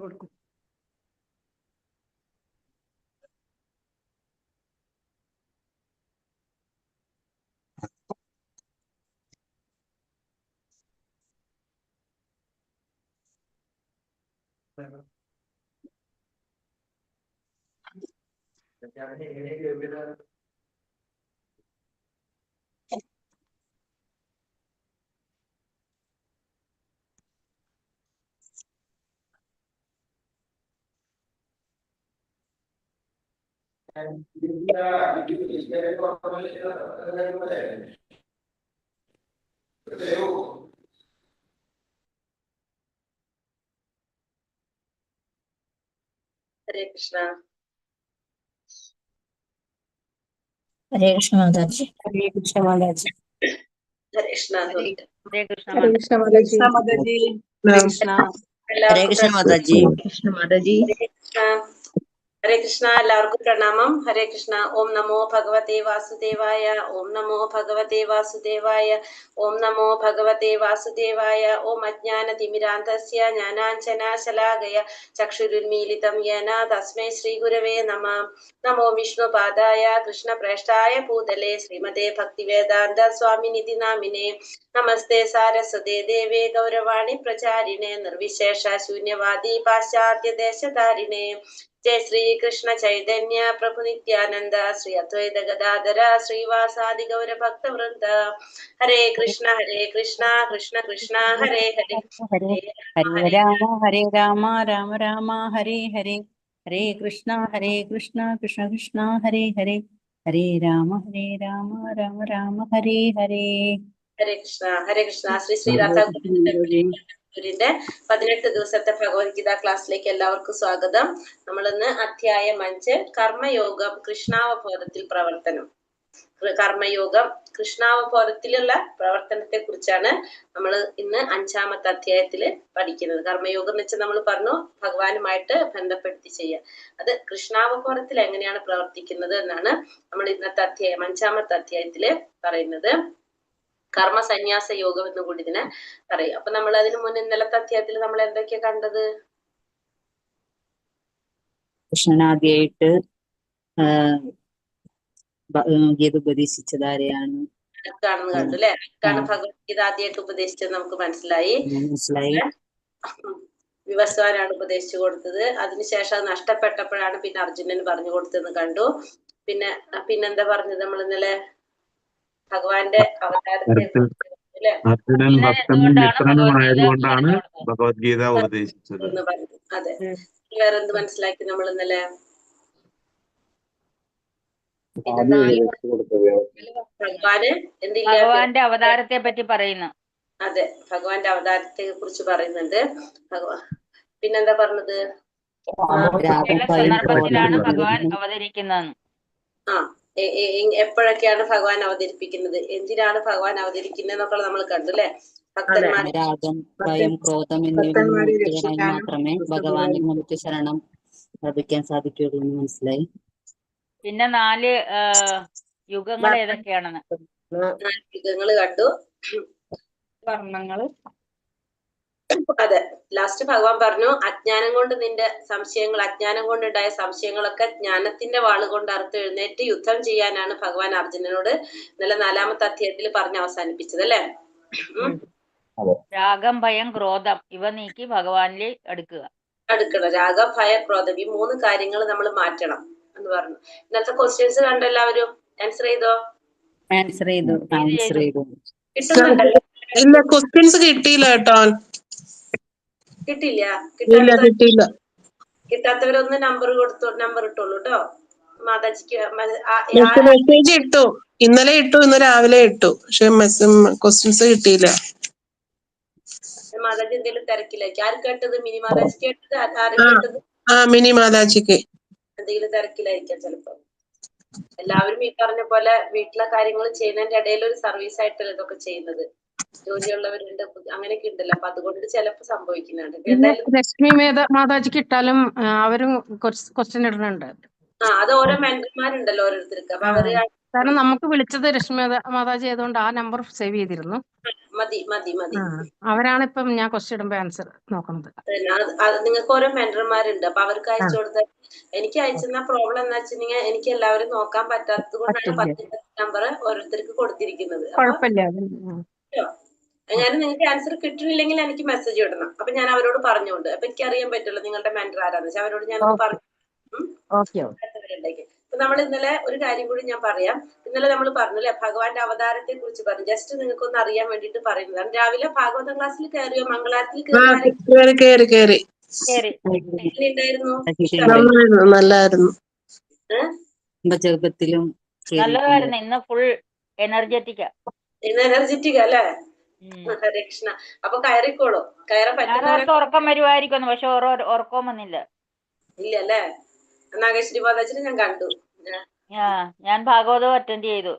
കൊടുക്കും. ഹരേ കൃഷ്ണ. ഹരേ കൃഷ്ണ മാതാജി. ഹരേ കൃഷ്ണ മാതാജി. ഹരേ കൃഷ്ണ. ഹരേ കൃഷ്ണ ഹരേ കൃഷ്ണ മാതാജി. മാതാജി. ഹരേ കൃഷ്ണ. ഹരേ കൃഷ്ണ മാതാജി. കൃഷ്ണ മാതാജി. ഹരേ കൃഷ്ണ. ഹരേ കൃഷ്ണ. എല്ലാവർക്കും പ്രണാമം. ഹരേ കൃഷ്ണ. ഓം നമോ ഭഗവതേ വാസുദേവായ. ഓം നമോ ഭഗവതേ വാസുദേവായ. ഓം നമോ ഭഗവതേ വാസുദേവായ. ഓം അജ്ഞാനതിമിരാന്തസ്യ ജ്ഞാനാഞ്ജനാശലാകയ ചക്ഷുരുന്മീലിതം യേന തസ്മൈ ശ്രീഗുരവേ നമഃ. നമോ വിഷ്ണുപാദായ കൃഷ്ണപ്രേഷ്ഠായ ഭൂതലേ ശ്രീമതേ ഭക്തിവേദാന്ത സ്വാമിനിധി നാമിനേ. നമസ്തേ സാരസ്വതേ ദേവേ ഗൗരവാണി പ്രചാരിണേ നിർവിശേഷ ശൂന്യവാദി പാശ്ചാത്യ ദേശധാരിണേ. ജയ ശ്രീ കൃഷ്ണ ചൈതന്യ പ്രഭു നിത്യാനന്ദ ശ്രീ അദ്വൈത ഗദാധര ശ്രീവാസാദി ഗൗര ഭക്തവൃന്ദ. ഹരേ കൃഷ്ണ കൃഷ്ണ കൃഷ്ണ ഹരേ ഹരേ. ഹരേ രാമ ഹരേ രാമ രാമ രാമ ഹരേ ഹരേ. ഹരേ കൃഷ്ണ കൃഷ്ണ കൃഷ്ണ ഹരേ ഹരേ. ഹരേ രാമ രാമ രാമ ഹരേ ഹരേ. ഹരേ കൃഷ്ണ. ശ്രീ ശ്രീ രാധാകൃഷ്ണന്റെ 18 ദിവസത്തെ ഭഗവത്ഗീത ക്ലാസ്സിലേക്ക് എല്ലാവർക്കും സ്വാഗതം. നമ്മളിന്ന് അധ്യായം 5 കർമ്മയോഗം കൃഷ്ണാവബോധത്തിൽ പ്രവർത്തനം. കർമ്മയോഗം കൃഷ്ണാവബോധത്തിലുള്ള പ്രവർത്തനത്തെ കുറിച്ചാണ് നമ്മൾ ഇന്ന് 5ാമത്തെ അധ്യായത്തില് പഠിക്കുന്നത്. കർമ്മയോഗം എന്ന് വെച്ചാൽ നമ്മൾ പറഞ്ഞു ഭഗവാനുമായിട്ട് ബന്ധപ്പെടുത്തി ചെയ്യുക. അത് കൃഷ്ണാവബോധത്തിൽ എങ്ങനെയാണ് പ്രവർത്തിക്കുന്നത് എന്നാണ് നമ്മൾ ഇന്നത്തെ അധ്യായം 5ാമത്തെ അധ്യായത്തില് പറയുന്നത്. കർമ്മ സന്യാസ യോഗം എന്ന് കൂടി ഇതിനെ പറയും. അപ്പൊ നമ്മൾ അതിനു മുന്നേ ഇന്നലത്തെ അധ്യായത്തിൽ നമ്മൾ എന്തൊക്കെയാ കണ്ടത്? കൃഷ്ണനാദ്യമായിട്ട് ഗീത ഉപദേശിച്ചതാരെയാണ് ആർക്കാണെന്ന് കണ്ടു അല്ലെ? ആർക്കാണ് ഭഗവത്ഗീത ആദ്യമായിട്ട് ഉപദേശിച്ചത് നമുക്ക് മനസ്സിലായി. വിവസ്വാനാണ് ഉപദേശിച്ചു കൊടുത്തത്. അതിനുശേഷം അത് നഷ്ടപ്പെട്ടപ്പോഴാണ് പിന്നെ അർജുനന് പറഞ്ഞു കൊടുത്തതെന്ന് കണ്ടു. പിന്നെന്താ പറഞ്ഞത് നമ്മൾ ഇന്നലെ? ഭഗവാന്റെ അവതാരത്തെ അല്ലെ? അർജുനൻ ഭക്തനും മിത്രനുമായതുകൊണ്ടാണ് ഭഗവത്ഗീത ഉപദേശിച്ചത്. അതെ. വേറെന്ത് മനസ്സിലാക്കി നമ്മൾ ഇന്നലെ? ഭഗവാന്റെ അവതാരത്തെ പറ്റി പറയുന്നു. അതെ, ഭഗവാന്റെ അവതാരത്തെ കുറിച്ച് പറയുന്നുണ്ട്. പിന്നെന്താ പറഞ്ഞത്? സന്ദർഭത്തിലാണ് ഭഗവാൻ അവതരിക്കുന്നത്. എപ്പോഴൊക്കെയാണ് ഭഗവാൻ അവതരിപ്പിക്കുന്നത്, എന്തിനാണ് ഭഗവാൻ അവതരിക്കുന്നത് എന്നൊക്കെ നമ്മൾ കണ്ടു അല്ലെ? രാഗം, ഭയം, ക്രോധം എന്നിവ മാത്രമേ ഭഗവാനിൽ നമുക്ക് ശരണം ലഭിക്കാൻ സാധിക്കുകയുള്ളൂ എന്ന് മനസ്സിലായി. പിന്നെ 4 യുഗങ്ങൾ ഏതൊക്കെയാണെന്ന്? 4 യുഗങ്ങൾ കണ്ടു. വർണ്ണങ്ങള്. അതെ, ലാസ്റ്റ് ഭഗവാൻ പറഞ്ഞു അജ്ഞാനം കൊണ്ട് നിന്റെ സംശയങ്ങൾ, അജ്ഞാനം കൊണ്ടുണ്ടായ സംശയങ്ങളൊക്കെ ജ്ഞാനത്തിന്റെ വാളുകൊണ്ട് അറുത്ത് എഴുന്നേറ്റ് യുദ്ധം ചെയ്യാനാണ് ഭഗവാൻ അർജുനനോട് ഇന്നലെ 4ാമത്തെ അധ്യായത്തിൽ പറഞ്ഞ് അവസാനിപ്പിച്ചത് അല്ലെ? രാഗം, ഭയം, ക്രോധം ഇവ നീക്കി ഭഗവാനിൽ അടുക്കണം. രാഗം, ഭയം, ക്രോധം ഈ 3 കാര്യങ്ങൾ നമ്മൾ മാറ്റണം എന്ന് പറഞ്ഞു. ഇന്നത്തെ ക്വസ്റ്റ്യൻസ് കണ്ടോ എല്ലാവരും? ആൻസർ ചെയ്തോ? കിട്ടുന്നുണ്ടല്ലോ? ഇല്ല, ക്വസ്റ്റ്യൻസ് കിട്ടിയില്ല കേട്ടോ. കിട്ടില്ല. കിട്ടാത്തവരൊന്ന് നമ്പർ ഇട്ടോളൂ കേട്ടോ. മാതാജിക്ക് മെസ്സേജ് ഇട്ടു, ഇന്നലെ ഇട്ടു, ഇന്ന് രാവിലെ ഇട്ടു. പക്ഷെ ക്വസ്റ്റ്യൻസ് കിട്ടിയില്ല. മാതാജി എന്തെങ്കിലും തിരക്കിലേക്ക്? ആര് കേട്ടത്? മിനി മാതാജി കേട്ടത്? ആരും കേട്ടത്? മിനി മാതാജിക്ക് എന്തെങ്കിലും തിരക്കിലായിരിക്കാം ചിലപ്പോ. എല്ലാവരും ഈ പറഞ്ഞ പോലെ വീട്ടിലെ കാര്യങ്ങൾ ചെയ്യുന്നതിന്റെ ഇടയിൽ ഒരു സർവീസ് ആയിട്ടല്ലേ ഇതൊക്കെ ചെയ്യുന്നത്. ജോലിയുള്ളവരുണ്ട്, അങ്ങനെയൊക്കെ ഉണ്ടല്ലോ. അപ്പൊ അതുകൊണ്ട് ചിലപ്പോ സംഭവിക്കുന്നുണ്ട്. ലക്ഷ്മി മാതാജിക്ക് ഇട്ടാലും അവരും ക്വസ്റ്റ്യൻ ഇടുന്നുണ്ട്. അത് ഓരോ മെന്റർമാരുണ്ടല്ലോ ഓരോരുത്തർക്ക്. അപ്പൊ അവര് കാരണം നമുക്ക് വിളിച്ചത് ലക്ഷ്മി മാതാജി ആയതുകൊണ്ട് ആ നമ്പർ സേവ് ചെയ്തിരുന്നു. മതി മതി മതി. അവരാണിപ്പം ഞാൻ ക്വസ്റ്റ്യൻ ഇടുമ്പോ ആൻസർ നോക്കുന്നത്. അത് നിങ്ങൾക്ക് ഓരോ മെന്റർമാരുണ്ട്, അപ്പൊ അവർക്ക് അയച്ചു കൊടുത്താൽ എനിക്ക് അയച്ചെന്ന പ്രോബ്ലം എന്ന് വെച്ചിട്ടുണ്ടെങ്കിൽ എനിക്ക് എല്ലാവരും നോക്കാൻ പറ്റാത്തത് കൊണ്ടാണ് 10 നമ്പർ ഓരോരുത്തർക്ക് കൊടുത്തിരിക്കുന്നത്. കുഴപ്പമില്ല. എങ്ങാനും നിങ്ങൾക്ക് ആൻസർ കിട്ടണില്ലെങ്കിൽ എനിക്ക് മെസ്സേജ് ഇടണം, അപ്പൊ ഞാൻ അവരോട് പറഞ്ഞോണ്ട്. അപ്പൊ എനിക്ക് അറിയാൻ പറ്റുള്ളൂ നിങ്ങളുടെ മെന്റർ ആരാന്ന് വെച്ചാൽ അവരോട് ഞാൻ പറഞ്ഞു. അപ്പൊ നമ്മൾ ഇന്നലെ ഒരു കാര്യം കൂടി ഞാൻ പറയാം. ഇന്നലെ നമ്മൾ പറഞ്ഞല്ലേ ഭഗവാന്റെ അവതാരത്തെ കുറിച്ച് പറഞ്ഞു. ജസ്റ്റ് നിങ്ങൾക്ക് ഒന്ന് അറിയാൻ വേണ്ടിട്ട് പറയുന്നതാണ്. രാവിലെ ഭാഗവത ക്ലാസ്സിൽ കയറിയോ? മംഗളാരത്തിൽ കേറി എങ്ങനെയുണ്ടായിരുന്നു? നല്ലായിരുന്നു. ചെറുപ്പത്തിലും നല്ലതായിരുന്നു. ഇന്ന് ഫുൾ എനർജറ്റിക്കാ. ഇന്ന് എനർജറ്റിക് അല്ലേ? ഹരേ കൃഷ്ണ. അപ്പൊ കയറിക്കോളൂ. കയറാൻ പറ്റുന്ന ഉറക്കം വരുമായിരിക്കുന്നു, പക്ഷെ ഉറക്കം വന്നില്ല. ഇല്ല അല്ലേ? നാഗേശ്വരി മാതാജിനെ ഞാൻ കണ്ടു. ഞാൻ ഭാഗവതം അറ്റൻഡ് ചെയ്തു.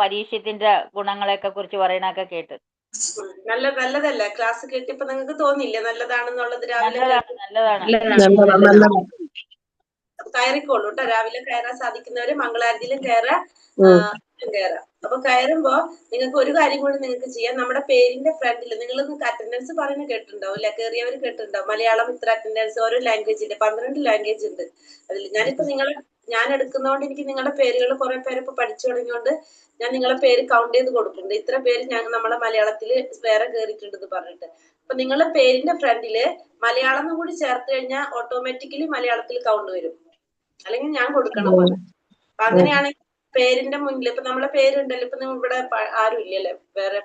പരീക്ഷത്തിന്റെ ഗുണങ്ങളെയൊക്കെ കുറിച്ച് പറയണൊക്കെ കേട്ട്. നല്ലതല്ലേ ക്ലാസ് കേട്ടിപ്പോ നിങ്ങൾക്ക് തോന്നില്ലേ നല്ലതാണെന്നുള്ളത്? രാവിലെ നല്ലതാണ്. കയറിക്കോളൂ കേട്ടോ. രാവിലെ കയറാൻ സാധിക്കുന്നവര് മംഗളാരതിയിലും കയറാം. അപ്പൊ കയറുമ്പോ നിങ്ങൾക്ക് ഒരു കാര്യം കൂടി നിങ്ങൾക്ക് ചെയ്യാം. നമ്മുടെ പേരിന്റെ ഫ്രണ്ടിൽ നിങ്ങൾ അറ്റൻഡൻസ് പറയുന്നത് കേട്ടിട്ടുണ്ടാവും അല്ലെ? കയറിയവർ കേട്ടിട്ടുണ്ടാവും. മലയാളം ഇത്ര അറ്റൻഡൻസ്, ഓരോ ലാംഗ്വേജിന്റെ 12 ലാംഗ്വേജ് ഉണ്ട് അതിൽ. ഞാനിപ്പോ ഞാൻ എടുക്കുന്നതുകൊണ്ട് എനിക്ക് നിങ്ങളുടെ പേരുകൾ കുറെ പേര് ഇപ്പൊ പഠിച്ചു തുടങ്ങിയോണ്ട് ഞാൻ നിങ്ങളെ പേര് കൗണ്ട് ചെയ്ത് കൊടുക്കുന്നുണ്ട്. ഇത്ര പേര് നമ്മളെ മലയാളത്തില് വേറെ കയറിയിട്ടുണ്ടെന്ന് പറഞ്ഞിട്ട്. അപ്പൊ നിങ്ങളെ പേരിന്റെ ഫ്രണ്ടില് മലയാളം കൂടി ചേർത്ത് കഴിഞ്ഞാൽ ഓട്ടോമാറ്റിക്കലി മലയാളത്തിൽ കൗണ്ട് വരും. അല്ലെങ്കിൽ ഞാൻ കൊടുക്കണം. അപ്പൊ അങ്ങനെയാണെങ്കിൽ പേരിന്റെ മുന്നിൽ ഇപ്പൊ നമ്മളെ പേരുണ്ടല്ലോ. ഇപ്പൊ നിങ്ങൾ ഇവിടെ ആരും ഇല്ലല്ലേ വേറെ?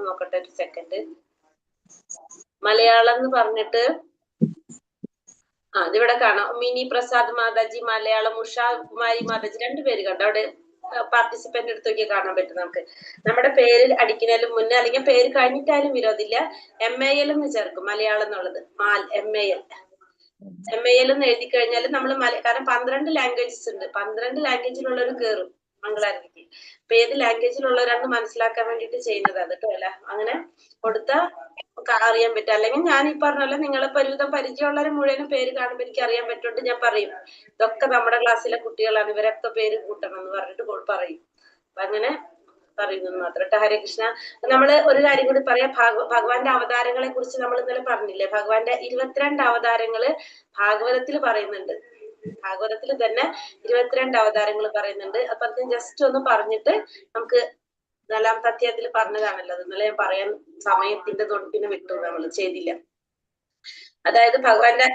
നോക്കട്ടെ ഒരു സെക്കൻഡ്. മലയാളം എന്ന് പറഞ്ഞിട്ട് ഇതിവിടെ കാണാം. മിനി പ്രസാദ് മാതാജി മലയാളം, ഉഷ കുമാരി മാതാജി, 2 പേര് കണ്ടോ അവിടെ? പാർട്ടിസിപ്പന്റ് എടുത്ത് നോക്കിയാൽ കാണാൻ പറ്റും നമുക്ക്. നമ്മുടെ പേര് അടിക്കുന്നതിന് മുന്നേ അല്ലെങ്കിൽ പേര് കഴിഞ്ഞിട്ടാലും വിരോധമില്ല, MAL എന്ന് ചേർക്കും മലയാളം എന്നുള്ളത്. MAL എന്ന് എഴുതി കഴിഞ്ഞാൽ നമ്മൾ കാരണം 12 ലാംഗ്വേജസ് ഉണ്ട്. 12 ലാംഗ്വേജിലുള്ളവർ കയറും മംഗളാരതിക്ക്. അപ്പൊ ഏത് ലാംഗ്വേജിലുള്ളവരാണ് മനസ്സിലാക്കാൻ വേണ്ടിട്ട് ചെയ്യുന്നത് കേട്ടോ അല്ല. അങ്ങനെ കൊടുത്താൽ അറിയാൻ പറ്റും. അല്ലെങ്കിൽ ഞാൻ ഈ പറഞ്ഞല്ലോ നിങ്ങളെ ഒരുവിധം പരിചയമുള്ളവരെ മുഴുവനും പേര് കാണുമ്പോൾ എനിക്ക് അറിയാൻ പറ്റുകൊണ്ട് ഞാൻ പറയും ഇതൊക്കെ നമ്മുടെ ക്ലാസ്സിലെ കുട്ടികളാണ്, ഇവരൊക്കെ പേര് കൂട്ടണം എന്ന് പറഞ്ഞിട്ട് പറയും. അപ്പൊ അങ്ങനെ പറയുന്നത് മാത്രം. ഹരേ കൃഷ്ണ. നമ്മള് ഒരു കാര്യം കൂടി പറയാം. ഭഗവാന്റെ അവതാരങ്ങളെ കുറിച്ച് നമ്മൾ ഇന്നലെ പറഞ്ഞില്ലേ? ഭഗവാന്റെ 22 അവതാരങ്ങള് ഭാഗവതത്തിൽ പറയുന്നുണ്ട്. ഭാഗവതത്തിൽ തന്നെ 22 അവതാരങ്ങൾ പറയുന്നുണ്ട്. അപ്പൊ അത് ജസ്റ്റ് ഒന്ന് പറഞ്ഞിട്ട് നമുക്ക് 4ാമത്തെ അധ്യായത്തിൽ പറഞ്ഞതാണല്ലോ അത്. ഇന്നലെ ഞാൻ പറയാൻ സമയത്തിന്റെ തൊടുപ്പിന് വിട്ടു, നമ്മൾ ചെയ്തില്ല. അതായത് ഭഗവാന്റെ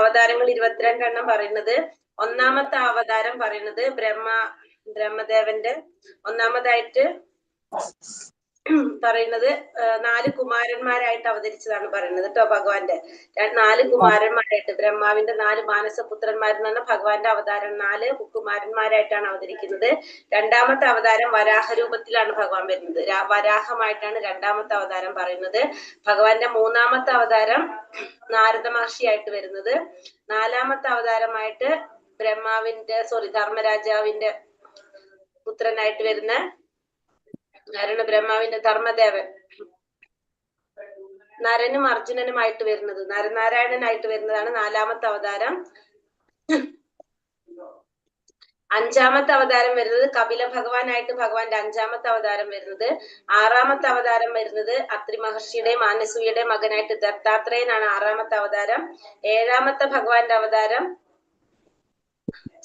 അവതാരങ്ങൾ 22 എണ്ണം പറയുന്നത്. 1ാമത്തെ അവതാരം പറയുന്നത് ബ്രഹ്മദേവന്റെ. 1ാമതായിട്ട് പറയുന്നത് 4 കുമാരന്മാരായിട്ട് അവതരിച്ചതാണ് പറയുന്നത് കേട്ടോ. ഭഗവാന്റെ 4 കുമാരന്മാരായിട്ട്, ബ്രഹ്മാവിന്റെ 4 മാനസപുത്രന്മാരെന്നാണ് ഭഗവാന്റെ അവതാരം. 4 കുമാരന്മാരായിട്ടാണ് അവതരിക്കുന്നത്. 2ാമത്തെ അവതാരം വരാഹ രൂപത്തിലാണ് ഭഗവാൻ വരുന്നത്. വരാഹമായിട്ടാണ് 2ാമത്തെ അവതാരം പറയുന്നത്. ഭഗവാന്റെ 3ാമത്തെ അവതാരം നാരദ മഹർഷിയായിട്ട് വരുന്നത്. 4ാമത്തെ അവതാരമായിട്ട് ധർമ്മരാജാവിന്റെ പുത്രനായിട്ട് വരുന്ന ബ്രഹ്മാവിന്റെ ധർമ്മദേവൻ. നരനും അർജുനനുമായിട്ട് വരുന്നത്, നരനാരായണനായിട്ട് വരുന്നതാണ് 4ാമത്തെ അവതാരം. 5ാമത്തെ അവതാരം വരുന്നത് കപില ഭഗവാനായിട്ട് ഭഗവാന്റെ 5ാമത്തെ അവതാരം വരുന്നത്. 6ാമത്തെ അവതാരം വരുന്നത് അത്രി മഹർഷിയുടെയും മാനസൂയുടെയും മകനായിട്ട് ദത്താത്രേയനാണ് 6ാമത്തെ അവതാരം. 7ാമത്തെ ഭഗവാന്റെ അവതാരം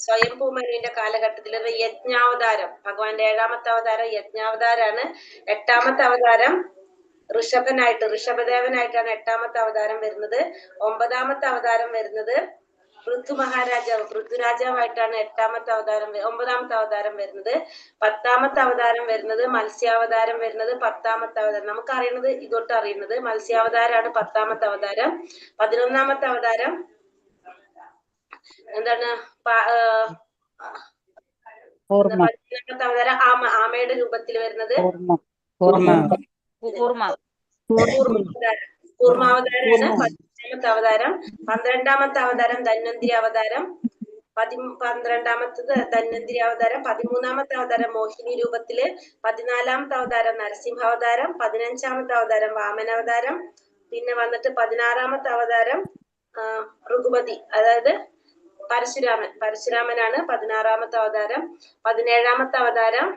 സ്വയംഭൂ മനുവിന്റെ കാലഘട്ടത്തിലുള്ള യജ്ഞാവതാരം. ഭഗവാന്റെ 7ാമത്തെ അവതാരം യജ്ഞാവതാരാണ്. 8ാമത്തെ അവതാരം ഋഷഭദേവനായിട്ടാണ് 8ാമത്തെ അവതാരം വരുന്നത്. 9ാമത്തെ അവതാരം വരുന്നത് പൃഥ്വിരാജാവായിട്ടാണ് 9ാമത്തെ അവതാരം വരുന്നത്. 10ാമത്തെ അവതാരം വരുന്നത് മത്സ്യാവതാരം വരുന്നത്. 10ാമത്തെ അവതാരം നമുക്കറിയുന്നത് ഇതൊട്ട് അറിയുന്നത് മത്സ്യാവതാരാണ് 10ാമത്തെ അവതാരം. 11ാമത്തെ അവതാരം എന്താണ്? 11ാമത്തെ അവതാരം ആമയുടെ രൂപത്തിൽ വരുന്നത് കൂർമാവതാരാണ് 11ാമത്തെ അവതാരം. 12ാമത്തെ അവതാരം ധന്വന്തിരി അവതാരം. 12ാമത്തത് ധന്വന്തിരി അവതാരം. 13ാമത്തെ അവതാരം മോഹിനി രൂപത്തില്. 14ാമത്തെ അവതാരം നരസിംഹാവതാരം. 15ാമത്തെ അവതാരം വാമനാവതാരം. പിന്നെ വന്നിട്ട് 16ാമത്തെ അവതാരം ഋഗുപതി, അതായത് പരശുരാമനാണ് 16ാമത്തെ അവതാരം. 17ാമത്തെ അവതാരം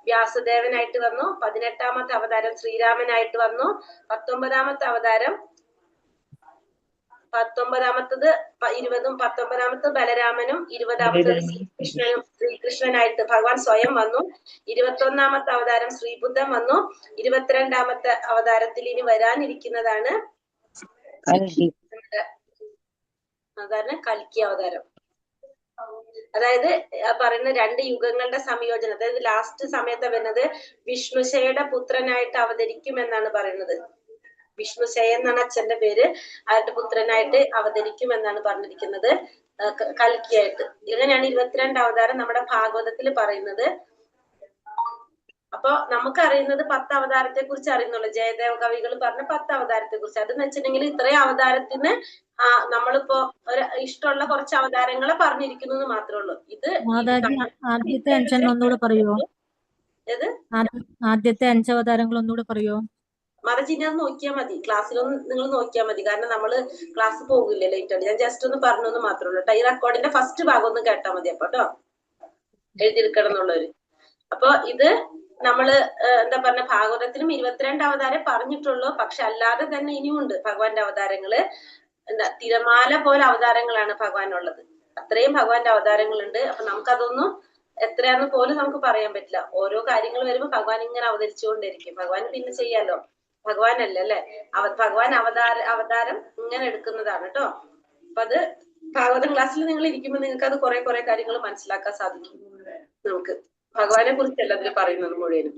വ്യാസദേവനായിട്ട് വന്നു. 18ാമത്തെ അവതാരം ശ്രീരാമനായിട്ട് വന്നു. 19ാമത്തെ അവതാരം 20ും 19ാമത്തെ ബലരാമനും 20ാമത്തത് ശ്രീകൃഷ്ണനായിട്ട് ഭഗവാൻ സ്വയം വന്നു. 21ാമത്തെ അവതാരം ശ്രീബുദ്ധൻ വന്നു. 22ാമത്തെ അവതാരത്തിൽ ഇനി വരാനിരിക്കുന്നതാണ് കൽക്കി അവതാരം. അതായത് പറയുന്ന 2 യുഗങ്ങളുടെ സംയോജനം. അതായത് ലാസ്റ്റ് സമയത്ത് വരുന്നത് വിഷ്ണുശയുടെ പുത്രനായിട്ട് അവതരിക്കും എന്നാണ് പറയുന്നത്. വിഷ്ണുശയ എന്നാണ് അച്ഛന്റെ പേര്. അവരുടെ പുത്രനായിട്ട് അവതരിക്കും എന്നാണ് പറഞ്ഞിരിക്കുന്നത്, കൽക്കിയായിട്ട്. ഇങ്ങനെയാണ് 22 അവതാരം നമ്മുടെ ഭാഗവതത്തിൽ പറയുന്നത്. അപ്പൊ നമുക്കറിയുന്നത് 10 അവതാരത്തെ കുറിച്ച് അറിയുന്നുള്ളൂ. ജയദേവ കവികൾ പറഞ്ഞ 10 അവതാരത്തെ കുറിച്ച്. അതെന്ന് വെച്ചിട്ടുണ്ടെങ്കിൽ ഇത്രയും അവതാരത്തിന് നമ്മളിപ്പോ ഒരു ഇഷ്ടമുള്ള കുറച്ച് അവതാരങ്ങളെ പറഞ്ഞിരിക്കുന്നു മാത്രമേ ഉള്ളൂ. ഇത് ആദ്യത്തെ 5 ഒന്നുകൂടെ പറയോ? ഏത് ആദ്യത്തെ 5 അവതാരങ്ങൾ ഒന്നുകൂടെ പറയോ? മറിച്ച് ഇനി അത് നോക്കിയാൽ മതി, ക്ലാസ്സിലൊന്ന് നിങ്ങൾ നോക്കിയാൽ മതി. കാരണം നമ്മള് ക്ലാസ് പോകില്ല ലേറ്റ് ആണ്. ഞാൻ ജസ്റ്റ് ഒന്ന് പറഞ്ഞൊന്ന് മാത്രമേ ഉള്ളൂ. ഈ റെക്കോർഡിന്റെ ഫസ്റ്റ് ഭാഗം ഒന്ന് കേട്ടാൽ മതി അപ്പൊ കേട്ടോ, എഴുതിയെടുക്കണം എന്നുള്ളവര്. അപ്പൊ ഇത് നമ്മള് എന്താ പറഞ്ഞ ഭാഗവതത്തിലും 22 അവതാരം പറഞ്ഞിട്ടുള്ളൂ. പക്ഷെ അല്ലാതെ തന്നെ ഇനിയുണ്ട് ഭഗവാന്റെ അവതാരങ്ങള്. എന്താ തിരമാല പോലെ അവതാരങ്ങളാണ് ഭഗവാനുള്ളത്. അത്രയും ഭഗവാന്റെ അവതാരങ്ങളുണ്ട്. അപ്പൊ നമുക്കതൊന്നും എത്രയാന്ന് പോലും നമുക്ക് പറയാൻ പറ്റില്ല. ഓരോ കാര്യങ്ങൾ വരുമ്പോ ഭഗവാൻ ഇങ്ങനെ അവതരിച്ചുകൊണ്ടിരിക്കും. ഭഗവാൻ പിന്നെ ചെയ്യാലോ, ഭഗവാനല്ല അല്ലെ, ഭഗവാൻ അവതാരം ഇങ്ങനെ എടുക്കുന്നതാണ് കേട്ടോ. അപ്പൊ അത് ഭാഗവതം ക്ലാസ്സിൽ നിങ്ങൾ ഇരിക്കുമ്പോൾ നിങ്ങൾക്ക് അത് കുറെ കാര്യങ്ങൾ മനസ്സിലാക്കാൻ സാധിക്കും. നമുക്ക് ഭഗവാനെ കുറിച്ചല്ല അതിൽ പറയുന്നത് മുഴുവനും.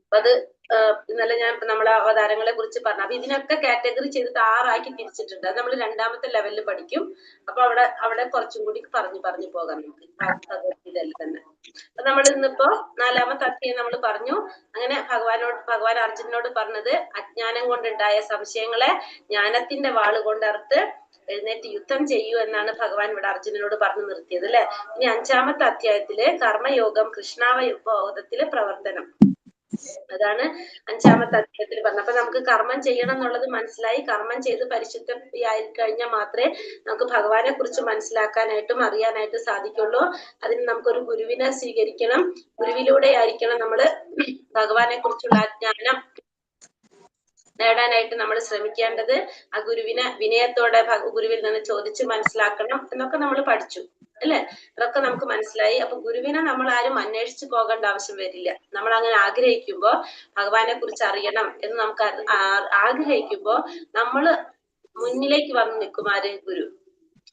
അപ്പൊ അത് ഇന്നലെ ഞാൻ നമ്മളെ അവതാരങ്ങളെ കുറിച്ച് പറഞ്ഞു. അപ്പൊ ഇതിനൊക്കെ കാറ്റഗറി ചെയ്തിട്ട് 6 ആക്കി തിരിച്ചിട്ടുണ്ട്. അത് നമ്മൾ 2ാമത്തെ ലെവലിൽ പഠിക്കും. അപ്പൊ അവിടെ കുറച്ചും കൂടി പറഞ്ഞു പോകാം നമുക്ക് ഭഗവത്ഗീതയിൽ തന്നെ. അപ്പൊ നമ്മൾ ഇന്നിപ്പോ 4ാമത്തെ അധ്യായം നമ്മൾ പറഞ്ഞു. അങ്ങനെ ഭഗവാൻ അർജുനനോട് പറഞ്ഞത് അജ്ഞാനം കൊണ്ടുണ്ടായ സംശയങ്ങളെ ജ്ഞാനത്തിന്റെ വാള് കൊണ്ടറുത്ത് എഴുന്നേറ്റ് യുദ്ധം ചെയ്യൂ എന്നാണ് ഭഗവാൻ ഇവിടെ അർജുനനോട് പറഞ്ഞു നിർത്തിയത് അല്ലെ. ഇനി 5ാമത്തെ അധ്യായത്തില് കർമ്മയോഗം കൃഷ്ണാവബോധത്തില് പ്രവർത്തനം, അതാണ് 5ാമത്തെ അധ്യായത്തിൽ പറഞ്ഞത്. അപ്പൊ നമുക്ക് കർമ്മം ചെയ്യണം എന്നുള്ളത് മനസ്സിലായി. കർമ്മം ചെയ്ത് പരിശുദ്ധയായി കഴിഞ്ഞാൽ മാത്രമേ നമുക്ക് ഭഗവാനെ കുറിച്ച് മനസ്സിലാക്കാനായിട്ടും അറിയാനായിട്ടും സാധിക്കുള്ളൂ. അതിന് നമുക്കൊരു ഗുരുവിനെ സ്വീകരിക്കണം. ഗുരുവിലൂടെ ആയിരിക്കണം നമ്മള് ഭഗവാനെ കുറിച്ചുള്ള ജ്ഞാനം നേടാനായിട്ട് നമ്മൾ ശ്രമിക്കേണ്ടത്. ആ ഗുരുവിനെ വിനയത്തോടെ ഗുരുവിൽ നിന്ന് ചോദിച്ച് മനസ്സിലാക്കണം എന്നൊക്കെ നമ്മൾ പഠിച്ചു അല്ലെ. അതൊക്കെ നമുക്ക് മനസ്സിലായി. അപ്പൊ ഗുരുവിനെ നമ്മൾ ആരും അന്വേഷിച്ചു പോകേണ്ട ആവശ്യം വരില്ല. നമ്മൾ അങ്ങനെ ആഗ്രഹിക്കുമ്പോ ഭഗവാനെ കുറിച്ച് അറിയണം എന്ന് നമുക്ക് ആഗ്രഹിക്കുമ്പോ നമ്മള് മുന്നിലേക്ക് വന്ന് നിൽക്കും ആര്? ഗുരു.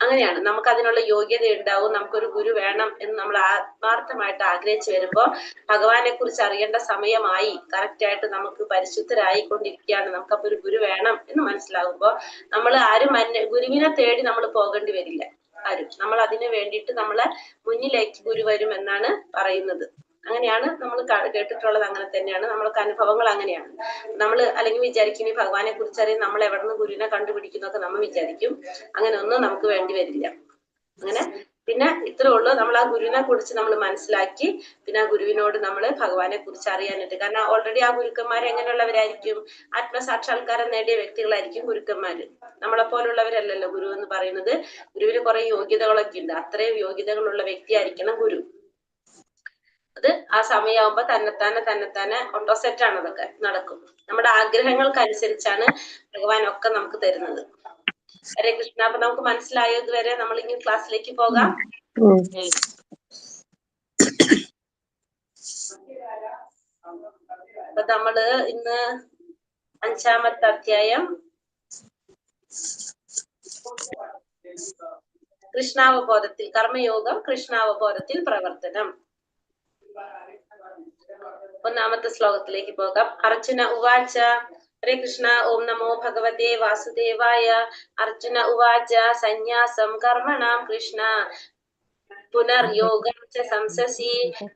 അങ്ങനെയാണ് നമുക്ക് അതിനുള്ള യോഗ്യത ഉണ്ടാവും. നമുക്കൊരു ഗുരു വേണം എന്ന് നമ്മൾ ആത്മാർത്ഥമായിട്ട് ആഗ്രഹിച്ചു വരുമ്പോ ഭഗവാനെ കുറിച്ച് അറിയേണ്ട സമയമായി, കറക്റ്റ് ആയിട്ട് നമുക്ക് പരിശുദ്ധരായിക്കൊണ്ടിരിക്കുകയാണ്, നമുക്കപ്പൊ ഒരു ഗുരു വേണം എന്ന് മനസ്സിലാകുമ്പോ നമ്മൾ ആരും ഗുരുവിനെ തേടി നമ്മൾ പോകേണ്ടി വരില്ല ആരും. നമ്മൾ അതിന് വേണ്ടിയിട്ട് നമ്മളെ മുന്നിലേക്ക് ഗുരു വരും എന്നാണ് പറയുന്നത്. അങ്ങനെയാണ് നമ്മൾ കേട്ടിട്ടുള്ളത്. അങ്ങനെ തന്നെയാണ് നമ്മൾക്ക് അനുഭവങ്ങൾ. അങ്ങനെയാണ് നമ്മൾ അല്ലെങ്കിൽ വിചാരിക്കും ഈ ഭഗവാനെ കുറിച്ച് അറിയാൻ നമ്മൾ എവിടെ നിന്ന് ഗുരുവിനെ കണ്ടുപിടിക്കുന്നൊക്കെ നമ്മൾ വിചാരിക്കും. അങ്ങനെ ഒന്നും നമുക്ക് വേണ്ടി വരില്ല. അങ്ങനെ പിന്നെ ഇത്രേ ഉള്ളൂ. നമ്മൾ ആ ഗുരുവിനെ കുറിച്ച് നമ്മൾ മനസ്സിലാക്കി പിന്നെ ആ ഗുരുവിനോട് നമ്മൾ ഭഗവാനെ കുറിച്ച് അറിയാനായിട്ട്. കാരണം ഓൾറെഡി ആ ഗുരുക്കന്മാർ എങ്ങനെയുള്ളവരായിരിക്കും? ആത്മസാക്ഷാത്കാരം നേടിയ വ്യക്തികളായിരിക്കും ഗുരുക്കന്മാര്. നമ്മളെ പോലുള്ളവരല്ലല്ലോ ഗുരു എന്ന് പറയുന്നത്. ഗുരുവിന് കുറെ യോഗ്യതകളൊക്കെ ഉണ്ട്. അത്രയും യോഗ്യതകളുള്ള വ്യക്തിയായിരിക്കണം ഗുരു. അത് ആ സമയമാകുമ്പോ തന്നെത്താനെ ഓട്ടോസെറ്റ് ആണ്, അതൊക്കെ നടക്കും. നമ്മുടെ ആഗ്രഹങ്ങൾക്കനുസരിച്ചാണ് ഭഗവാൻ ഒക്കെ നമുക്ക് തരുന്നത്. ഹരേ കൃഷ്ണ. അപ്പൊ നമുക്ക് മനസ്സിലായോ ഇതുവരെ? നമ്മൾ ഇനി ക്ലാസ്സിലേക്ക് പോകാം. അപ്പൊ നമ്മള് ഇന്ന് 5ാമത്തെ അധ്യായം കൃഷ്ണാവബോധത്തിൽ, കർമ്മയോഗം കൃഷ്ണാവബോധത്തിൽ പ്രവർത്തനം. 1ാമത്തെ ശ്ലോകത്തിലേക്ക് പോകാം. അർജുന ഉവാച. ഹരേ കൃഷ്ണ. ഓം നമോ ഭഗവതേ വാസുദേവായ. അർജുന ഉവാച. സന്യാസം കർമ്മണാം കൃഷ്ണ പുനർയോഗം ച സംസസി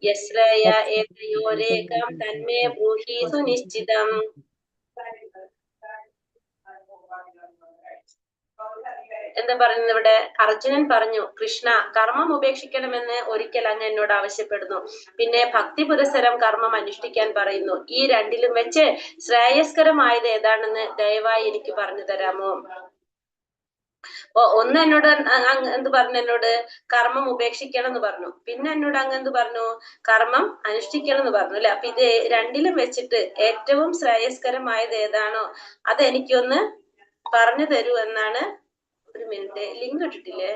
യശ്രയ ഏതയോരേകം തന്മേ ബ്രൂഹി സുനിശ്ചിതം. എന്താ പറയുന്നത് ഇവിടെ? അർജുനൻ പറഞ്ഞു, കൃഷ്ണ, കർമ്മം ഉപേക്ഷിക്കണമെന്ന് ഒരിക്കൽ അങ്ങ് എന്നോട് ആവശ്യപ്പെടുന്നു. പിന്നെ ഭക്തി പുരസരം കർമ്മം അനുഷ്ഠിക്കാൻ പറയുന്നു. ഈ രണ്ടിലും വെച്ച് ശ്രേയസ്കരമായത് ഏതാണെന്ന് ദയവായി എനിക്ക് പറഞ്ഞു തരാമോ? അപ്പൊ ഒന്ന് എന്നോട് എന്ത് പറഞ്ഞു, എന്നോട് കർമ്മം ഉപേക്ഷിക്കണം എന്ന് പറഞ്ഞു. പിന്നെ എന്നോട് അങ്ങ് എന്ത് പറഞ്ഞു, കർമ്മം അനുഷ്ഠിക്കണം എന്ന് പറഞ്ഞു അല്ലെ. അപ്പൊ ഇത് രണ്ടിലും വെച്ചിട്ട് ഏറ്റവും ശ്രേയസ്കരമായത് ഏതാണോ അത് എനിക്കൊന്ന് പറഞ്ഞു തരൂ എന്നാണ്. ഒരു മിനിറ്റ്, ലിങ്ക് ഇട്ടിട്ടില്ലേ?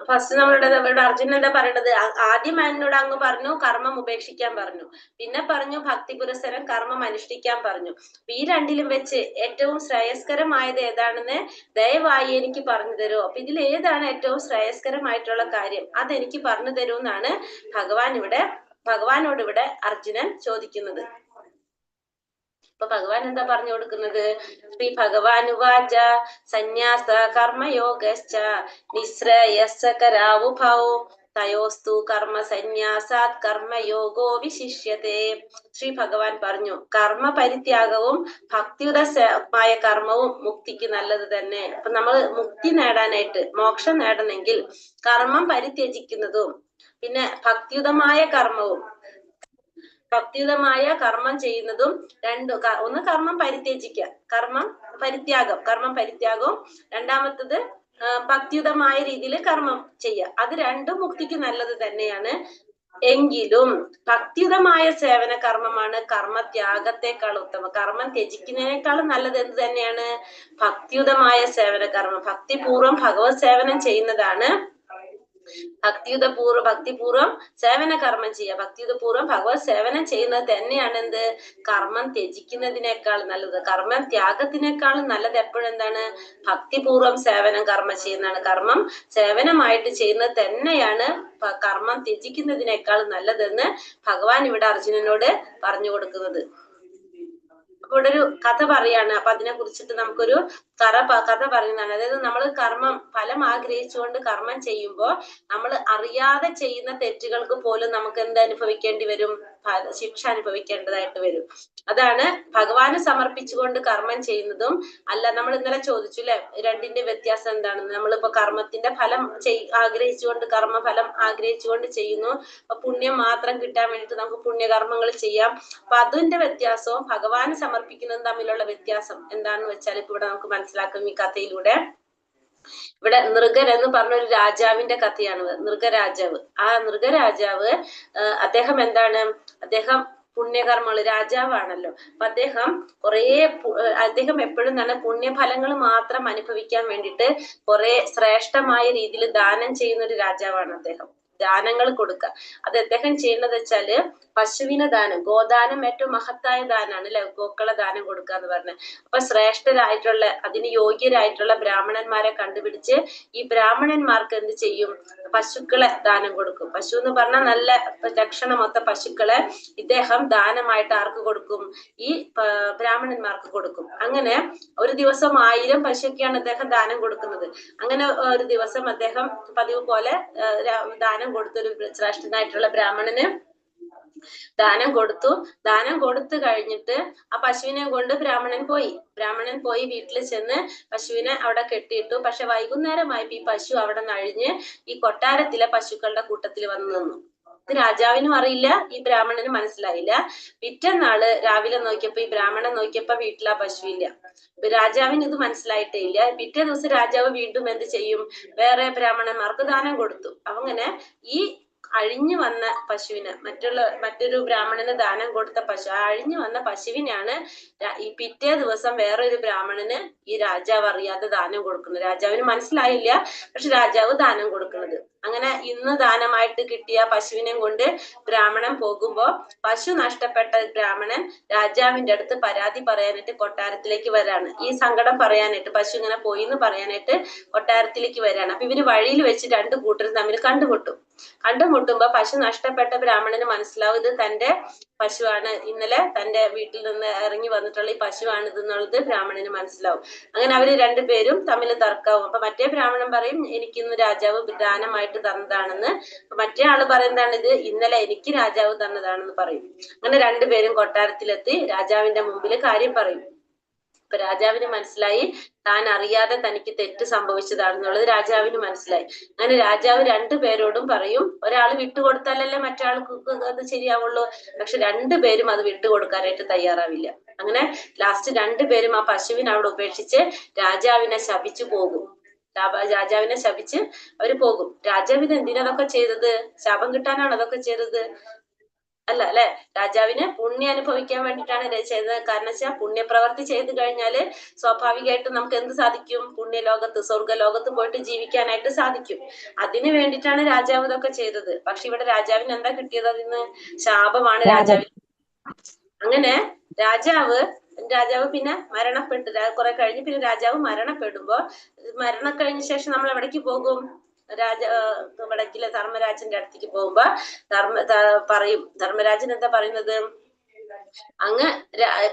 ഫസ്റ്റ് നമ്മളുടെ അർജുനൻ എന്താ പറയേണ്ടത്? ആദ്യം എന്നോട് അങ്ങ് പറഞ്ഞു കർമ്മം ഉപേക്ഷിക്കാൻ പറഞ്ഞു, പിന്നെ പറഞ്ഞു ഭക്തി പുരസ്സരം കർമ്മം അനുഷ്ഠിക്കാൻ പറഞ്ഞു. ഈ രണ്ടിലും വെച്ച് ഏറ്റവും ശ്രേയസ്കരമായത് ഏതാണെന്ന് ദയവായി എനിക്ക് പറഞ്ഞു തരുമോ? അപ്പൊ ഇതിൽ ഏതാണ് ഏറ്റവും ശ്രേയസ്കരമായിട്ടുള്ള കാര്യം അതെനിക്ക് പറഞ്ഞു തരൂ എന്നാണ് ഭഗവാനോട് ഇവിടെ അർജുനൻ ചോദിക്കുന്നത്. അപ്പൊ ഭഗവാൻ എന്താ പറഞ്ഞു കൊടുക്കുന്നത്? ശ്രീ ഭഗവാനുവാച സന്യാസ കർമ്മയോഗശ്ച നിശ്രേയസ്സകരാവുഭൗ തയോസ്തു കർമ്മ സന്യാസാത് കർമ്മയോഗോ വിശിഷ്യത്തെ. ശ്രീ ഭഗവാൻ പറഞ്ഞു, കർമ്മ പരിത്യാഗവും ഭക്തിയുതമായ കർമ്മവും മുക്തിക്ക് നല്ലത് തന്നെ. അപ്പൊ നമ്മൾ മുക്തി നേടാനായിട്ട്, മോക്ഷം നേടണമെങ്കിൽ കർമ്മം പരിത്യജിക്കുന്നതും പിന്നെ ഭക്തിയുതമായ കർമ്മം ചെയ്യുന്നതും ഒന്ന് കർമ്മം പരിത്യജിക്കുക, കർമ്മം പരിത്യാഗവും രണ്ടാമത്തത് ഭക്തിയുതമായ രീതിയിൽ കർമ്മം ചെയ്യുക. അത് രണ്ടും മുക്തിക്ക് നല്ലത് തന്നെയാണ്. എങ്കിലും ഭക്തിയുതമായ സേവന കർമ്മമാണ് കർമ്മത്യാഗത്തെക്കാൾ ഉത്തമം. കർമ്മം ത്യജിക്കുന്നതിനേക്കാളും നല്ലത് എന്ത് തന്നെയാണ്? ഭക്തിയുതമായ സേവന കർമ്മം. ഭക്തിപൂർവം ഭഗവത് സേവനം ചെയ്യുന്നതാണ് ഭക്തിപൂർവം സേവന കർമ്മം ചെയ്യുക. ഭക്തിയുതപൂർവ്വം ഭഗവത് സേവനം ചെയ്യുന്നത് തന്നെയാണ് എന്ത്? കർമ്മം ത്യജിക്കുന്നതിനേക്കാൾ നല്ലത്. കർമ്മം ത്യാഗത്തിനേക്കാളും നല്ലത് എപ്പോഴെന്താണ്? ഭക്തിപൂർവ്വം സേവനം കർമ്മം ചെയ്യുന്നതാണ്. കർമ്മം സേവനമായിട്ട് ചെയ്യുന്നത് തന്നെയാണ് കർമ്മം ത്യജിക്കുന്നതിനേക്കാൾ നല്ലതെന്ന് ഭഗവാൻ ഇവിടെ അർജുനനോട് പറഞ്ഞു കൊടുക്കുന്നത്. അപ്പൊ ഇവിടെ ഒരു കഥ പറയാണ്. അപ്പൊ അതിനെ കുറിച്ചിട്ട് നമുക്കൊരു കഥ പറയുന്നതാണ്. അതായത് നമ്മൾ കർമ്മം ഫലം ആഗ്രഹിച്ചുകൊണ്ട് കർമ്മം ചെയ്യുമ്പോൾ നമ്മൾ അറിയാതെ ചെയ്യുന്ന തെറ്റുകൾക്ക് പോലും നമുക്ക് എന്ത് അനുഭവിക്കേണ്ടി വരും? ശിക്ഷ അനുഭവിക്കേണ്ടതായിട്ട് വരും. അതാണ് ഭഗവാന് സമർപ്പിച്ചുകൊണ്ട് കർമ്മം ചെയ്യുന്നതും അല്ല. നമ്മൾ ഇന്നലെ ചോദിച്ചു അല്ലെ, രണ്ടിന്റെ വ്യത്യാസം എന്താണെന്ന്. നമ്മളിപ്പോ കർമ്മത്തിന്റെ ഫലം ആഗ്രഹിച്ചുകൊണ്ട് കർമ്മഫലം ആഗ്രഹിച്ചുകൊണ്ട് ചെയ്യുന്നു. അപ്പൊ പുണ്യം മാത്രം കിട്ടാൻ വേണ്ടിയിട്ട് നമുക്ക് പുണ്യകർമ്മങ്ങൾ ചെയ്യാം. അപ്പൊ അതിന്റെ വ്യത്യാസവും ഭഗവാന് സമർപ്പിക്കുന്നതും തമ്മിലുള്ള വ്യത്യാസം എന്താണെന്ന് വെച്ചാൽ ഇപ്പൊ ഇവിടെ നമുക്ക് മനസ്സിലാക്കും ഈ കഥയിലൂടെ. ഇവിടെ നൃഗൻ എന്ന് പറഞ്ഞൊരു രാജാവിന്റെ കഥയാണ്. നൃഗരാജാവ്. ആ നൃഗരാജാവ് അദ്ദേഹം എന്താണ്? അദ്ദേഹം പുണ്യകർമ്മങ്ങൾ, രാജാവാണല്ലോ. അപ്പൊ അദ്ദേഹം എപ്പോഴും തന്നെ പുണ്യഫലങ്ങൾ മാത്രം അനുഭവിക്കാൻ വേണ്ടിയിട്ട് കുറെ ശ്രേഷ്ഠമായ രീതിയിൽ ദാനം ചെയ്യുന്ന ഒരു രാജാവാണ് അദ്ദേഹം. ദാനങ്ങൾ കൊടുക്കുക. അത് അദ്ദേഹം ചെയ്യുന്നത് വെച്ചാല് പശുവിന് ദാനം, ഗോദാനം ഏറ്റവും മഹത്തായ ദാനാണ് അല്ലെ, ഗോക്കള ദാനം കൊടുക്കുക എന്ന് പറഞ്ഞത്. അപ്പൊ ശ്രേഷ്ഠരായിട്ടുള്ള, അതിന് യോഗ്യരായിട്ടുള്ള ബ്രാഹ്മണന്മാരെ കണ്ടുപിടിച്ച് ഈ ബ്രാഹ്മണന്മാർക്ക് എന്ത് ചെയ്യും? പശുക്കളെ ദാനം കൊടുക്കും. പശു എന്ന് പറഞ്ഞാൽ നല്ല ലക്ഷണമൊത്ത പശുക്കളെ ഇദ്ദേഹം ദാനമായിട്ട് ആർക്ക് കൊടുക്കും? ഈ ബ്രാഹ്മണന്മാർക്ക് കൊടുക്കും. അങ്ങനെ ഒരു ദിവസം 1000 പശുക്കാണ് അദ്ദേഹം ദാനം കൊടുക്കുന്നത്. അങ്ങനെ ഒരു ദിവസം അദ്ദേഹം പതിവ് പോലെ ദാനം കൊടുത്തൊരു ശ്രേഷ്ഠനായിട്ടുള്ള ബ്രാഹ്മണന് ദാനം കൊടുത്തു കഴിഞ്ഞിട്ട് ആ പശുവിനെ കൊണ്ട് ബ്രാഹ്മണൻ പോയി വീട്ടിൽ ചെന്ന് പശുവിനെ അവിടെ കെട്ടിയിട്ടു. പക്ഷെ വൈകുന്നേരമായപ്പോ ഈ പശു അവിടെ നഴിഞ്ഞ് ഈ കൊട്ടാരത്തിലെ പശുക്കളുടെ കൂട്ടത്തിൽ വന്നു നിന്നു. ഇത് രാജാവിനും അറിയില്ല, ഈ ബ്രാഹ്മണനും മനസ്സിലായില്ല. പിറ്റേന്നാള് രാവിലെ നോക്കിയപ്പോ ഈ ബ്രാഹ്മണൻ നോക്കിയപ്പോ വീട്ടിൽ ആ പശു ഇല്ല. രാജാവിന് ഇത് മനസ്സിലായിട്ടേ ഇല്ല. പിറ്റേ ദിവസം രാജാവ് വീണ്ടും എന്ത് ചെയ്യും? വേറെ ബ്രാഹ്മണന്മാർക്ക് ദാനം കൊടുത്തു. അങ്ങനെ ഈ അഴിഞ്ഞു വന്ന പശുവിന്, മറ്റൊരു ബ്രാഹ്മണന് ദാനം കൊടുത്ത പശു, അഴിഞ്ഞു വന്ന പശുവിനാണ് ഈ പിറ്റേ ദിവസം വേറൊരു ബ്രാഹ്മണന് ഈ രാജാവ് അറിയാതെ ദാനം കൊടുക്കുന്നത്. രാജാവിന് മനസ്സിലായില്ല, പക്ഷെ രാജാവ് ദാനം കൊടുക്കുന്നത്. അങ്ങനെ ഇന്ന് ദാനമായിട്ട് കിട്ടിയ പശുവിനെ കൊണ്ട് ബ്രാഹ്മണൻ പോകുമ്പോ പശു നഷ്ടപ്പെട്ട ബ്രാഹ്മണൻ രാജാവിന്റെ അടുത്ത് പരാതി പറയാനായിട്ട് കൊട്ടാരത്തിലേക്ക് വരാണ്. ഈ സങ്കടം പറയാനായിട്ട്, പശു ഇങ്ങനെ പോയി എന്ന് പറയാനായിട്ട് കൊട്ടാരത്തിലേക്ക് വരാണ്. അപ്പൊ ഇവര് വഴിയിൽ വെച്ച് 2 കൂട്ടരും തമ്മിൽ കണ്ടുമുട്ടും. കണ്ടുമുട്ടുമ്പോ പശു നഷ്ടപ്പെട്ട ബ്രാഹ്മണന് മനസ്സിലാവും ഇത് തന്റെ പശുവാണ്, ഇന്നലെ തന്റെ വീട്ടിൽ നിന്ന് ഇറങ്ങി വന്നിട്ടുള്ള ഈ പശുവാണ് ഇതെന്നുള്ളത് ബ്രാഹ്മണന് മനസ്സിലാവും. അങ്ങനെ അവര് രണ്ടുപേരും തമ്മിൽ തർക്കാവും. അപ്പൊ മറ്റേ ബ്രാഹ്മണൻ പറയും എനിക്കിന്ന് രാജാവ് ദാനമായിട്ട് തന്നതാണെന്ന്. മറ്റേ ആള് പറയുന്നതാണ് ഇത് ഇന്നലെ എനിക്ക് രാജാവ് തന്നതാണെന്ന് പറയും. അങ്ങനെ രണ്ടുപേരും കൊട്ടാരത്തിലെത്തി രാജാവിന്റെ മുമ്പിൽ കാര്യം പറയും. അപ്പൊ രാജാവിന് മനസ്സിലായി താൻ അറിയാതെ തനിക്ക് തെറ്റ് സംഭവിച്ചതാണെന്നുള്ളത് രാജാവിന് മനസ്സിലായി. അങ്ങനെ രാജാവ് രണ്ടുപേരോടും പറയും, ഒരാൾ വിട്ടുകൊടുത്താലല്ലേ മറ്റാൾക്ക് അത് ശരിയാവുള്ളൂ. പക്ഷെ രണ്ടുപേരും അത് വിട്ടുകൊടുക്കാനായിട്ട് തയ്യാറാവില്ല. അങ്ങനെ ലാസ്റ്റ് രണ്ടുപേരും ആ പശുവിനെ അവിടെ ഉപേക്ഷിച്ച് രാജാവിനെ ശപിച്ചു പോകും. രാജാവിനെ ശപിച്ച് അവര് പോകും. രാജാവിന് എന്തിനതൊക്കെ ചെയ്തത്? ശാപം കിട്ടാനാണ് അതൊക്കെ ചെയ്തത്? അല്ല അല്ലെ, രാജാവിന് പുണ്യം അനുഭവിക്കാൻ വേണ്ടിയിട്ടാണ് ചെയ്തത്. കാരണം വെച്ചാൽ പുണ്യപ്രവർത്തി ചെയ്തു കഴിഞ്ഞാല് സ്വാഭാവികമായിട്ടും നമുക്ക് എന്ത് സാധിക്കും? പുണ്യലോകത്ത് സ്വർഗലോകത്ത് പോയിട്ട് ജീവിക്കാനായിട്ട് സാധിക്കും. അതിനു വേണ്ടിയിട്ടാണ് രാജാവ് ഇതൊക്കെ ചെയ്തത്. പക്ഷെ ഇവിടെ രാജാവിന് എന്താ കിട്ടിയത്? അതിന് ശാപമാണ് രാജാവിന്. അങ്ങനെ രാജാവ് പിന്നെ മരണപ്പെട്ടു. കുറെ കഴിഞ്ഞ് പിന്നെ രാജാവ് മരണപ്പെടുമ്പോ മരണം കഴിഞ്ഞ ശേഷം നമ്മൾ എവിടേക്ക് പോകും? വടക്കിലെ ധർമ്മരാജന്റെ അടുത്തേക്ക് പോകുമ്പോ ധർമ്മരാജൻ എന്താ പറയുന്നത്? അങ്ങ്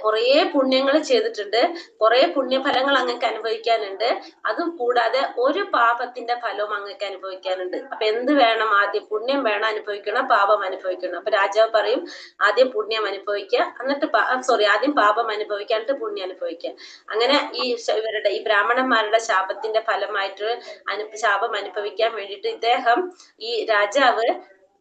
കുറേ പുണ്യങ്ങൾ ചെയ്തിട്ടുണ്ട്, കുറെ പുണ്യഫലങ്ങൾ അങ്ങക്ക് അനുഭവിക്കാനുണ്ട്, അതും കൂടാതെ ഒരു പാപത്തിന്റെ ഫലവും അങ്ങക്ക് അനുഭവിക്കാനുണ്ട്. അപ്പൊ എന്ത് വേണം? ആദ്യം പുണ്യം വേണം അനുഭവിക്കണം, പാപം അനുഭവിക്കണം. അപ്പൊ രാജാവ് പറയും ആദ്യം പുണ്യം അനുഭവിക്കുക, എന്നിട്ട് ആദ്യം പാപം അനുഭവിക്കുക, എന്നിട്ട് പുണ്യം അനുഭവിക്കുക. അങ്ങനെ ഈ ബ്രാഹ്മണന്മാരുടെ ശാപത്തിന്റെ ഫലമായിട്ട് ശാപം അനുഭവിക്കാൻ വേണ്ടിയിട്ട് ഇദ്ദേഹം ഈ രാജാവ്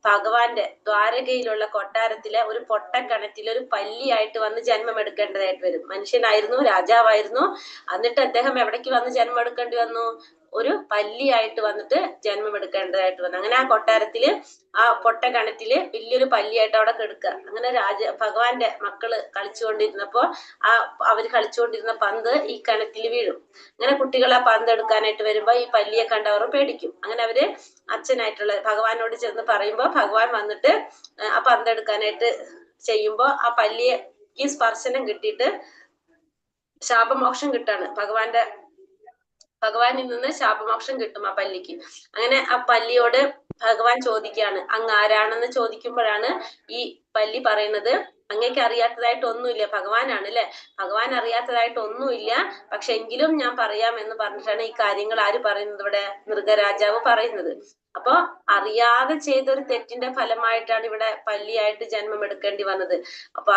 ഭഗവാന്റെ ദ്വാരകയിലുള്ള കൊട്ടാരത്തിലെ ഒരു പൊട്ടക്കിണറ്റിൽ ഒരു പല്ലിയായിട്ട് വന്ന് ജന്മം എടുക്കേണ്ടതായിട്ട് വരും. മനുഷ്യനായിരുന്നു, രാജാവായിരുന്നു. എന്നിട്ട് അദ്ദേഹം എവിടേക്ക് വന്ന് ജന്മം എടുക്കേണ്ടി വന്നു? ഒരു പല്ലിയായിട്ട് വന്നിട്ട് ജന്മം എടുക്കേണ്ടതായിട്ട് വന്നു. അങ്ങനെ ആ കൊട്ടാരത്തില് ആ പൊട്ടക്കിണറ്റില് വലിയൊരു പല്ലിയായിട്ട് അവിടെ കിടക്കുക. അങ്ങനെ ഭഗവാന്റെ മക്കള് കളിച്ചുകൊണ്ടിരുന്നപ്പോ അവര് കളിച്ചുകൊണ്ടിരുന്ന പന്ത് ഈ കിണറ്റിൽ വീഴും. അങ്ങനെ കുട്ടികൾ ആ പന്ത് എടുക്കാനായിട്ട് വരുമ്പോ ഈ പല്ലിയെ കണ്ടവർ പേടിക്കും. അങ്ങനെ അവര് അച്ഛനായിട്ടുള്ള ഭഗവാനോട് ചെന്ന് പറയുമ്പോ ഭഗവാൻ വന്നിട്ട് ആ പന്ത് എടുക്കാനായിട്ട് ചെയ്യുമ്പോ ആ പല്ലിക്ക് സ്പർശനം കിട്ടിയിട്ട് ശാപമോക്ഷം കിട്ടാണ്. ഭഗവാനിൽ നിന്ന് ശാപമോക്ഷം കിട്ടും ആ പല്ലിക്ക്. അങ്ങനെ ആ പല്ലിയോട് ഭഗവാൻ ചോദിക്കുകയാണ് അങ്ങ് ആരാണെന്ന് ചോദിക്കുമ്പോഴാണ് ഈ പല്ലി പറയുന്നത് അങ്ങേക്ക് അറിയാത്തതായിട്ട് ഒന്നുമില്ല, ഭഗവാനാണ് അല്ലെ, ഭഗവാൻ അറിയാത്തതായിട്ട് ഒന്നുമില്ല, പക്ഷെ എങ്കിലും ഞാൻ പറയാം എന്ന് പറഞ്ഞിട്ടാണ് ഈ കാര്യങ്ങൾ ആര് പറയുന്നത്? ഇവിടെ മൃഗരാജാവ് പറയുന്നത്. അപ്പൊ അറിയാതെ ചെയ്തൊരു തെറ്റിന്റെ ഫലമായിട്ടാണ് ഇവിടെ പല്ലിയായിട്ട് ജന്മം എടുക്കേണ്ടി വന്നത്. അപ്പൊ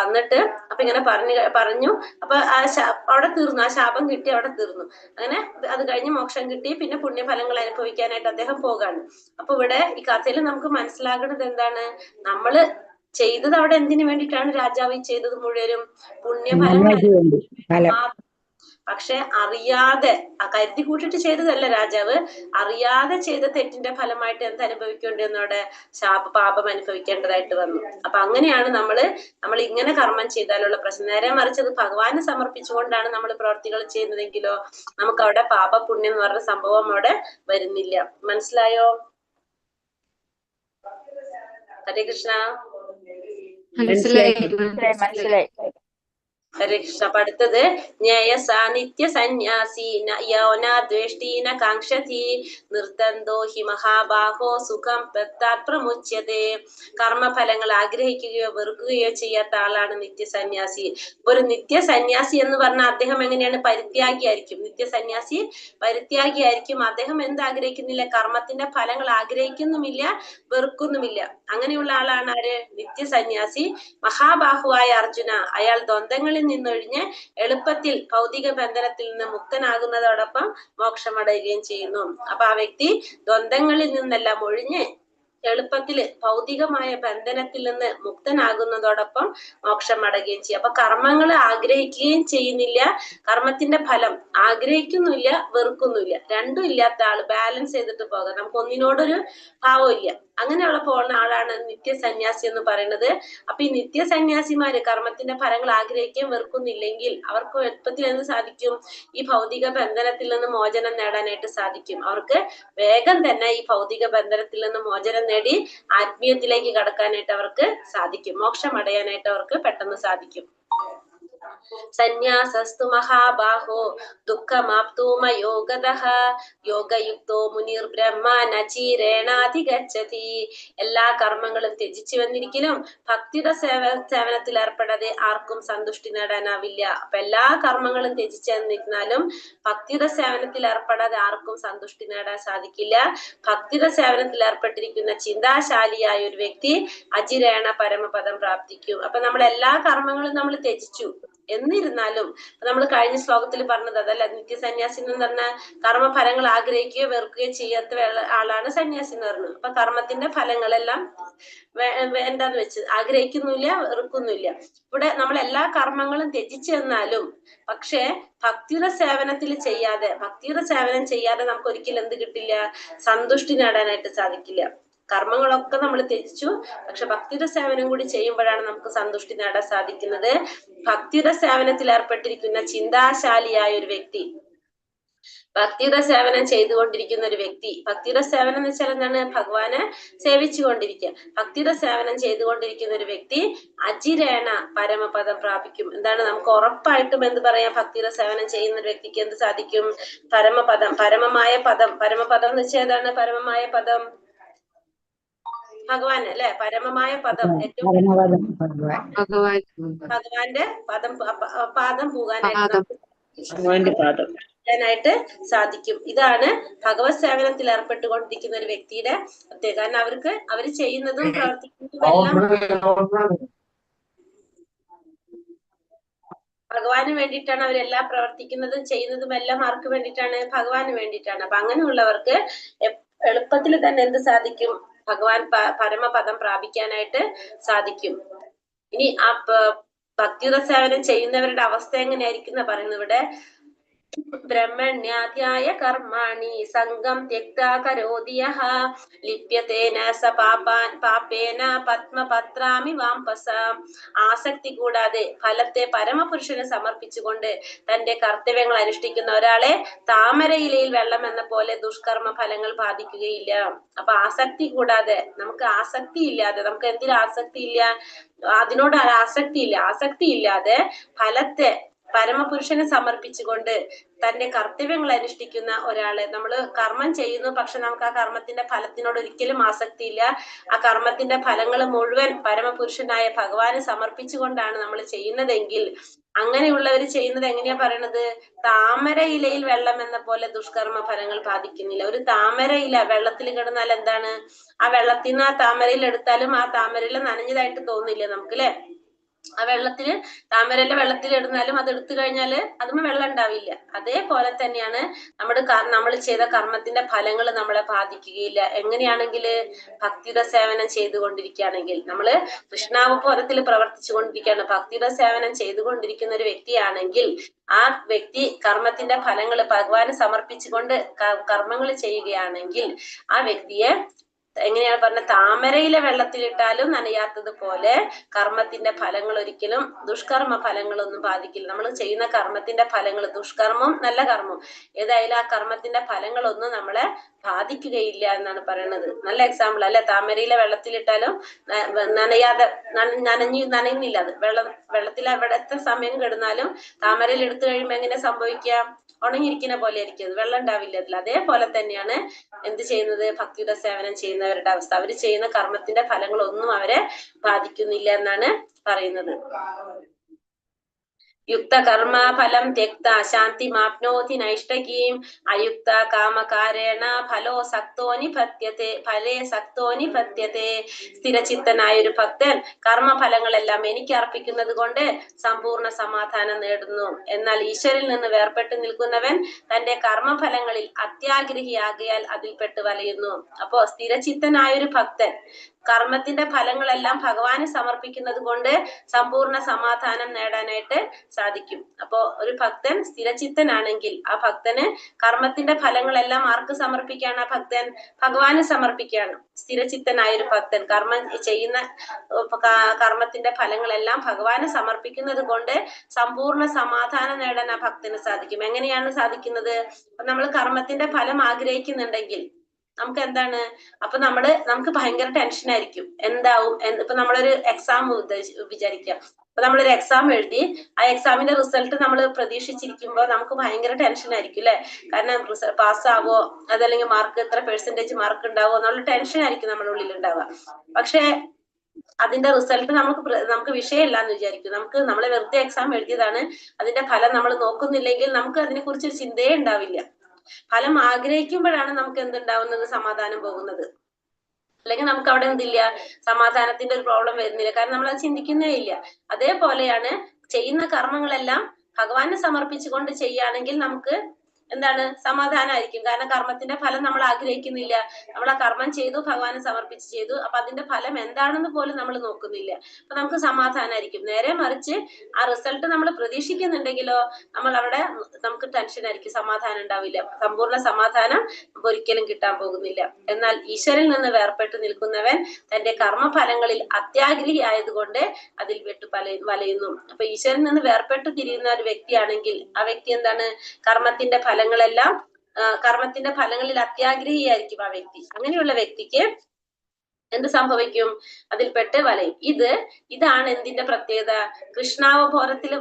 ഇങ്ങനെ പറഞ്ഞു. അപ്പൊ അവിടെ തീർന്നു, ആ ശാപം കിട്ടി അവിടെ തീർന്നു. അങ്ങനെ അത് കഴിഞ്ഞ് മോക്ഷം കിട്ടി, പിന്നെ പുണ്യഫലങ്ങൾ അനുഭവിക്കാനായിട്ട് അദ്ദേഹം പോകാണ്. അപ്പൊ ഇവിടെ ഈ കഥയിൽ നമുക്ക് മനസ്സിലാകുന്നത് എന്താണ്? നമ്മള് ചെയ്തത് അവിടെ എന്തിനു വേണ്ടിയിട്ടാണ് രാജാവ് ചെയ്തത്? മുഴുവനും പുണ്യഫലങ്ങൾ. പക്ഷെ അറിയാതെ കരുതി കൂട്ടിട്ട് ചെയ്തതല്ല രാജാവ്, അറിയാതെ ചെയ്ത തെറ്റിന്റെ ഫലമായിട്ട് എന്ത് അനുഭവിക്കേണ്ടി വന്നു? അവിടെ പാപം അനുഭവിക്കേണ്ടതായിട്ട് വന്നു. അപ്പൊ അങ്ങനെയാണ് നമ്മൾ ഇങ്ങനെ കർമ്മം ചെയ്താലുള്ള പ്രശ്നം. നേരെ മറിച്ചത് ഭഗവാന് സമർപ്പിച്ചുകൊണ്ടാണ് നമ്മൾ പ്രവർത്തികൾ ചെയ്യുന്നതെങ്കിലോ നമുക്ക് അവിടെ പാപപുണ്യം എന്ന് പറഞ്ഞ സംഭവം അവിടെ വരുന്നില്ല. മനസ്സിലായോ? ഹരേ കൃഷ്ണ. മനസ്സിലായി. ഹരേ കൃഷ്ണ. അപ്പൊ അടുത്തത് നിത്യ സന്യാസി യോനാദ്വേഷ്ടീന കാംക്ഷതി നിർദ്ദന്തോ ഹി മഹാബാഹോ സുഖം പ്രമുച്യതേ. കർമ്മഫലങ്ങൾ ആഗ്രഹിക്കുകയോ വെറുക്കുകയോ ചെയ്യാത്ത ആളാണ് നിത്യസന്യാസി. ഒരു നിത്യസന്യാസി എന്ന് പറഞ്ഞാൽ അദ്ദേഹം എങ്ങനെയാണ്? പരിത്യാഗിയായിരിക്കും. നിത്യസന്യാസി പരിത്യാഗിയായിരിക്കും. അദ്ദേഹം എന്താഗ്രഹിക്കുന്നില്ല? കർമ്മത്തിന്റെ ഫലങ്ങൾ ആഗ്രഹിക്കുന്നുമില്ല, വെറുക്കുന്നുമില്ല. അങ്ങനെയുള്ള ആളാണ് ആര്? നിത്യസന്യാസി. മഹാബാഹുവായ അർജുന, അയാൾ ദ്വന്ദ്ങ്ങളിൽ നിന്നൊഴിഞ്ഞ് എളുപ്പത്തിൽ ഭൗതിക ബന്ധനത്തിൽ നിന്ന് മുക്തനാകുന്നതോടൊപ്പം മോക്ഷമടയുകയും ചെയ്യുന്നു. അപ്പൊ ആ വ്യക്തി ദ്വന്ദ്ങ്ങളിൽ നിന്നെല്ലാം ഒഴിഞ്ഞ് എളുപ്പത്തില് ഭൗതികമായ ബന്ധനത്തിൽ നിന്ന് മുക്തനാകുന്നതോടൊപ്പം മോക്ഷം അടയുകയും ചെയ്യും. അപ്പൊ കർമ്മങ്ങൾ ആഗ്രഹിക്കുകയും ചെയ്യുന്നില്ല, കർമ്മത്തിന്റെ ഫലം ആഗ്രഹിക്കുന്നില്ല, വെറുക്കുന്നില്ല. രണ്ടും ഇല്ലാത്ത ആള്, ബാലൻസ് ചെയ്തിട്ട് പോകാം, നമുക്ക് ഒന്നിനോടൊരു ഭാവം ഇല്ല. അങ്ങനെയുള്ള പോകുന്ന ആളാണ് നിത്യസന്യാസി എന്ന് പറയുന്നത്. അപ്പൊ ഈ നിത്യസന്യാസിമാര് കർമ്മത്തിന്റെ ഫലങ്ങൾ ആഗ്രഹിക്കുകയും വെറുക്കുന്നില്ലെങ്കിൽ അവർക്ക് എളുപ്പത്തിൽ എന്ത് സാധിക്കും? ഈ ഭൗതിക ബന്ധനത്തിൽ നിന്ന് മോചനം നേടാനായിട്ട് സാധിക്കും. അവർക്ക് വേഗം തന്നെ ഈ ഭൗതിക ബന്ധനത്തിൽ നിന്ന് മോചനം നേടി ആത്മീയത്തിലേക്ക് കടക്കാനായിട്ട് അവർക്ക് സാധിക്കും. മോക്ഷം അടയാനായിട്ട് അവർക്ക് പെട്ടെന്ന് സാധിക്കും. സന്യാസസ്തു മഹാബാഹോ ദുഃഖമാപ്തൂമയോ ഗതഃ യോഗയുക്തോ മുനിർ ബ്രഹ്മാനചീരേണാധിഗച്ഛതി. എല്ലാ കർമ്മങ്ങളും ത്യജിച്ചു വന്നിരിക്കലും ഭക്തിയുടെ സേവനത്തിൽ ഏർപ്പെടാതെ ആർക്കും സന്തുഷ്ടി നേടാനാവില്ല. അപ്പൊ എല്ലാ കർമ്മങ്ങളും ത്യജിച്ചു വന്നിരുന്നാലും ഭക്തിയുടെ സേവനത്തിൽ ഏർപ്പെടാതെ ആർക്കും സന്തുഷ്ടി നേടാൻ സാധിക്കില്ല. ഭക്തിയുടെ സേവനത്തിൽ ഏർപ്പെട്ടിരിക്കുന്ന ചിന്താശാലിയായ ഒരു വ്യക്തി അജിരേണ പരമപദം പ്രാപ്തിക്കും. അപ്പൊ നമ്മൾ എല്ലാ കർമ്മങ്ങളും നമ്മൾ ത്യജിച്ചു എന്നിരുന്നാലും നമ്മൾ കഴിഞ്ഞ ശ്ലോകത്തിൽ പറഞ്ഞത് അതല്ല, നിത്യസന്യാസി എന്ന് പറഞ്ഞ കർമ്മഫലങ്ങൾ ആഗ്രഹിക്കുകയോ വെറുക്കുകയോ ചെയ്യാത്ത ആളാണ് സന്യാസി എന്ന് പറഞ്ഞത്. അപ്പൊ കർമ്മത്തിന്റെ ഫലങ്ങളെല്ലാം വേണ്ടാന്ന് വെച്ച് ആഗ്രഹിക്കുന്നില്ല, വെറുക്കുന്നില്ല. ഇവിടെ നമ്മൾ എല്ലാ കർമ്മങ്ങളും ത്യജിച്ചു എന്നാലും പക്ഷെ ഭക്തിയുടെ സേവനത്തിൽ ചെയ്യാതെ, ഭക്തിയുടെ സേവനം ചെയ്യാതെ നമുക്ക് ഒരിക്കലും എന്ത് കിട്ടില്ല? സന്തുഷ്ടി നേടാനായിട്ട് സാധിക്കില്ല. കർമ്മങ്ങളൊക്കെ നമ്മൾ ത്യജിച്ചു, പക്ഷെ ഭക്തിയുടെ സേവനം കൂടി ചെയ്യുമ്പോഴാണ് നമുക്ക് സന്തുഷ്ടി നേടാൻ സാധിക്കുന്നത്. ഭക്തിയുടെ സേവനത്തിൽ ഏർപ്പെട്ടിരിക്കുന്ന ചിന്താശാലിയായ ഒരു വ്യക്തി, ഭക്തിയുടെ സേവനം ചെയ്തുകൊണ്ടിരിക്കുന്ന ഒരു വ്യക്തി, ഭക്തിയുടെ സേവനം എന്ന് വെച്ചാൽ എന്താണ്? ഭഗവാനെ സേവിച്ചുകൊണ്ടിരിക്കുക. ഭക്തിയുടെ സേവനം ചെയ്തുകൊണ്ടിരിക്കുന്ന ഒരു വ്യക്തി അജിരേണ പരമപദം പ്രാപിക്കും. എന്താണ്? നമുക്ക് ഉറപ്പായിട്ടും എന്ത് പറയാം? ഭക്തിയുടെ സേവനം ചെയ്യുന്ന ഒരു വ്യക്തിക്ക് എന്ത് സാധിക്കും? പരമപദം, പരമമായ പദം. പരമപദം എന്ന് വെച്ചാൽ ഏതാണ്? പരമമായ പദം ഭഗവാൻ അല്ലെ? പരമമായ പദം, ഏറ്റവും ഭഗവാന്റെ പാദം പോകാനായിട്ട് സാധിക്കും. ഇതാണ് ഭഗവത് സേവനത്തിൽ ഏർപ്പെട്ടുകൊണ്ടിരിക്കുന്ന ഒരു വ്യക്തിയുടെ പ്രത്യേകത. കാരണം അവര് ചെയ്യുന്നതും പ്രവർത്തിക്കുന്നതും എല്ലാം ഭഗവാന് വേണ്ടിയിട്ടാണ്. അവരെല്ലാം പ്രവർത്തിക്കുന്നതും ചെയ്യുന്നതും എല്ലാം ആർക്ക് വേണ്ടിയിട്ടാണ്? ഭഗവാന് വേണ്ടിയിട്ടാണ്. അപ്പൊ അങ്ങനെയുള്ളവർക്ക് എളുപ്പത്തിൽ തന്നെ എന്ത് സാധിക്കും? ഭഗവാൻ പരമപദം പ്രാപിക്കാനായിട്ട് സാധിക്കും. ഇനി ആ ഭക്തിയുടെ സേവനം ചെയ്യുന്നവരുടെ അവസ്ഥ എങ്ങനെയായിരിക്കും പറയുന്നത് ഇവിടെ. ബ്രഹ്മണ്യാധ്യായ കർമാണി സംഗം ത്യക്താ കരോതി യഃ ലിപ്യതേന സ പാപേന പത്മപത്രാമി വാംപസ. ആസക്തി കൂടാതെ ഫലത്തെ പരമപുരുഷന് സമർപ്പിച്ചുകൊണ്ട് തന്റെ കർത്തവ്യങ്ങൾ അനുഷ്ഠിക്കുന്ന ഒരാളെ താമരയിലയിൽ വെള്ളം എന്ന പോലെ ദുഷ്കർമ്മ ഫലങ്ങൾ ബാധിക്കുകയില്ല. അപ്പൊ ആസക്തി കൂടാതെ, നമുക്ക് ആസക്തി ഇല്ലാതെ, നമുക്ക് എന്തിനും ആസക്തി ഇല്ല, അതിനോട് ആസക്തി ഇല്ല, ആസക്തി ഇല്ലാതെ ഫലത്തെ പരമപുരുഷന് സമർപ്പിച്ചുകൊണ്ട് തന്റെ കർത്തവ്യങ്ങൾ അനുഷ്ഠിക്കുന്ന ഒരാള്, നമ്മൾ കർമ്മം ചെയ്യുന്നു, പക്ഷെ നമുക്ക് ആ കർമ്മത്തിന്റെ ഫലത്തിനോട് ഒരിക്കലും ആസക്തി ഇല്ല. ആ കർമ്മത്തിന്റെ ഫലങ്ങൾ മുഴുവൻ പരമപുരുഷനായ ഭഗവാന് സമർപ്പിച്ചുകൊണ്ടാണ് നമ്മൾ ചെയ്യുന്നതെങ്കിൽ, അങ്ങനെയുള്ളവർ ചെയ്യുന്നത് എങ്ങനെയാ പറയണത്? താമര ഇലയിൽ വെള്ളം എന്ന പോലെ ദുഷ്കർമ്മ ഫലങ്ങൾ ബാധിക്കുന്നില്ല. ഒരു താമര ഇല വെള്ളത്തിൽ കിടന്നാൽ എന്താണ്? ആ വെള്ളത്തിൽ നിന്ന് ആ താമരയിൽ എടുത്താലും ആ താമരയില നനഞ്ഞതായിട്ട് തോന്നില്ല നമുക്ക്, അല്ലെ? ആ വെള്ളത്തിന്, താമരയില വെള്ളത്തിൽ ഇടുന്നാലും അത് എടുത്തു കഴിഞ്ഞാല് അതിന് വെള്ളം ഉണ്ടാവില്ല. അതേപോലെ തന്നെയാണ് നമ്മൾ ചെയ്ത കർമ്മത്തിന്റെ ഫലങ്ങൾ നമ്മളെ ബാധിക്കുകയില്ല. എങ്ങനെയാണെങ്കിൽ? ഭക്തിയുടെ സേവനം ചെയ്തുകൊണ്ടിരിക്കുകയാണെങ്കിൽ, നമ്മള് കൃഷ്ണാവബോധത്തിൽ പ്രവർത്തിച്ചു കൊണ്ടിരിക്കുകയാണ്, ഭക്തിയുടെ സേവനം ചെയ്തുകൊണ്ടിരിക്കുന്ന ഒരു വ്യക്തിയാണെങ്കിൽ ആ വ്യക്തി കർമ്മത്തിന്റെ ഫലങ്ങൾ ഭഗവാന് സമർപ്പിച്ചുകൊണ്ട് കർമ്മങ്ങൾ ചെയ്യുകയാണെങ്കിൽ ആ വ്യക്തിയെ എങ്ങനെയാണ് പറഞ്ഞ, താമരയിലെ വെള്ളത്തിലിട്ടാലും നനയാത്തത് പോലെ കർമ്മത്തിന്റെ ഫലങ്ങൾ ഒരിക്കലും, ദുഷ്കർമ്മ ഫലങ്ങളൊന്നും ബാധിക്കില്ല. നമ്മൾ ചെയ്യുന്ന കർമ്മത്തിന്റെ ഫലങ്ങൾ, ദുഷ്കർമ്മവും നല്ല കർമ്മവും ഏതായാലും ആ കർമ്മത്തിന്റെ ഫലങ്ങളൊന്നും നമ്മളെ ബാധിക്കുകയില്ല എന്നാണ് പറയുന്നത്. നല്ല എക്സാമ്പിൾ അല്ലെ? താമരയിലെ വെള്ളത്തിലിട്ടാലും നനയാതെ, നനയുന്നില്ല. അത് വെള്ളത്തിൽ എവിടത്തെ സമയം കിടന്നാലും താമരയിൽ എടുത്തു കഴിയുമ്പോ എങ്ങനെ സംഭവിക്കാം? ഉണങ്ങിയിരിക്കുന്ന പോലെ ആയിരിക്കും, അത് വെള്ളം ഉണ്ടാവില്ല അതിൽ. അതേപോലെ തന്നെയാണ് എന്ത് ചെയ്യുന്നത്? ഭക്തിയുടെ സേവനം ചെയ്യുന്നവരുടെ അവസ്ഥ. അവര് ചെയ്യുന്ന കർമ്മത്തിന്റെ ഫലങ്ങളൊന്നും അവരെ ബാധിക്കുന്നില്ല എന്നാണ് പറയുന്നത്. യുക്ത കർമ്മ ഫലം ത്യക്ത ശാന്തി മാപ്നോതി നൈഷ്ടകീം അയുക്ത കാമകാരേണ ഫലോ സക്തോനിപത്യത്തെ ഫലേ സക്തോനിപത്യത്തെ. സ്ഥിരചിത്തനായ ഒരു ഭക്തൻ കർമ്മഫലങ്ങളെല്ലാം എനിക്ക് അർപ്പിക്കുന്നത് കൊണ്ട് സമ്പൂർണ്ണ സമാധാനം നേടുന്നു. എന്നാൽ ഈശ്വരിൽ നിന്ന് വേർപെട്ട് നിൽക്കുന്നവൻ തന്റെ കർമ്മഫലങ്ങളിൽ അത്യാഗ്രഹിയാകിയാൽ അതിൽപ്പെട്ട് വലയുന്നു. അപ്പോ സ്ഥിരചിത്തനായ ഒരു ഭക്തൻ കർമ്മത്തിന്റെ ഫലങ്ങളെല്ലാം ഭഗവാന് സമർപ്പിക്കുന്നത് കൊണ്ട് സമ്പൂർണ്ണ സമാധാനം നേടാനായിട്ട് സാധിക്കും. അപ്പോ ഒരു ഭക്തൻ സ്ഥിരചിത്തനാണെങ്കിൽ ആ ഭക്തന് കർമ്മത്തിന്റെ ഫലങ്ങളെല്ലാം ആർക്ക് സമർപ്പിക്കുകയാണ്? ആ ഭക്തൻ ഭഗവാന് സമർപ്പിക്കുകയാണ്. സ്ഥിരചിത്തനായ ഒരു ഭക്തൻ ചെയ്യുന്ന കർമ്മത്തിന്റെ ഫലങ്ങളെല്ലാം ഭഗവാന് സമർപ്പിക്കുന്നത് കൊണ്ട് സമ്പൂർണ്ണ സമാധാനം നേടാൻ ആ ഭക്തന് സാധിക്കും. എങ്ങനെയാണ് സാധിക്കുന്നത്? നമ്മൾ കർമ്മത്തിന്റെ ഫലം ആഗ്രഹിക്കുന്നുണ്ടെങ്കിൽ നമുക്ക് എന്താണ്, അപ്പൊ നമുക്ക് ഭയങ്കര ടെൻഷൻ ആയിരിക്കും. എന്താവും ഇപ്പൊ നമ്മളൊരു എക്സാം വിചാരിക്കാം. അപ്പൊ നമ്മളൊരു എക്സാം എഴുതി, ആ എക്സാമിന്റെ റിസൾട്ട് നമ്മൾ പ്രതീക്ഷിച്ചിരിക്കുമ്പോൾ നമുക്ക് ഭയങ്കര ടെൻഷൻ ആയിരിക്കും അല്ലെ. കാരണം പാസ്സാവോ, അതല്ലെങ്കിൽ മാർക്ക് എത്ര പെർസെന്റേജ് മാർക്ക് ഉണ്ടാവോ എന്നുള്ള ടെൻഷൻ ആയിരിക്കും നമ്മുടെ ഉള്ളിൽ ഉണ്ടാവുക. പക്ഷെ അതിന്റെ റിസൾട്ട് നമുക്ക് വിഷയമില്ല എന്ന് വിചാരിക്കും. നമ്മളെ വെറുതെ എക്സാം എഴുതിയതാണ്, അതിന്റെ ഫലം നമ്മൾ നോക്കുന്നില്ലെങ്കിൽ നമുക്ക് അതിനെ കുറിച്ച് ഒരു ചിന്തയേ ഉണ്ടാവില്ല. ഫലം ആഗ്രഹിക്കുമ്പോഴാണ് നമുക്ക് എന്തുണ്ടാവുന്നത്, സമാധാനം പോകുന്നത്. അല്ലെങ്കിൽ നമുക്ക് അവിടെ എന്തില്ല, സമാധാനത്തിന്റെ ഒരു പ്രോബ്ലം വരുന്നില്ല. കാരണം നമ്മൾ അത് ചിന്തിക്കുന്നേ ഇല്ല. അതേപോലെയാണ് ചെയ്യുന്ന കർമ്മങ്ങളെല്ലാം ഭഗവാനെ സമർപ്പിച്ചുകൊണ്ട് ചെയ്യുകയാണെങ്കിൽ നമുക്ക് എന്താണ്, സമാധാനമായിരിക്കും. കാരണം കർമ്മത്തിന്റെ ഫലം നമ്മൾ ആഗ്രഹിക്കുന്നില്ല. നമ്മൾ ആ കർമ്മം ചെയ്തു, ഭഗവാനെ സമർപ്പിച്ച് ചെയ്തു. അപ്പൊ അതിന്റെ ഫലം എന്താണെന്ന് പോലും നമ്മൾ നോക്കുന്നില്ല. അപ്പൊ നമുക്ക് സമാധാനമായിരിക്കും. നേരെ മറിച്ച് ആ റിസൾട്ട് നമ്മൾ പ്രതീക്ഷിക്കുന്നുണ്ടെങ്കിലോ നമുക്ക് ടെൻഷൻ ആയിരിക്കും, സമാധാനം ഉണ്ടാവില്ല. സമ്പൂർണ്ണ സമാധാനം ഒരിക്കലും കിട്ടാൻ പോകുന്നില്ല. എന്നാൽ ഈശ്വരനിൽ നിന്ന് വേർപെട്ട് നിൽക്കുന്നവൻ തന്റെ കർമ്മഫലങ്ങളിൽ അത്യാഗ്രഹി ആയതുകൊണ്ട് അതിൽ വലയുന്നു. അപ്പൊ ഈശ്വരനിൽ നിന്ന് വേർപെട്ട് തിരിയുന്ന ഒരു വ്യക്തിയാണെങ്കിൽ ആ വ്യക്തി എന്താണ്, കർമ്മത്തിന്റെ ഫലങ്ങളിൽ അത്യാഗ്രഹിയായിരിക്കും ആ വ്യക്തി. അങ്ങനെയുള്ള വ്യക്തിക്ക് എന്ത് സംഭവിക്കും, അതിൽപ്പെട്ട് വലയും. ഇതാണ് എന്തിന്റെ പ്രത്യേകത, കൃഷ്ണാവബോധത്തിൽ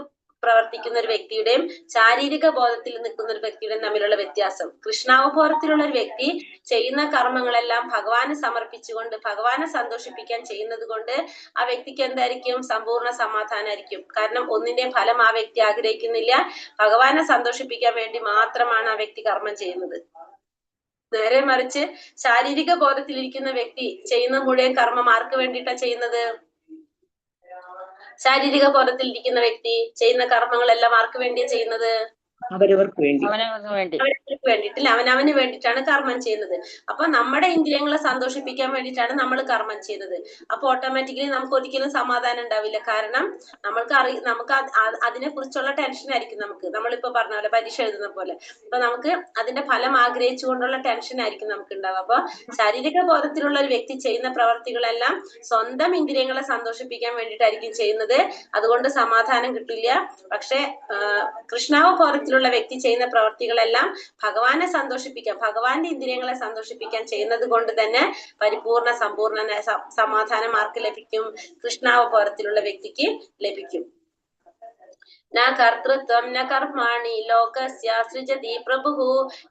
പ്രവർത്തിക്കുന്ന ഒരു വ്യക്തിയുടെയും ശാരീരിക ബോധത്തിൽ നിൽക്കുന്ന ഒരു വ്യക്തിയുടെയും തമ്മിലുള്ള വ്യത്യാസം. കൃഷ്ണാവബോധത്തിലുള്ള ഒരു വ്യക്തി ചെയ്യുന്ന കർമ്മങ്ങളെല്ലാം ഭഗവാനെ സമർപ്പിച്ചുകൊണ്ട് ഭഗവാനെ സന്തോഷിപ്പിക്കാൻ ചെയ്യുന്നത് കൊണ്ട് ആ വ്യക്തിക്ക് എന്തായിരിക്കും, സമ്പൂർണ്ണ സമാധാനമായിരിക്കും. കാരണം ഒന്നിന്റെയും ഫലം ആ വ്യക്തി ആഗ്രഹിക്കുന്നില്ല, ഭഗവാനെ സന്തോഷിപ്പിക്കാൻ വേണ്ടി മാത്രമാണ് ആ വ്യക്തി കർമ്മം ചെയ്യുന്നത്. നേരെ മറിച്ച് ശാരീരിക ബോധത്തിലിരിക്കുന്ന വ്യക്തി ചെയ്യുന്ന മുഴുവൻ കർമ്മം ആർക്ക് വേണ്ടിയിട്ടാ ചെയ്യുന്നത്, ശാരീരിക ബോധത്തിലിരിക്കുന്ന വ്യക്തി ചെയ്യുന്ന കർമ്മങ്ങളെല്ലാം ആർക്ക് വേണ്ടിയാ ചെയ്യുന്നത്, അവരവർക്ക് വേണ്ടി, അവരവർക്ക് വേണ്ടിയിട്ടില്ല, അവനവന് വേണ്ടിയിട്ടാണ് കർമ്മം ചെയ്യുന്നത്. അപ്പൊ നമ്മുടെ ഇന്ദ്രിയങ്ങളെ സന്തോഷിപ്പിക്കാൻ വേണ്ടിയിട്ടാണ് നമ്മൾ കർമ്മം ചെയ്യുന്നത്. അപ്പൊ ഓട്ടോമാറ്റിക്കലി നമുക്ക് ഒരിക്കലും സമാധാനം ഉണ്ടാവില്ല. കാരണം നമുക്ക് അതിനെ കുറിച്ചുള്ള ടെൻഷൻ ആയിരിക്കും. നമ്മളിപ്പോ പറഞ്ഞ പോലെ പരീക്ഷ എഴുതുന്ന പോലെ, അപ്പൊ നമുക്ക് അതിന്റെ ഫലം ആഗ്രഹിച്ചുകൊണ്ടുള്ള ടെൻഷൻ ആയിരിക്കും നമുക്ക് ഉണ്ടാവുക. അപ്പൊ ശാരീരിക ബോധത്തിലുള്ള ഒരു വ്യക്തി ചെയ്യുന്ന പ്രവർത്തികളെല്ലാം സ്വന്തം ഇന്ദ്രിയങ്ങളെ സന്തോഷിപ്പിക്കാൻ വേണ്ടിയിട്ടായിരിക്കും ചെയ്യുന്നത്. അതുകൊണ്ട് സമാധാനം കിട്ടില്ല. പക്ഷെ കൃഷ്ണാവബോധത്തിലുള്ള വ്യക്തി ചെയ്യുന്ന പ്രവർത്തികളെല്ലാം ഭഗവാനെ സന്തോഷിപ്പിക്കാൻ, ഭഗവാന്റെ ഇന്ദ്രിയങ്ങളെ സന്തോഷിപ്പിക്കാൻ ചെയ്യുന്നത് കൊണ്ട് തന്നെ സമ്പൂർണ്ണ സമാധാനം ആർക്ക് ലഭിക്കും, കൃഷ്ണാവബോധത്തിലുള്ള വ്യക്തിക്ക് ലഭിക്കും. ന കർത്തൃത്വം ന കർമാണി ലോകസ്യ സൃജതി പ്രഭുഃ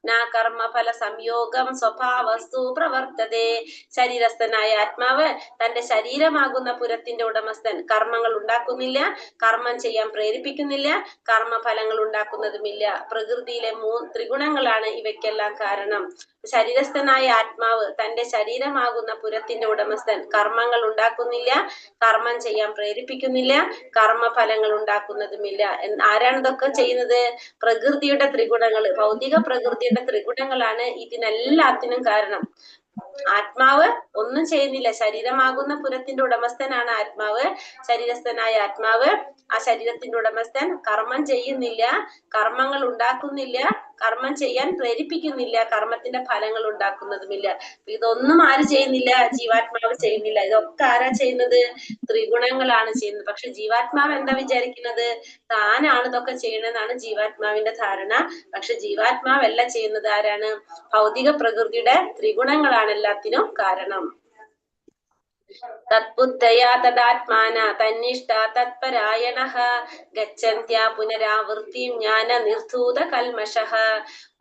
ന കർമ്മഫല സംയോഗം സ്വഭാവസ്തു പ്രവർത്തതേ. ശരീരസ്ഥനായ ആത്മാവ് തന്റെ ശരീരമാകുന്ന പുരത്തിന്റെ ഉടമസ്ഥൻ കർമ്മങ്ങൾ ഉണ്ടാക്കുന്നില്ല, കർമ്മം ചെയ്യാൻ പ്രേരിപ്പിക്കുന്നില്ല, കർമ്മഫലങ്ങൾ ഉണ്ടാക്കുന്നതുമില്ല. പ്രകൃതിയിലെ ത്രിഗുണങ്ങളാണ് ഇവയ്ക്കെല്ലാം കാരണം. ശരീരസ്ഥനായ ആത്മാവ് തന്റെ ശരീരമാകുന്ന പുരത്തിന്റെ ഉടമസ്ഥൻ കർമ്മങ്ങൾ ഉണ്ടാക്കുന്നില്ല, കർമ്മം ചെയ്യാൻ പ്രേരിപ്പിക്കുന്നില്ല, കർമ്മഫലങ്ങൾ ഉണ്ടാക്കുന്നതുമില്ല. ആരാണ് ഇതൊക്കെ ചെയ്യുന്നത്, പ്രകൃതിയുടെ ത്രിഗുണങ്ങൾ, ഭൗതിക പ്രകൃതിയുടെ ത്രിഗുണങ്ങളാണ് ഇതിനെല്ലാത്തിനും കാരണം. ആത്മാവ് ഒന്നും ചെയ്യുന്നില്ല. ശരീരമാകുന്ന പുരത്തിന്റെ ഉടമസ്ഥനാണ് ആത്മാവ്. ശരീരസ്ഥനായ ആത്മാവ്, ആ ശരീരത്തിന്റെ ഉടമസ്ഥൻ കർമ്മം ചെയ്യുന്നില്ല, കർമ്മങ്ങൾ ഉണ്ടാക്കുന്നില്ല, കർമ്മം ചെയ്യാൻ പ്രേരിപ്പിക്കുന്നില്ല, കർമ്മത്തിന്റെ ഫലങ്ങൾ ഉണ്ടാക്കുന്നതുമില്ല. ഇതൊന്നും ആര് ചെയ്യുന്നില്ല, ജീവാത്മാവ് ചെയ്യുന്നില്ല. ഇതൊക്കെ ആരാ ചെയ്യുന്നത്, ത്രിഗുണങ്ങളാണ് ചെയ്യുന്നത്. പക്ഷെ ജീവാത്മാവ് എന്താ വിചാരിക്കുന്നത്, താനാണ് ഇതൊക്കെ ചെയ്യണമെന്നാണ് ജീവാത്മാവിന്റെ ധാരണ. പക്ഷെ ജീവാത്മാവല്ല ചെയ്യുന്നത്, ആരാണ്, ഭൗതിക പ്രകൃതിയുടെ ത്രിഗുണങ്ങളാണ് എല്ലാത്തിനും കാരണം. തത്ബുദ്ധയാ തദാത്മാന തന്നിഷ്ഠ തത്പരായണഃ ഗച്ഛന്ത്യാ പുനരാവൃത്തിം ജ്ഞാന നിർധൂത കൽമഷഃ.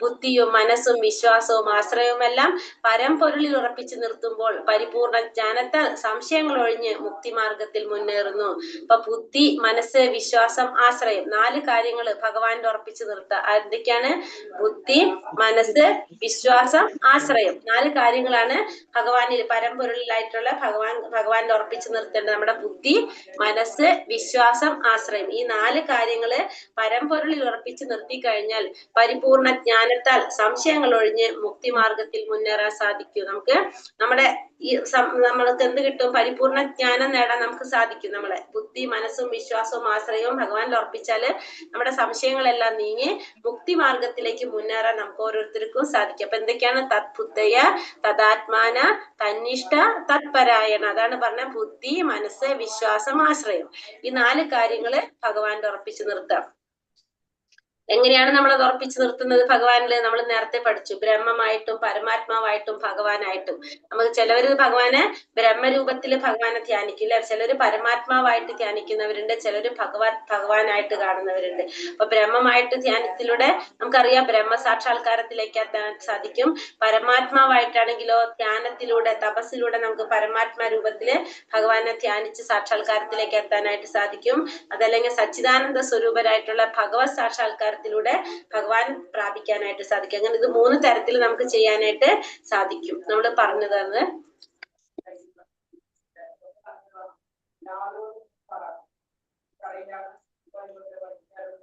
ബുദ്ധിയും മനസ്സും വിശ്വാസവും ആശ്രയവുമെല്ലാം പരമ്പൊരുളിൽ ഉറപ്പിച്ചു നിർത്തുമ്പോൾ പരിപൂർണ ജ്ഞാനത്താൽ സംശയങ്ങൾ ഒഴിഞ്ഞ് മുക്തിമാർഗത്തിൽ മുന്നേറുന്നു. അപ്പൊ ബുദ്ധി, മനസ്സ്, വിശ്വാസം, ആശ്രയം, 4 കാര്യങ്ങൾ ഭഗവാന്റെ ഉറപ്പിച്ചു നിർത്തുക. എന്തൊക്കെയാണ്, ബുദ്ധി, മനസ്സ്, വിശ്വാസം, ആശ്രയം. 4 കാര്യങ്ങളാണ് ഭഗവാനിൽ പരമ്പൊരുളിലായിട്ടുള്ള ഭഗവാന്റെ ഉറപ്പിച്ചു നിർത്തേണ്ടത്. നമ്മുടെ ബുദ്ധി, മനസ്സ്, വിശ്വാസം, ആശ്രയം, ഈ 4 കാര്യങ്ങള് പരമ്പൊരുളിൽ ഉറപ്പിച്ചു നിർത്തി കഴിഞ്ഞാൽ പരിപൂർണ ജ്ഞാനത്താൽ സംശയങ്ങൾ ഒഴിഞ്ഞ് മുക്തിമാർഗത്തിൽ മുന്നേറാൻ സാധിക്കും. നമ്മൾക്ക് എന്ത് കിട്ടും, പരിപൂർണ ജ്ഞാനം നേടാൻ നമുക്ക് സാധിക്കും. നമ്മളെ ബുദ്ധി, മനസ്സും വിശ്വാസവും ആശ്രയവും ഭഗവാനിൽ ഉറപ്പിച്ചാല് നമ്മുടെ സംശയങ്ങളെല്ലാം നീങ്ങി മുക്തിമാർഗത്തിലേക്ക് മുന്നേറാൻ നമുക്ക് ഓരോരുത്തർക്കും സാധിക്കും. അപ്പൊ എന്തൊക്കെയാണ്, തത്ബുദ്ധയ തദാത്മാന തന്നിഷ്ഠ തത്പരായണ. അതാണ് പറഞ്ഞ ബുദ്ധി, മനസ്സ്, വിശ്വാസം, ആശ്രയം. ഈ 4 കാര്യങ്ങള് ഭഗവാന്റെ ഉറപ്പിച്ചു നിർത്താം. എങ്ങനെയാണ് നമ്മൾ അത് ഉറപ്പിച്ചു നിർത്തുന്നത് ഭഗവാനില്? നമ്മൾ നേരത്തെ പഠിച്ചു, ബ്രഹ്മമായിട്ടും പരമാത്മാവായിട്ടും ഭഗവാനായിട്ടും. നമുക്ക് ചിലവര് ഭഗവാനെ ബ്രഹ്മരൂപത്തില് ഭഗവാനെ ധ്യാനിക്കില്ല, ചിലര് പരമാത്മാവായിട്ട് ധ്യാനിക്കുന്നവരുണ്ട്, ചിലര് ഭഗവാനായിട്ട് കാണുന്നവരുണ്ട്. അപ്പൊ ബ്രഹ്മമായിട്ട് ധ്യാനത്തിലൂടെ നമുക്കറിയാം ബ്രഹ്മസാക്ഷാത്കാരത്തിലേക്ക് എത്താൻ സാധിക്കും. പരമാത്മാവായിട്ടാണെങ്കിലോ ധ്യാനത്തിലൂടെ തപസ്സിലൂടെ നമുക്ക് പരമാത്മാ രൂപത്തില് ഭഗവാനെ ധ്യാനിച്ച് സാക്ഷാത്കാരത്തിലേക്ക് എത്താനായിട്ട് സാധിക്കും. അതല്ലെങ്കിൽ സച്ചിദാനന്ദ സ്വരൂപരായിട്ടുള്ള ഭഗവത് സാക്ഷാത്കാരത്തിലൂടെ ഭഗവാൻ പ്രാപിക്കാനായിട്ട് സാധിക്കും. അങ്ങനെ ഇത് 3 തരത്തിൽ നമുക്ക് ചെയ്യാനായിട്ട് സാധിക്കും. നമ്മൾ പറഞ്ഞതാണ്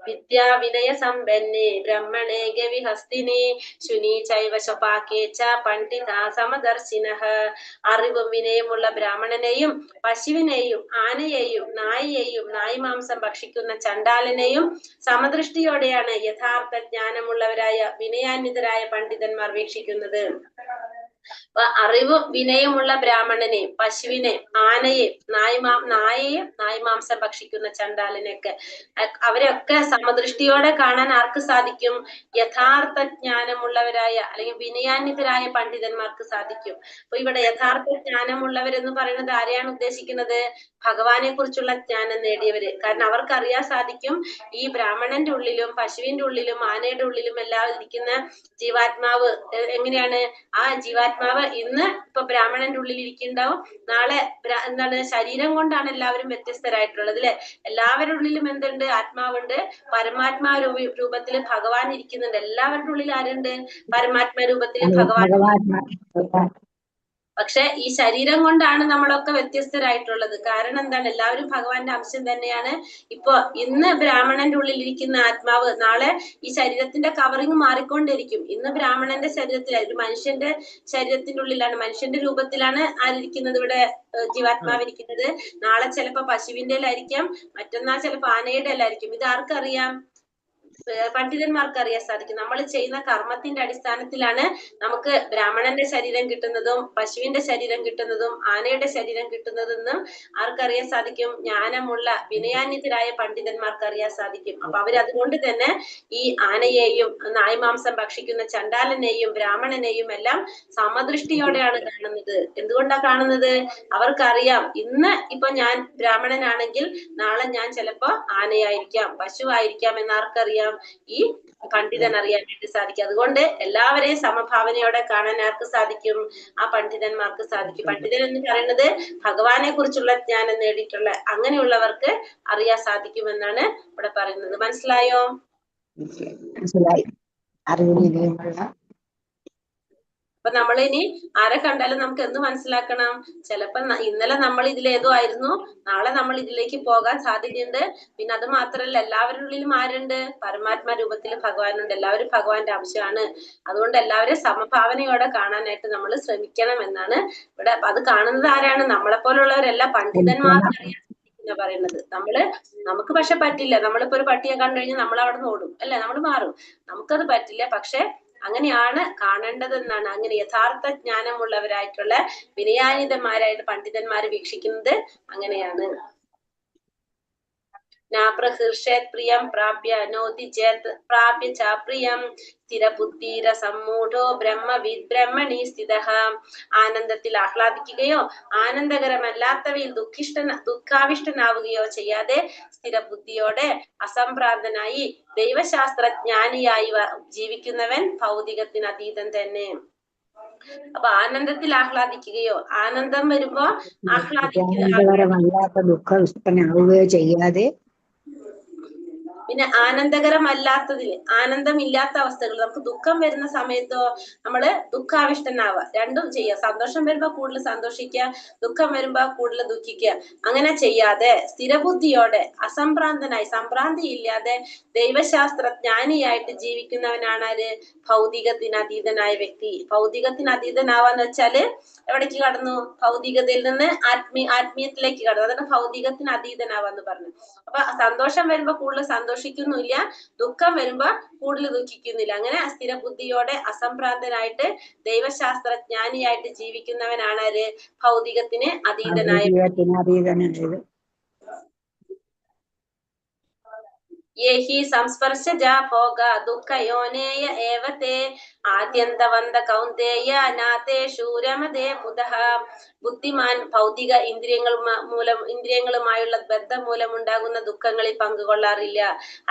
വിദ്യാ വിനയ സമ്പന്നേ ബ്രഹ്മണേ ഗവിഹസ്തിനി ശുനി ചൈവ ശപാകേ ച പണ്ഡിത സമദർശിനഃ. അറിവും വിനയമുള്ള ബ്രാഹ്മണനെയും പശുവിനെയും ആനയെയും നായിയെയും നായ് മാംസം ഭക്ഷിക്കുന്ന ചണ്ടാലനെയും സമദൃഷ്ടിയോടെയാണ് യഥാർത്ഥ ജ്ഞാനമുള്ളവരായ വിനയാന്വിതരായ പണ്ഡിതന്മാർ വീക്ഷിക്കുന്നത്. അറിവും വിനയമുള്ള ബ്രാഹ്മണനെ, പശുവിനെ, ആനയെ, നായയെയും നായ്മാംസം ഭക്ഷിക്കുന്ന ചണ്ടാലനെയൊക്കെ അവരെയൊക്കെ സമദൃഷ്ടിയോടെ കാണാൻ ആർക്ക് സാധിക്കും? യഥാർത്ഥ ജ്ഞാനമുള്ളവരായ അല്ലെങ്കിൽ വിനയാന്വിതരായ പണ്ഡിതന്മാർക്ക് സാധിക്കും. അപ്പൊ ഇവിടെ യഥാർത്ഥ ജ്ഞാനമുള്ളവരെന്ന് പറയുന്നത് ആരെയാണ് ഉദ്ദേശിക്കുന്നത്? ഭഗവാനെ കുറിച്ചുള്ള ജ്ഞാനം നേടിയവര്. കാരണം അവർക്ക് അറിയാൻ സാധിക്കും ഈ ബ്രാഹ്മണന്റെ ഉള്ളിലും പശുവിന്റെ ഉള്ളിലും ആനയുടെ ഉള്ളിലും എല്ലാം ഇരിക്കുന്ന ജീവാത്മാവ് എങ്ങനെയാണ്. ആ ജീവാത്മാവ് ഇന്ന് ഇപ്പൊ ബ്രാഹ്മണന്റെ ഉള്ളിൽ ഇരിക്കുന്നുണ്ടാവും, നാളെ എന്താണ് ശരീരം കൊണ്ടാണ് എല്ലാവരും വ്യത്യസ്തരായിട്ടുള്ളത് അല്ലെ. എല്ലാവരുടെ ഉള്ളിലും എന്തുണ്ട്? ആത്മാവുണ്ട്. പരമാത്മാ രൂപത്തില് ഭഗവാൻ ഇരിക്കുന്നുണ്ട്. എല്ലാവരുടെ ഉള്ളിൽ ആരുണ്ട്? പരമാത്മാ രൂപത്തില് ഭഗവാൻ. പക്ഷെ ഈ ശരീരം കൊണ്ടാണ് നമ്മളൊക്കെ വ്യത്യസ്തരായിട്ടുള്ളത്. കാരണം എന്താണ്? എല്ലാവരും ഭഗവാന്റെ അംശം തന്നെയാണ്. ഇപ്പൊ ഇന്ന് ബ്രാഹ്മണന്റെ ഉള്ളിൽ ഇരിക്കുന്ന ആത്മാവ് നാളെ ഈ ശരീരത്തിന്റെ കവറിങ് മാറിക്കൊണ്ടിരിക്കും. ഇന്ന് ബ്രാഹ്മണന്റെ ശരീരത്തിലാണ്, ഒരു മനുഷ്യന്റെ ശരീരത്തിന്റെ ഉള്ളിലാണ്, മനുഷ്യന്റെ രൂപത്തിലാണ് ആരിയിരിക്കുന്നത്, ഇവിടെ ജീവാത്മാവ് ഇരിക്കുന്നത്. നാളെ ചിലപ്പോ പശുവിന്റെ ആയിരിക്കാം, മറ്റന്നാൾ ചിലപ്പോ ആനയുടെ ആയിരിക്കും. ഇത് ആർക്കറിയാം? പണ്ഡിതന്മാർക്ക് അറിയാൻ സാധിക്കും. നമ്മൾ ചെയ്യുന്ന കർമ്മത്തിന്റെ അടിസ്ഥാനത്തിലാണ് നമുക്ക് ബ്രാഹ്മണന്റെ ശരീരം കിട്ടുന്നതും പശുവിന്റെ ശരീരം കിട്ടുന്നതും ആനയുടെ ശരീരം കിട്ടുന്നതെന്നും ആർക്കറിയാൻ സാധിക്കും? ജ്ഞാനമുള്ള വിനയാന്വിതരായ പണ്ഡിതന്മാർക്ക് അറിയാൻ സാധിക്കും. അപ്പൊ അവരതുകൊണ്ട് തന്നെ ഈ ആനയെയും നായ്മാംസം ഭക്ഷിക്കുന്ന ചണ്ടാലനെയും ബ്രാഹ്മണനെയും എല്ലാം സമദൃഷ്ടിയോടെയാണ് കാണുന്നത്. എന്തുകൊണ്ടാണ് കാണുന്നത്? അവർക്കറിയാം ഇന്ന് ഇപ്പൊ ഞാൻ ബ്രാഹ്മണനാണെങ്കിൽ നാളെ ഞാൻ ചിലപ്പോ ആനയായിരിക്കാം, പശുവായിരിക്കാം എന്നാർക്കറിയാം? ഈ പണ്ഡിതൻ അറിയാനായിട്ട് സാധിക്കും. അതുകൊണ്ട് എല്ലാവരെയും സമഭാവനയോടെ കാണാൻ ആർക്ക് സാധിക്കും? ആ പണ്ഡിതന്മാർക്ക് സാധിക്കും. പണ്ഡിതൻ എന്ന് പറയുന്നത് ഭഗവാനെ കുറിച്ചുള്ള ജ്ഞാനം നേടിയിട്ടുള്ള അങ്ങനെയുള്ളവർക്ക് അറിയാൻ സാധിക്കുമെന്നാണ് ഇവിടെ പറയുന്നത്. മനസ്സിലായോ? മനസ്സിലായി. അറിവിനുള്ള അപ്പൊ നമ്മളിനി ആരെ കണ്ടാലും നമുക്ക് എന്ത് മനസ്സിലാക്കണം? ചിലപ്പോ ഇന്നലെ നമ്മൾ ഇതിലേതോ ആയിരുന്നു, നാളെ നമ്മൾ ഇതിലേക്ക് പോകാൻ സാധ്യതയുണ്ട്. പിന്നെ അത് മാത്രല്ല, എല്ലാവരുടെ ഉള്ളിലും ആരുണ്ട്? പരമാത്മാ രൂപത്തിൽ ഭഗവാനുണ്ട്. എല്ലാവരും ഭഗവാന്റെ അംശമാണ്. അതുകൊണ്ട് എല്ലാവരും സമഭാവനയോടെ കാണാനായിട്ട് നമ്മൾ ശ്രമിക്കണം എന്നാണ് ഇവിടെ. അത് കാണുന്നത് ആരാണ്? നമ്മളെ പോലുള്ളവരെല്ലാം പണ്ഡിതന്മാർക്ക് അറിയാൻ സാധിക്കുന്ന പറയുന്നത്. നമുക്ക് പക്ഷെ പറ്റില്ല. നമ്മളിപ്പോ ഒരു പട്ടിയെ കണ്ടു കഴിഞ്ഞാൽ നമ്മൾ അവിടെ നിന്ന് ഓടും അല്ലെ, നമ്മൾ മാറും. നമുക്കത് പറ്റില്ല. പക്ഷെ അങ്ങനെയാണ് കാണേണ്ടതെന്നാണ്. അങ്ങനെ യഥാർത്ഥ ജ്ഞാനമുള്ളവരായിട്ടുള്ള വിനയാനിതന്മാരായിട്ട് പണ്ഡിതന്മാര് വീക്ഷിക്കുന്നത് അങ്ങനെയാണ്. നാപ്രഹൃഷേത് പ്രിയം പ്രാപ്യ നോതി ചേത് പ്രാപ്യ ചാപ്രിയം സ്ഥിരബുദ്ധീര സമ്മൂഢോ ബ്രഹ്മവിദ് ബ്രഹ്മണി സ്ഥിതഃ. ആനന്ദത്തിൽ ആഹ്ലാദിക്കുകയോ ആനന്ദകരമല്ലാത്തവയിൽ ദുഃഖാവിഷ്ടനാവുകയോ ചെയ്യാതെ സ്ഥിരബുദ്ധിയോടെ അസംഭ്രാന്തനായി ദൈവശാസ്ത്രജ്ഞാനിയായി ജീവിക്കുന്നവൻ ഭൗതികത്തിന് അതീതൻ തന്നെ. അപ്പൊ ആനന്ദത്തിൽ ആഹ്ലാദിക്കുകയോ ആനന്ദം വരുമ്പോ ആനന്ദകരമല്ലാത്ത ദുഃഖവിഷ്ടനാവുകയോ ചെയ്യാതെ, പിന്നെ ആനന്ദകരമല്ലാത്തതിൽ ആനന്ദമില്ലാത്ത അവസ്ഥകൾ, നമുക്ക് ദുഃഖം വരുന്ന സമയത്തോ നമ്മള് ദുഃഖാവിഷ്ടനാവുക. രണ്ടും ചെയ്യുക. സന്തോഷം വരുമ്പോ കൂടുതൽ സന്തോഷിക്കുക, ദുഃഖം വരുമ്പോ കൂടുതൽ ദുഃഖിക്കുക. അങ്ങനെ ചെയ്യാതെ സ്ഥിരബുദ്ധിയോടെ അസംഭ്രാന്തനായി, സംഭ്രാന്തി ഇല്ലാതെ ദൈവശാസ്ത്രജ്ഞാനിയായിട്ട് ജീവിക്കുന്നവനാണ് ആര്? ഭൗതികത്തിന് അതീതനായ വ്യക്തി. ഭൗതികത്തിന് അതീതനാവാന്ന് വെച്ചാല് എവിടേക്ക് കടന്നു? ഭൗതികതയിൽ നിന്ന് ആത്മീയത്തിലേക്ക് കടന്നു. അതാണ് ഭൗതികത്തിന് അതീതനാവാന്ന് പറഞ്ഞു. അപ്പൊ സന്തോഷം വരുമ്പോ കൂടുതൽ സന്തോഷിക്കുന്നില്ല, ദുഃഖം വരുമ്പോ കൂടുതൽ ദുഃഖിക്കുന്നില്ല. അങ്ങനെ അസ്ഥിര ബുദ്ധിയോടെ അസംഭ്രാന്തനായിട്ട് ദൈവശാസ്ത്രജ്ഞാനിയായിട്ട് ജീവിക്കുന്നവനാണ് ആര്? ഭൗതികത്തിന് അതീതനായ. യേ ഹി സംസ്പർശജ ഭോഗ ദുഃഖയോനേയ ഏവത്തെ ആദ്യന്തവന്ത കൗന്ദേയ നാതേ ശൂരമതേ മുദഃ. ബുദ്ധിമാൻ ഭൗതിക ഇന്ദ്രിയങ്ങളുമായുള്ള ബന്ധം മൂലം ഉണ്ടാകുന്ന ദുഃഖങ്ങളിൽ പങ്കുകൊള്ളാറില്ല.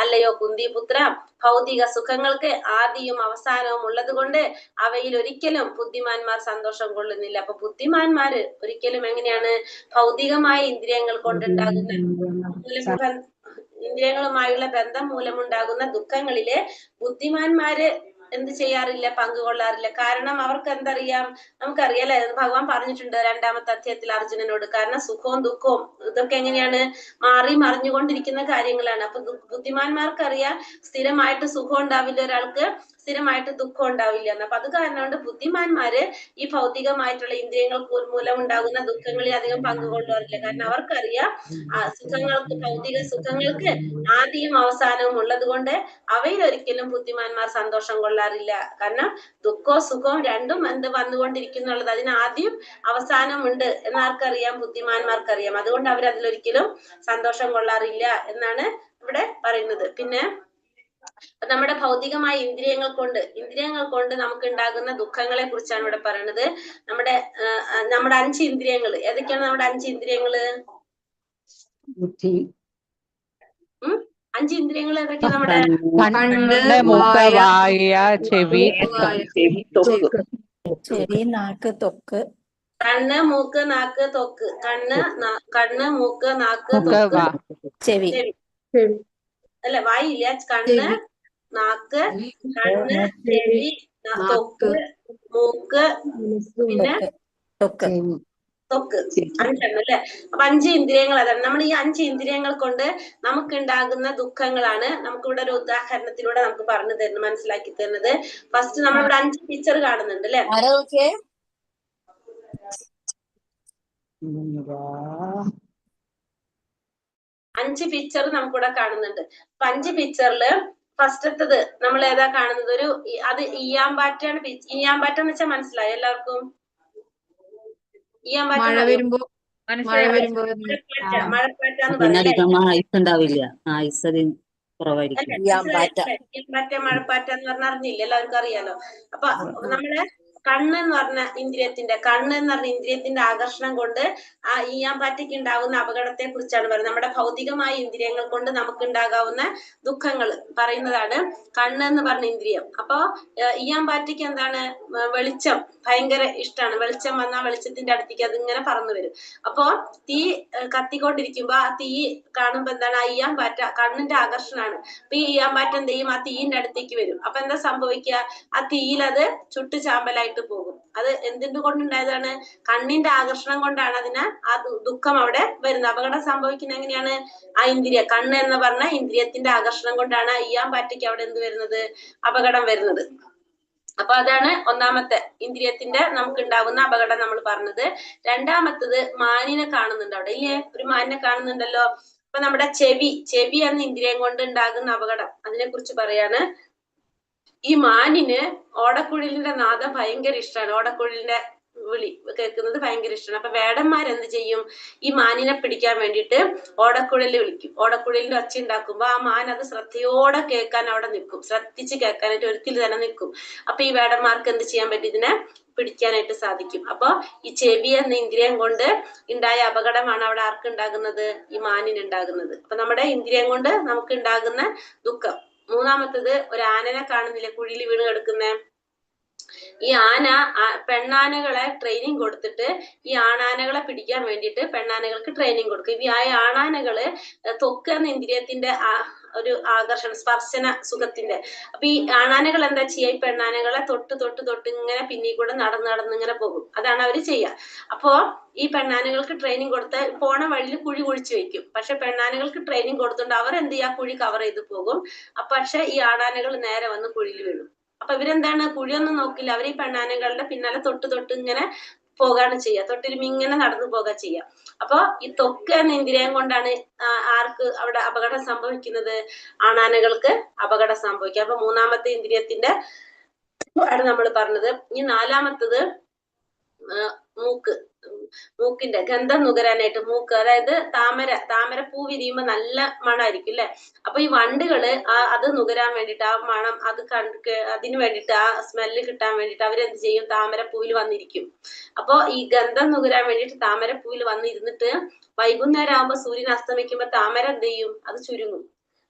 അല്ലയോ കുന്തിപുത്ര, ഭൗതിക സുഖങ്ങൾക്ക് ആദിയും അവസാനവും ഉള്ളത് കൊണ്ട് അവയിൽ ഒരിക്കലും ബുദ്ധിമാന്മാർ സന്തോഷം കൊള്ളുന്നില്ല. അപ്പൊ ബുദ്ധിമാന്മാര് ഒരിക്കലും എങ്ങനെയാണ് ഭൗതികമായ ഇന്ദ്രിയങ്ങൾ കൊണ്ടുണ്ടാകുന്ന ഇന്ദ്രിയങ്ങളുമായുള്ള ബന്ധം മൂലമുണ്ടാകുന്ന ദുഃഖങ്ങളില് ബുദ്ധിമാന്മാര് എന്ത് ചെയ്യാറില്ല, പങ്കുകൊള്ളാറില്ല. കാരണം അവർക്ക് എന്തറിയാം, നമുക്കറിയാം അല്ലെ, ഭഗവാൻ പറഞ്ഞിട്ടുണ്ട് രണ്ടാമത്തെ അധ്യായത്തിൽ അർജുനനോട്. കാരണം സുഖവും ദുഃഖവും ഇതൊക്കെ എങ്ങനെയാണ് മാറി മറിഞ്ഞുകൊണ്ടിരിക്കുന്ന കാര്യങ്ങളാണ്. അപ്പൊ ബുദ്ധിമാന്മാർക്കറിയാം സ്ഥിരമായിട്ട് സുഖം ഉണ്ടാവില്ല ഒരാൾക്ക്, സ്ഥിരമായിട്ട് ദുഃഖം ഉണ്ടാവില്ല എന്ന്. അപ്പൊ അത് കാരണം കൊണ്ട് ബുദ്ധിമാന്മാര് ഈ ഭൗതികമായിട്ടുള്ള ഇന്ദ്രിയങ്ങൾ മൂലം ഉണ്ടാകുന്ന ദുഃഖങ്ങളിൽ അധികം പങ്കുകൊള്ളാറില്ല. കാരണം അവർക്കറിയാം ഭൗതിക സുഖങ്ങൾക്ക് ആദിയും അവസാനവും ഉള്ളത് കൊണ്ട് അവയിൽ ഒരിക്കലും ബുദ്ധിമാന്മാർ സന്തോഷം കൊള്ളാറില്ല. കാരണം ദുഃഖവും സുഖവും രണ്ടും വന്നുകൊണ്ടിരിക്കുന്നുള്ളത്, അതിന് ആദ്യം അവസാനം ഉണ്ട് എന്നാർക്കറിയാം, ബുദ്ധിമാന്മാർക്കറിയാം. അതുകൊണ്ട് അവർ അതിലൊരിക്കലും സന്തോഷം കൊള്ളാറില്ല എന്നാണ് ഇവിടെ പറയുന്നത്. പിന്നെ നമ്മുടെ ഭൗതികമായ ഇന്ദ്രിയങ്ങൾ കൊണ്ട് നമുക്ക് ഉണ്ടാകുന്ന ദുഃഖങ്ങളെ കുറിച്ചാണ് ഇവിടെ പറയുന്നത്. നമ്മുടെ 5 ഇന്ദ്രിയങ്ങൾ ഏതൊക്കെയാണ്? നമ്മുടെ 5 ഇന്ദ്രിയങ്ങള്, ബുദ്ധി, 5 ഇന്ദ്രിയങ്ങൾ ഏതൊക്കെയാ? നമ്മുടെ കണ്ണ്, മൂക്ക്, വായ, വായ, ചെവി, ചെവി, നാക്ക്, ത്വക്ക്. കണ്ണ്, മൂക്ക്, നാക്ക്, ത്വക്ക്. കണ്ണ്, മൂക്ക്, നാക്ക്, ത്വക്ക്, ചെവി. അല്ല വായില്ല. കണ്ണ്, നാക്ക്, ചെവി, ത്വക്ക്, മൂക്ക്, പിന്നെ ത്വക്ക്. ത്വക്ക്. 5 അല്ലേ? അപ്പൊ 5 ഇന്ദ്രിയങ്ങൾ അതാണ്. നമ്മൾ ഈ 5 ഇന്ദ്രിയങ്ങൾ കൊണ്ട് നമുക്ക് ഉണ്ടാകുന്ന ദുഃഖങ്ങളാണ് നമുക്കിവിടെ ഒരു ഉദാഹരണത്തിലൂടെ നമുക്ക് പറഞ്ഞു തരുന്നത്, മനസ്സിലാക്കി തരുന്നത്. ഫസ്റ്റ് നമ്മളിവിടെ 5 പിക്ചർ കാണുന്നുണ്ട് അല്ലെ? 5 പിക്ചർ നമുക്കിവിടെ കാണുന്നുണ്ട്. അപ്പൊ 5 പിക്ചറില് ഫസ്റ്റത്തത് നമ്മൾ ഏതാ കാണുന്നത്? അത് ഈയാമ്പാറ്റാണ്. ഈയാമ്പാറ്റ എന്ന് വെച്ചാൽ മനസ്സിലായോ എല്ലാവർക്കും? മഴ വരുമ്പോ മഴപ്പാറ്റ എന്ന് പറയും. ഐസുണ്ടാവില്ല, ഐസ് കുറവായിരിക്കും. മഴപ്പാറ്റ എന്ന് പറഞ്ഞാൽ അറിഞ്ഞില്ല, എല്ലാവർക്കും അറിയാലോ. അപ്പൊ നമ്മളെ കണ്ണ് എന്ന് പറഞ്ഞ ഇന്ദ്രിയത്തിന്റെ ആകർഷണം കൊണ്ട് ആ ഈയാമ്പാറ്റയ്ക്ക് ഉണ്ടാകുന്ന അപകടത്തെ കുറിച്ചാണ് പറയുന്നത്. നമ്മുടെ ഭൗതികമായ ഇന്ദ്രിയങ്ങൾ കൊണ്ട് നമുക്ക് ഉണ്ടാകാവുന്ന ദുഃഖങ്ങൾ പറയുന്നതാണ് കണ്ണ് എന്ന് പറഞ്ഞ ഇന്ദ്രിയം. അപ്പൊ ഈയാമ്പാറ്റയ്ക്ക് എന്താണ്? വെളിച്ചം ഭയങ്കര ഇഷ്ടമാണ്. വെളിച്ചം വന്നാൽ വെളിച്ചത്തിന്റെ അടുത്തേക്ക് അതിങ്ങനെ പറന്നു വരും. അപ്പൊ തീ കത്തിക്കൊണ്ടിരിക്കുമ്പോ ആ തീ കാണുമ്പോ എന്താണ്? ആ ഈയാമ്പാറ്റ കണ്ണിന്റെ ആകർഷണമാണ്. അപ്പൊ ഈ ഈയാമ്പാറ്റ എന്ത് ചെയ്യും? ആ തീയിന്റെ അടുത്തേക്ക് വരും. അപ്പൊ എന്താ സംഭവിക്കുക? ആ തീയിൽ അത് ചുട്ടു ചാമ്പലായിട്ട് പോകും. അത് എന്തിന്റെ കൊണ്ടുണ്ടായതാണ്? കണ്ണിന്റെ ആകർഷണം കൊണ്ടാണ് അതിന് ആ ദുഃഖം അവിടെ വരുന്നത്. അപകടം സംഭവിക്കുന്നത് എങ്ങനെയാണ്? ആ കണ്ണ് എന്ന് പറഞ്ഞ ഇന്ദ്രിയത്തിന്റെ ആകർഷണം കൊണ്ടാണ് ഈയാമ്പാറ്റയ്ക്ക് അവിടെ എന്ത് വരുന്നത്? അപകടം വരുന്നത്. അപ്പൊ അതാണ് ഒന്നാമത്തെ ഇന്ദ്രിയത്തിന്റെ നമുക്ക് ഉണ്ടാകുന്ന അപകടം നമ്മൾ പറഞ്ഞത്. രണ്ടാമത്തത് മാനിനെ കാണുന്നുണ്ട് അവിടെ ഇല്ലേ? ഒരു മാനിനെ കാണുന്നുണ്ടല്ലോ. അപ്പൊ നമ്മുടെ ചെവി എന്ന ഇന്ദ്രിയം കൊണ്ട് ഉണ്ടാകുന്ന അപകടം, അതിനെ കുറിച്ച് പറയാണ്. ഈ മാനിന് ഓടക്കുഴലിന്റെ നാദം ഭയങ്കര ഇഷ്ടമാണ്. ഓടക്കുഴലിന്റെ വിളി കേൾക്കുന്നത് ഭയങ്കര ഇഷ്ടമാണ്. അപ്പൊ വേടന്മാരെന്ത് ചെയ്യും? ഈ മാനിനെ പിടിക്കാൻ വേണ്ടിയിട്ട് ഓടക്കുഴലിൽ വിളിക്കും. ഓടക്കുഴലിന്റെ ഒച്ച ഉണ്ടാക്കുമ്പോ ആ മാൻ അത് ശ്രദ്ധയോടെ കേൾക്കാൻ അവിടെ നിൽക്കും, ശ്രദ്ധിച്ച് കേൾക്കാനായിട്ട് ഒരിക്കൽ തന്നെ നിൽക്കും. അപ്പൊ ഈ വേടന്മാർക്ക് എന്ത് ചെയ്യാൻ പറ്റും? ഇതിനെ പിടിക്കാനായിട്ട് സാധിക്കും. അപ്പൊ ഈ ചെവി എന്ന ഇന്ദ്രിയം കൊണ്ട് ഉണ്ടായ അപകടമാണ് അവിടെ ആർക്കുണ്ടാകുന്നത്? ഈ മാനിനുണ്ടാകുന്നത്. അപ്പൊ നമ്മുടെ ഇന്ദ്രിയം കൊണ്ട് നമുക്ക് ഉണ്ടാകുന്ന ദുഃഖം. മൂന്നാമത്തത് ഒരു ആനനെ കാണുന്നില്ലേ കുഴിയിൽ വീണ് കിടക്കുന്ന? ഈ പെണ്ണാനകളെ ട്രെയിനിങ് കൊടുത്തിട്ട് ഈ ആണാനകളെ പിടിക്കാൻ വേണ്ടിയിട്ട് പെണ്ണാനകൾക്ക് ട്രെയിനിങ് കൊടുക്കും. ഈ ആണാനകള് ത്വക്ക് എന്ന ഇന്ദ്രിയത്തിന്റെ ഒരു ആകർഷണ സ്പർശന സുഖത്തിന്റെ. അപ്പൊ ഈ ആണാനകൾ എന്താ ചെയ്യുക? ഈ പെണ്ണാനകളെ തൊട്ട് ഇങ്ങനെ പിന്നീ കൂടെ നടന്ന് ഇങ്ങനെ പോകും. അതാണ് അവര് ചെയ്യുക. അപ്പോ ഈ പെണ്ണാനകൾക്ക് ട്രെയിനിങ് കൊടുത്ത് പോണ വഴിയിൽ കുഴി കുഴിച്ചു വെക്കും. പക്ഷെ പെണ്ണാനകൾക്ക് ട്രെയിനിങ് കൊടുത്തുകൊണ്ട് അവർ എന്ത് ചെയ്യുക? കുഴി കവർ ചെയ്ത് പോകും. പക്ഷെ ഈ ആണാനകൾ നേരെ വന്ന് കുഴിയിൽ വീഴും. അപ്പൊ ഇവരെന്താണ്? കുഴിയൊന്നും നോക്കില്ല. അവർ ഈ പെണ്ണാനകളുടെ പിന്നാലെ തൊട്ട് ഇങ്ങനെ പോകാണ് ചെയ്യുക. തൊട്ടിരുമ്പ് ഇങ്ങനെ നടന്നു പോകാ ചെയ്യുക. അപ്പൊ ഈ ത്വക്ക് എന്ന ഇന്ദ്രിയം കൊണ്ടാണ് ആർക്ക് അവിടെ അപകടം സംഭവിക്കുന്നത്? ആണാനകൾക്ക് അപകടം സംഭവിക്കുക. അപ്പൊ മൂന്നാമത്തെ ഇന്ദ്രിയത്തിന്റെ ആണ് നമ്മൾ പറഞ്ഞത്. ഈ നാലാമത്തത് മൂക്ക്. മൂക്കിന്റെ ഗന്ധം നുകരാനായിട്ട് മൂക്ക്, അതായത് താമര പൂ വിരിയുമ്പോ നല്ല മണമായിരിക്കും അല്ലെ. അപ്പൊ ഈ വണ്ടുകള് അത് നുകരാൻ വേണ്ടിട്ട്, ആ മണം അത് അതിന് വേണ്ടിട്ട്, ആ സ്മെല്ല് കിട്ടാൻ വേണ്ടിട്ട് അവരെന്ത് ചെയ്യും, താമരപ്പൂവിൽ വന്നിരിക്കും. അപ്പൊ ഈ ഗന്ധം നുകരാൻ വേണ്ടിട്ട് താമരപ്പൂവിൽ വന്നിരുന്നിട്ട് വൈകുന്നേരം ആകുമ്പോ സൂര്യൻ അസ്തമിക്കുമ്പോ താമര എന്ത് ചെയ്യും, അത് ചുരുങ്ങും.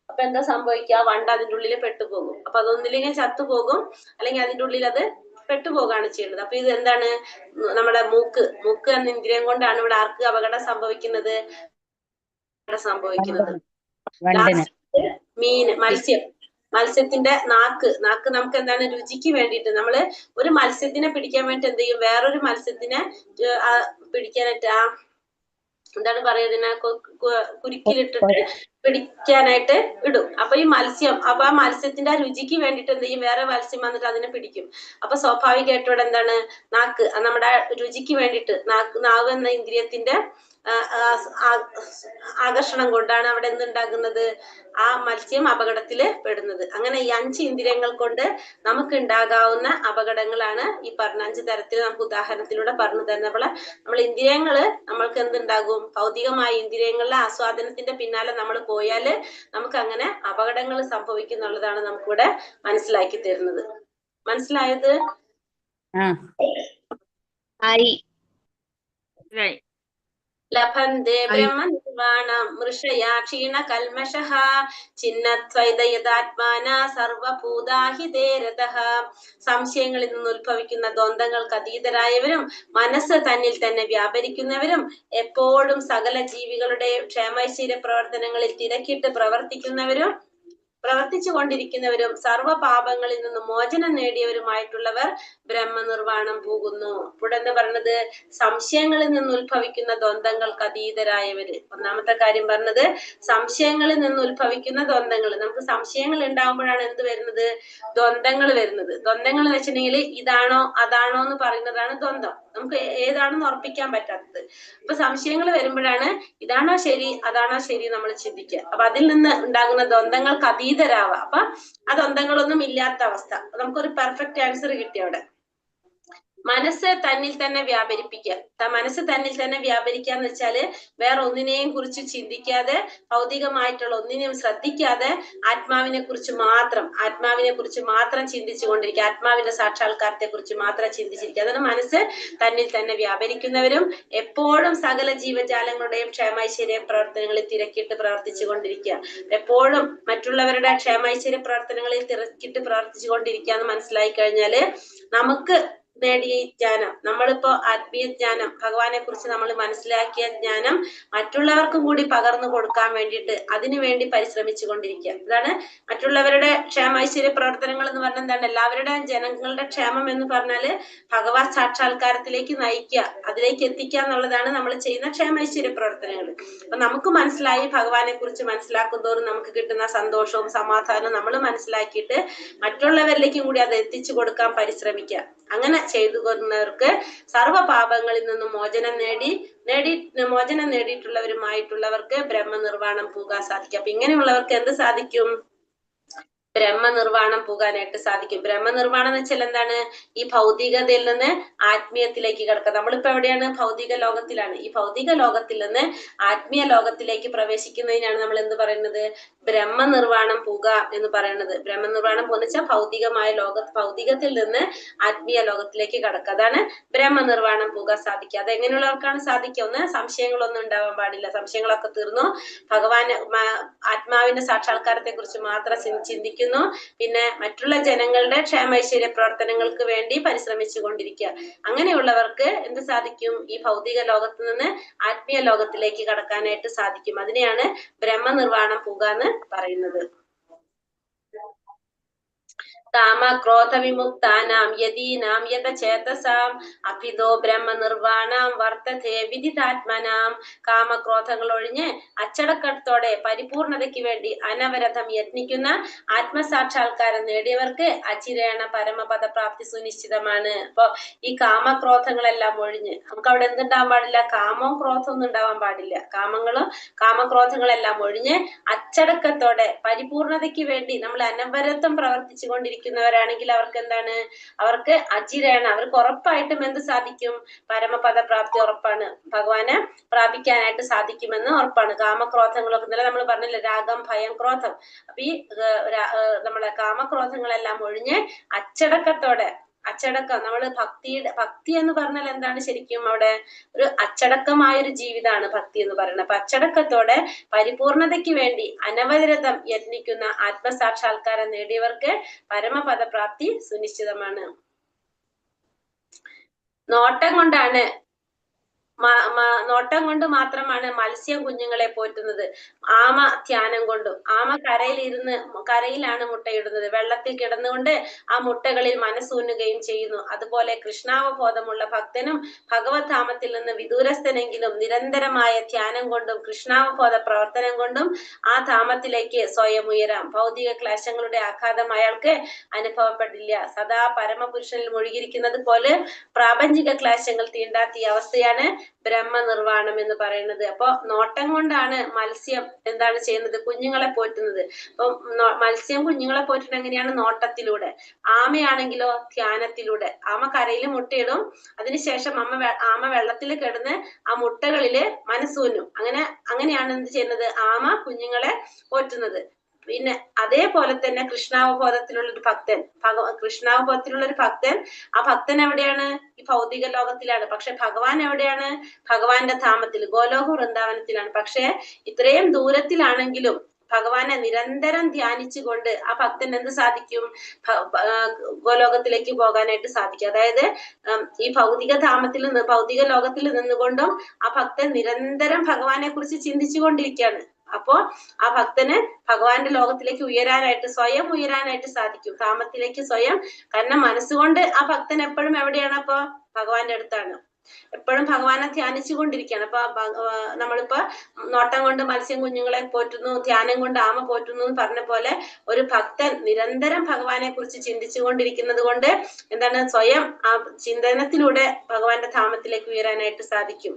അപ്പൊ എന്താ സംഭവിക്കുക, വണ്ട് അതിന്റെ ഉള്ളിൽ പെട്ടുപോകും. അപ്പൊ അതൊന്നില്ലെങ്കിൽ ചത്തുപോകും, അല്ലെങ്കിൽ അതിന്റെ ഉള്ളിൽ അത് പെട്ടുപോകാണ് ചെയ്യുന്നത്. അപ്പൊ ഇത് എന്താണ്, നമ്മുടെ മൂക്ക് എന്ന ഇന്ദ്രിയം കൊണ്ടാണ് ഇവിടെ ആർക്ക് അപകടം സംഭവിക്കുന്നത്, ലാസ്റ്റ് മത്സ്യത്തിന്റെ നാക്ക് നമുക്ക് എന്താണ്, രുചിക്ക് വേണ്ടിയിട്ട് നമ്മള് ഒരു മത്സ്യത്തിനെ പിടിക്കാൻ വേണ്ടി എന്ത് ചെയ്യും, വേറൊരു മത്സ്യത്തിനെ പിടിക്കാനായിട്ട് എന്താണ് പറയുന്നതിനെ, കുരുക്കിലിട്ടിട്ട് പിടിക്കാനായിട്ട് ഇടും. അപ്പൊ ഈ ആ മത്സ്യത്തിന്റെ രുചിക്ക് വേണ്ടിട്ട് എന്ത് ചെയ്യും, വേറെ മത്സ്യം വന്നിട്ട് അതിനെ പിടിക്കും. അപ്പൊ സ്വാഭാവികമായിട്ടും ഇവിടെ എന്താണ്, നാക്ക് നമ്മുടെ രുചിക്ക് വേണ്ടിയിട്ട്, നാവ് എന്ന ഇന്ദ്രിയത്തിന്റെ ആകർഷണം കൊണ്ടാണ് അവിടെ എന്തുണ്ടാകുന്നത്, ആ മത്സ്യം അപകടത്തില് പെടുന്നത്. അങ്ങനെ ഈ 5 ഇന്ദ്രിയങ്ങൾ കൊണ്ട് നമുക്ക് ഉണ്ടാകാവുന്ന അപകടങ്ങളാണ് ഈ പറഞ്ഞ 5 തരത്തിൽ നമുക്ക് ഉദാഹരണത്തിലൂടെ പറഞ്ഞു തരുന്നപ്പോൾ. നമ്മൾ ഇന്ദ്രിയങ്ങള് നമ്മൾക്ക് എന്തുണ്ടാകും, ഭൗതികമായ ഇന്ദ്രിയങ്ങളിലെ ആസ്വാദനത്തിന്റെ പിന്നാലെ നമ്മൾ പോയാല് നമുക്ക് അങ്ങനെ അപകടങ്ങൾ സംഭവിക്കുന്നുള്ളതാണ് നമുക്കിവിടെ മനസ്സിലാക്കി തരുന്നത്. മനസ്സിലായത്? ലഭന്തെ ബ്രഹ്മനിർവാണം മൃഷയാ ക്ഷീണ കൽമഷഃ ചിന്നത്വൈതയതാത്മാന സർവഭൂതാഹിതേരതഃ. സംശയങ്ങളിൽ നിന്ന് ഉത്ഭവിക്കുന്ന ദ്വന്ദ്ങ്ങൾക്ക് അതീതരായവരും മനസ്സ് തന്നിൽ തന്നെ വ്യാപരിക്കുന്നവരും എപ്പോഴും സകല ജീവികളുടെയും ക്ഷേമൈശ്വര്യ പ്രവർത്തനങ്ങളിൽ തിരക്കിട്ട് പ്രവർത്തിച്ചു കൊണ്ടിരിക്കുന്നവരും സർവ്വപാപങ്ങളിൽ നിന്ന് മോചനം നേടിയവരുമായിട്ടുള്ളവർ ബ്രഹ്മനിർവാണം പോകുന്നു. ഇവിടെ എന്താ പറഞ്ഞത്, സംശയങ്ങളിൽ നിന്ന് ഉത്ഭവിക്കുന്ന ദ്വന്ദ്ങ്ങൾക്ക് അതീതരായവര്. ഒന്നാമത്തെ കാര്യം പറഞ്ഞത് സംശയങ്ങളിൽ നിന്ന് ഉത്ഭവിക്കുന്ന ദ്വന്ദ്ങ്ങൾ. നമുക്ക് സംശയങ്ങൾ ഉണ്ടാകുമ്പോഴാണ് എന്ത് വരുന്നത്, ദ്വന്ദ്ങ്ങൾ വരുന്നത്. ദ്വന്ദ്ങ്ങൾ എന്ന് വെച്ചിട്ടുണ്ടെങ്കിൽ ഇതാണോ അതാണോ എന്ന് പറയുന്നതാണ് ദ്വന്ദ്ം. നമുക്ക് ഏതാണെന്ന് ഉറപ്പിക്കാൻ പറ്റാത്തത്. അപ്പൊ സംശയങ്ങൾ വരുമ്പോഴാണ് ഇതാണോ ശരി അതാണോ ശരി നമ്മൾ ചിന്തിക്കുക. അപ്പൊ അതിൽ നിന്ന് ഉണ്ടാകുന്ന ദ്വന്ദ്ങ്ങൾക്ക് അതീതരാവുക. അപ്പൊ ആ ദ്വന്ദ്ങ്ങളൊന്നും ഇല്ലാത്ത അവസ്ഥ. നമുക്കൊരു പെർഫെക്റ്റ് ആൻസർ കിട്ടി അവിടെ. മനസ്സ് തന്നിൽ തന്നെ വ്യാപരിപ്പിക്കുക. മനസ്സ് തന്നിൽ തന്നെ വ്യാപരിക്കുക എന്ന് വെച്ചാല് വേറെ ഒന്നിനെയും കുറിച്ച് ചിന്തിക്കാതെ, ഭൗതികമായിട്ടുള്ള ഒന്നിനെയും ശ്രദ്ധിക്കാതെ ആത്മാവിനെ കുറിച്ച് മാത്രം ചിന്തിച്ചു കൊണ്ടിരിക്കുക. ആത്മാവിന്റെ സാക്ഷാത്കാരത്തെ കുറിച്ച് മാത്രം ചിന്തിച്ചിരിക്കുക. അതാണ് മനസ്സ് തന്നിൽ തന്നെ വ്യാപരിക്കുന്നവരും എപ്പോഴും സകല ജീവജാലങ്ങളുടെയും ക്ഷേമൈശ്വര്യ പ്രവർത്തനങ്ങളിൽ തിരക്കിട്ട് പ്രവർത്തിച്ചു കൊണ്ടിരിക്കുക. എപ്പോഴും മറ്റുള്ളവരുടെ ക്ഷേമൈശ്വര്യ പ്രവർത്തനങ്ങളിൽ തിരക്കിട്ട് പ്രവർത്തിച്ചു കൊണ്ടിരിക്കുക എന്ന് മനസ്സിലായി കഴിഞ്ഞാല് നമുക്ക് നേടിയ ജ്ഞാനം, നമ്മളിപ്പോ ആത്മീയ ജ്ഞാനം, ഭഗവാനെ കുറിച്ച് നമ്മൾ മനസ്സിലാക്കിയ ജ്ഞാനം മറ്റുള്ളവർക്കും കൂടി പകർന്നു കൊടുക്കാൻ വേണ്ടിയിട്ട് അതിനു വേണ്ടി പരിശ്രമിച്ചു കൊണ്ടിരിക്കുക. ഇതാണ് മറ്റുള്ളവരുടെ ക്ഷേമൈശ്വര്യ പ്രവർത്തനങ്ങൾ എന്ന് പറഞ്ഞാൽ എന്താണ്, എല്ലാവരുടെയും ജനങ്ങളുടെ ക്ഷേമം എന്ന് പറഞ്ഞാല് ഭഗവത് സാക്ഷാത്കാരത്തിലേക്ക് നയിക്കുക, അതിലേക്ക് എത്തിക്കുക എന്നുള്ളതാണ് നമ്മൾ ചെയ്യുന്ന ക്ഷേമൈശ്വര്യ പ്രവർത്തനങ്ങൾ. അപ്പൊ നമുക്ക് മനസ്സിലായി, ഭഗവാനെ കുറിച്ച് മനസ്സിലാക്കുന്തോറും നമുക്ക് കിട്ടുന്ന സന്തോഷവും സമാധാനവും നമ്മൾ മനസ്സിലാക്കിയിട്ട് മറ്റുള്ളവരിലേക്കും കൂടി അത് എത്തിച്ചു കൊടുക്കാൻ പരിശ്രമിക്കുക. അങ്ങനെ ചെയ്തു കൊന്നവർക്ക് സർവ്വപാപങ്ങളിൽ നിന്നും മോചനം നേടിയിട്ടുള്ളവരുമായിട്ടുള്ളവർക്ക് ബ്രഹ്മനിർവാണം പോകാൻ സാധിക്കും. അപ്പൊ ഇങ്ങനെയുള്ളവർക്ക് എന്ത് സാധിക്കും, ബ്രഹ്മനിർവാണം പോകാനായിട്ട് സാധിക്കും. ബ്രഹ്മനിർവാണം എന്ന് വെച്ചാൽ എന്താണ്, ഈ ഭൗതികതയിൽ നിന്ന് ആത്മീയത്തിലേക്ക് കിടക്കുക. നമ്മളിപ്പോ എവിടെയാണ്, ഭൗതിക ലോകത്തിലാണ്. ഈ ഭൗതിക ലോകത്തിൽ നിന്ന് ആത്മീയ ലോകത്തിലേക്ക് പ്രവേശിക്കുന്നതിനാണ് നമ്മൾ എന്ത് പറയുന്നത്, ബ്രഹ്മനിർവാണം പോകുക എന്ന് പറയുന്നത്. ബ്രഹ്മനിർവാണം പോകുന്ന വെച്ചാൽ ഭൗതികത്തിൽ നിന്ന് ആത്മീയ ലോകത്തിലേക്ക് കടക്കുക. അതാണ് ബ്രഹ്മനിർവാണം പോകാൻ സാധിക്കുക. അത് എങ്ങനെയുള്ളവർക്കാണ് സാധിക്കുക, ഒന്ന് സംശയങ്ങളൊന്നും ഉണ്ടാവാൻ പാടില്ല, സംശയങ്ങളൊക്കെ തീർന്നു, ആത്മാവിന്റെ സാക്ഷാത്കാരത്തെ കുറിച്ച് മാത്രം ചിന്തിക്കുന്നു. പിന്നെ മറ്റുള്ള ജനങ്ങളുടെ ക്ഷേമൈശ്വര്യ പ്രവർത്തനങ്ങൾക്ക് വേണ്ടി പരിശ്രമിച്ചു കൊണ്ടിരിക്കുക. അങ്ങനെയുള്ളവർക്ക് എന്ത് സാധിക്കും, ഈ ഭൗതിക ലോകത്ത് നിന്ന് ആത്മീയ ലോകത്തിലേക്ക് കടക്കാനായിട്ട് സാധിക്കും. അതിനെയാണ് ബ്രഹ്മനിർവാണം പോകുക എന്ന് പറയുന്നത്. കാമക്രോധ വിമുക്താനാം യതീനാം യതചേതസാം അഭിതോ ബ്രഹ്മനിർവാണം വർത്തതേ വിദിതാത്മനാം. കാമക്രോധങ്ങൾ ഒഴിഞ്ഞ് അച്ചടക്കത്തോടെ പരിപൂർണതയ്ക്ക് വേണ്ടി അനവരതം യത്നിക്കുന്ന ആത്മസാക്ഷാത്കാരം നേടിയവർക്ക് അചിരേണ പരമപദ പ്രാപ്തി സുനിശ്ചിതമാണ്. അപ്പൊ ഈ കാമക്രോധങ്ങളെല്ലാം ഒഴിഞ്ഞ്, നമുക്ക് അവിടെ എന്തുണ്ടാവാൻ പാടില്ല, കാമവും ക്രോധവും ഒന്നും ഉണ്ടാവാൻ പാടില്ല. കാമക്രോധങ്ങളെല്ലാം ഒഴിഞ്ഞ് അച്ചടക്കത്തോടെ പരിപൂർണതയ്ക്ക് വേണ്ടി നമ്മൾ അനവരതം പ്രവർത്തിച്ചു കൊണ്ടിരിക്കുന്ന പ്രാപിക്കുന്നവരാണെങ്കിൽ അവർക്ക് എന്താണ്, അവർക്ക് അജിരാണ്, അവർക്ക് ഉറപ്പായിട്ടും എന്ത് സാധിക്കും, പരമപദ പ്രാപ്തി ഉറപ്പാണ്, ഭഗവാനെ പ്രാപിക്കാനായിട്ട് സാധിക്കുമെന്ന് ഉറപ്പാണ്. കാമക്രോധങ്ങളൊക്കെ ഇന്നലെ നമ്മൾ പറഞ്ഞില്ലേ, രാഗം ഭയം ക്രോധം. അപ്പൊ ഈ നമ്മളെ കാമക്രോധങ്ങളെല്ലാം ഒഴിഞ്ഞ് അച്ചടക്കത്തോടെ, അച്ചടക്കം, നമ്മള് ഭക്തി എന്ന് പറഞ്ഞാൽ എന്താണ് ശരിക്കും അവിടെ ഒരു അച്ചടക്കമായൊരു ജീവിതമാണ് ഭക്തി എന്ന് പറയുന്നത്. അപ്പൊ അച്ചടക്കത്തോടെ പരിപൂർണതയ്ക്ക് വേണ്ടി അനവരതം യത്നിക്കുന്ന ആത്മസാക്ഷാത്കാരം നേടിയവർക്ക് പരമപദപ്രാപ്തി സുനിശ്ചിതമാണ്. നോട്ടം കൊണ്ട് മാത്രമാണ് മത്സ്യം കുഞ്ഞുങ്ങളെ പോറ്റുന്നത്. ആമ ധ്യാനം കൊണ്ടും, ആമ കരയിലാണ് മുട്ടയിടുന്നത്, വെള്ളത്തിൽ കിടന്നുകൊണ്ട് ആ മുട്ടകളിൽ മനസ്സൂന്നുകയും ചെയ്യുന്നു. അതുപോലെ കൃഷ്ണാവബോധമുള്ള ഭക്തനും ഭഗവത് ധാമത്തിൽ നിന്ന് വിദൂരസ്ഥനെങ്കിലും നിരന്തരമായ ധ്യാനം കൊണ്ടും കൃഷ്ണാവബോധ പ്രവർത്തനം കൊണ്ടും ആ ധാമത്തിലേക്ക് സ്വയം ഉയരാം. ഭൗതിക ക്ലേശങ്ങളുടെ ആഘാതം അയാൾക്ക് അനുഭവപ്പെടില്ല. സദാ പരമപുരുഷനിൽ മുഴുകിയിരിക്കുന്നത് പോലെ പ്രാപഞ്ചിക ക്ലേശങ്ങൾ തീണ്ടാത്ത ഈ അവസ്ഥയാണ് ബ്രഹ്മനിർവാണം എന്ന് പറയുന്നത്. അപ്പൊ നോട്ടം കൊണ്ടാണ് മത്സ്യം എന്താണ് ചെയ്യുന്നത്, കുഞ്ഞുങ്ങളെ പോറ്റുന്നത്. അപ്പൊ മത്സ്യം കുഞ്ഞുങ്ങളെ പോറ്റുന്നത് എങ്ങനെയാണ്, നോട്ടത്തിലൂടെ. ആമയാണെങ്കിലോ ധ്യാനത്തിലൂടെ. ആമ കരയിൽ മുട്ടയിടും, അതിനുശേഷം ആമ വെള്ളത്തിൽ കിടന്ന് ആ മുട്ടകളില് മനസ്സൂന്നും. അങ്ങനെയാണ് എന്ത് ചെയ്യുന്നത്, ആമ കുഞ്ഞുങ്ങളെ പോറ്റുന്നത്. പിന്നെ അതേപോലെ തന്നെ കൃഷ്ണാവബോധത്തിലുള്ള ഒരു ഭക്തൻ, കൃഷ്ണാവബോധത്തിലുള്ള ഒരു ഭക്തൻ, ആ ഭക്തൻ എവിടെയാണ്, ഈ ഭൗതിക ലോകത്തിലാണ്. പക്ഷെ ഭഗവാൻ എവിടെയാണ്, ഭഗവാന്റെ ധാമത്തിൽ, ഗോലോക വൃന്ദാവനത്തിലാണ്. പക്ഷെ ഇത്രയും ദൂരത്തിലാണെങ്കിലും ഭഗവാനെ നിരന്തരം ധ്യാനിച്ചുകൊണ്ട് ആ ഭക്തൻ എന്ത് സാധിക്കും, ഗോലോകത്തിലേക്ക് പോകാനായിട്ട് സാധിക്കും. അതായത് ഈ ഭൗതിക ലോകത്തിൽ നിന്നുകൊണ്ടും ആ ഭക്തൻ നിരന്തരം ഭഗവാനെ കുറിച്ച് ചിന്തിച്ചു കൊണ്ടിരിക്കുകയാണ്. അപ്പോ ആ ഭക്തന് ഭഗവാന്റെ ലോകത്തിലേക്ക് സ്വയം ഉയരാനായിട്ട് സാധിക്കും, ധാമത്തിലേക്ക് സ്വയം. കാരണം മനസ്സുകൊണ്ട് ആ ഭക്തൻ എപ്പോഴും എവിടെയാണ്, അപ്പൊ ഭഗവാന്റെ അടുത്താണ്, എപ്പോഴും ഭഗവാനെ ധ്യാനിച്ചു കൊണ്ടിരിക്കുകയാണ്. അപ്പൊ നമ്മളിപ്പോ നോട്ടം കൊണ്ട് മത്സ്യം കുഞ്ഞുങ്ങളെ പോറ്റുന്നു, ധ്യാനം കൊണ്ട് ആമ പോറ്റുന്നു എന്ന് പറഞ്ഞ പോലെ ഒരു ഭക്തൻ നിരന്തരം ഭഗവാനെ കുറിച്ച് ചിന്തിച്ചു കൊണ്ടിരിക്കുന്നത് കൊണ്ട് എന്താണ്, സ്വയം ആ ചിന്തനത്തിലൂടെ ഭഗവാന്റെ ധാമത്തിലേക്ക് ഉയരാനായിട്ട് സാധിക്കും.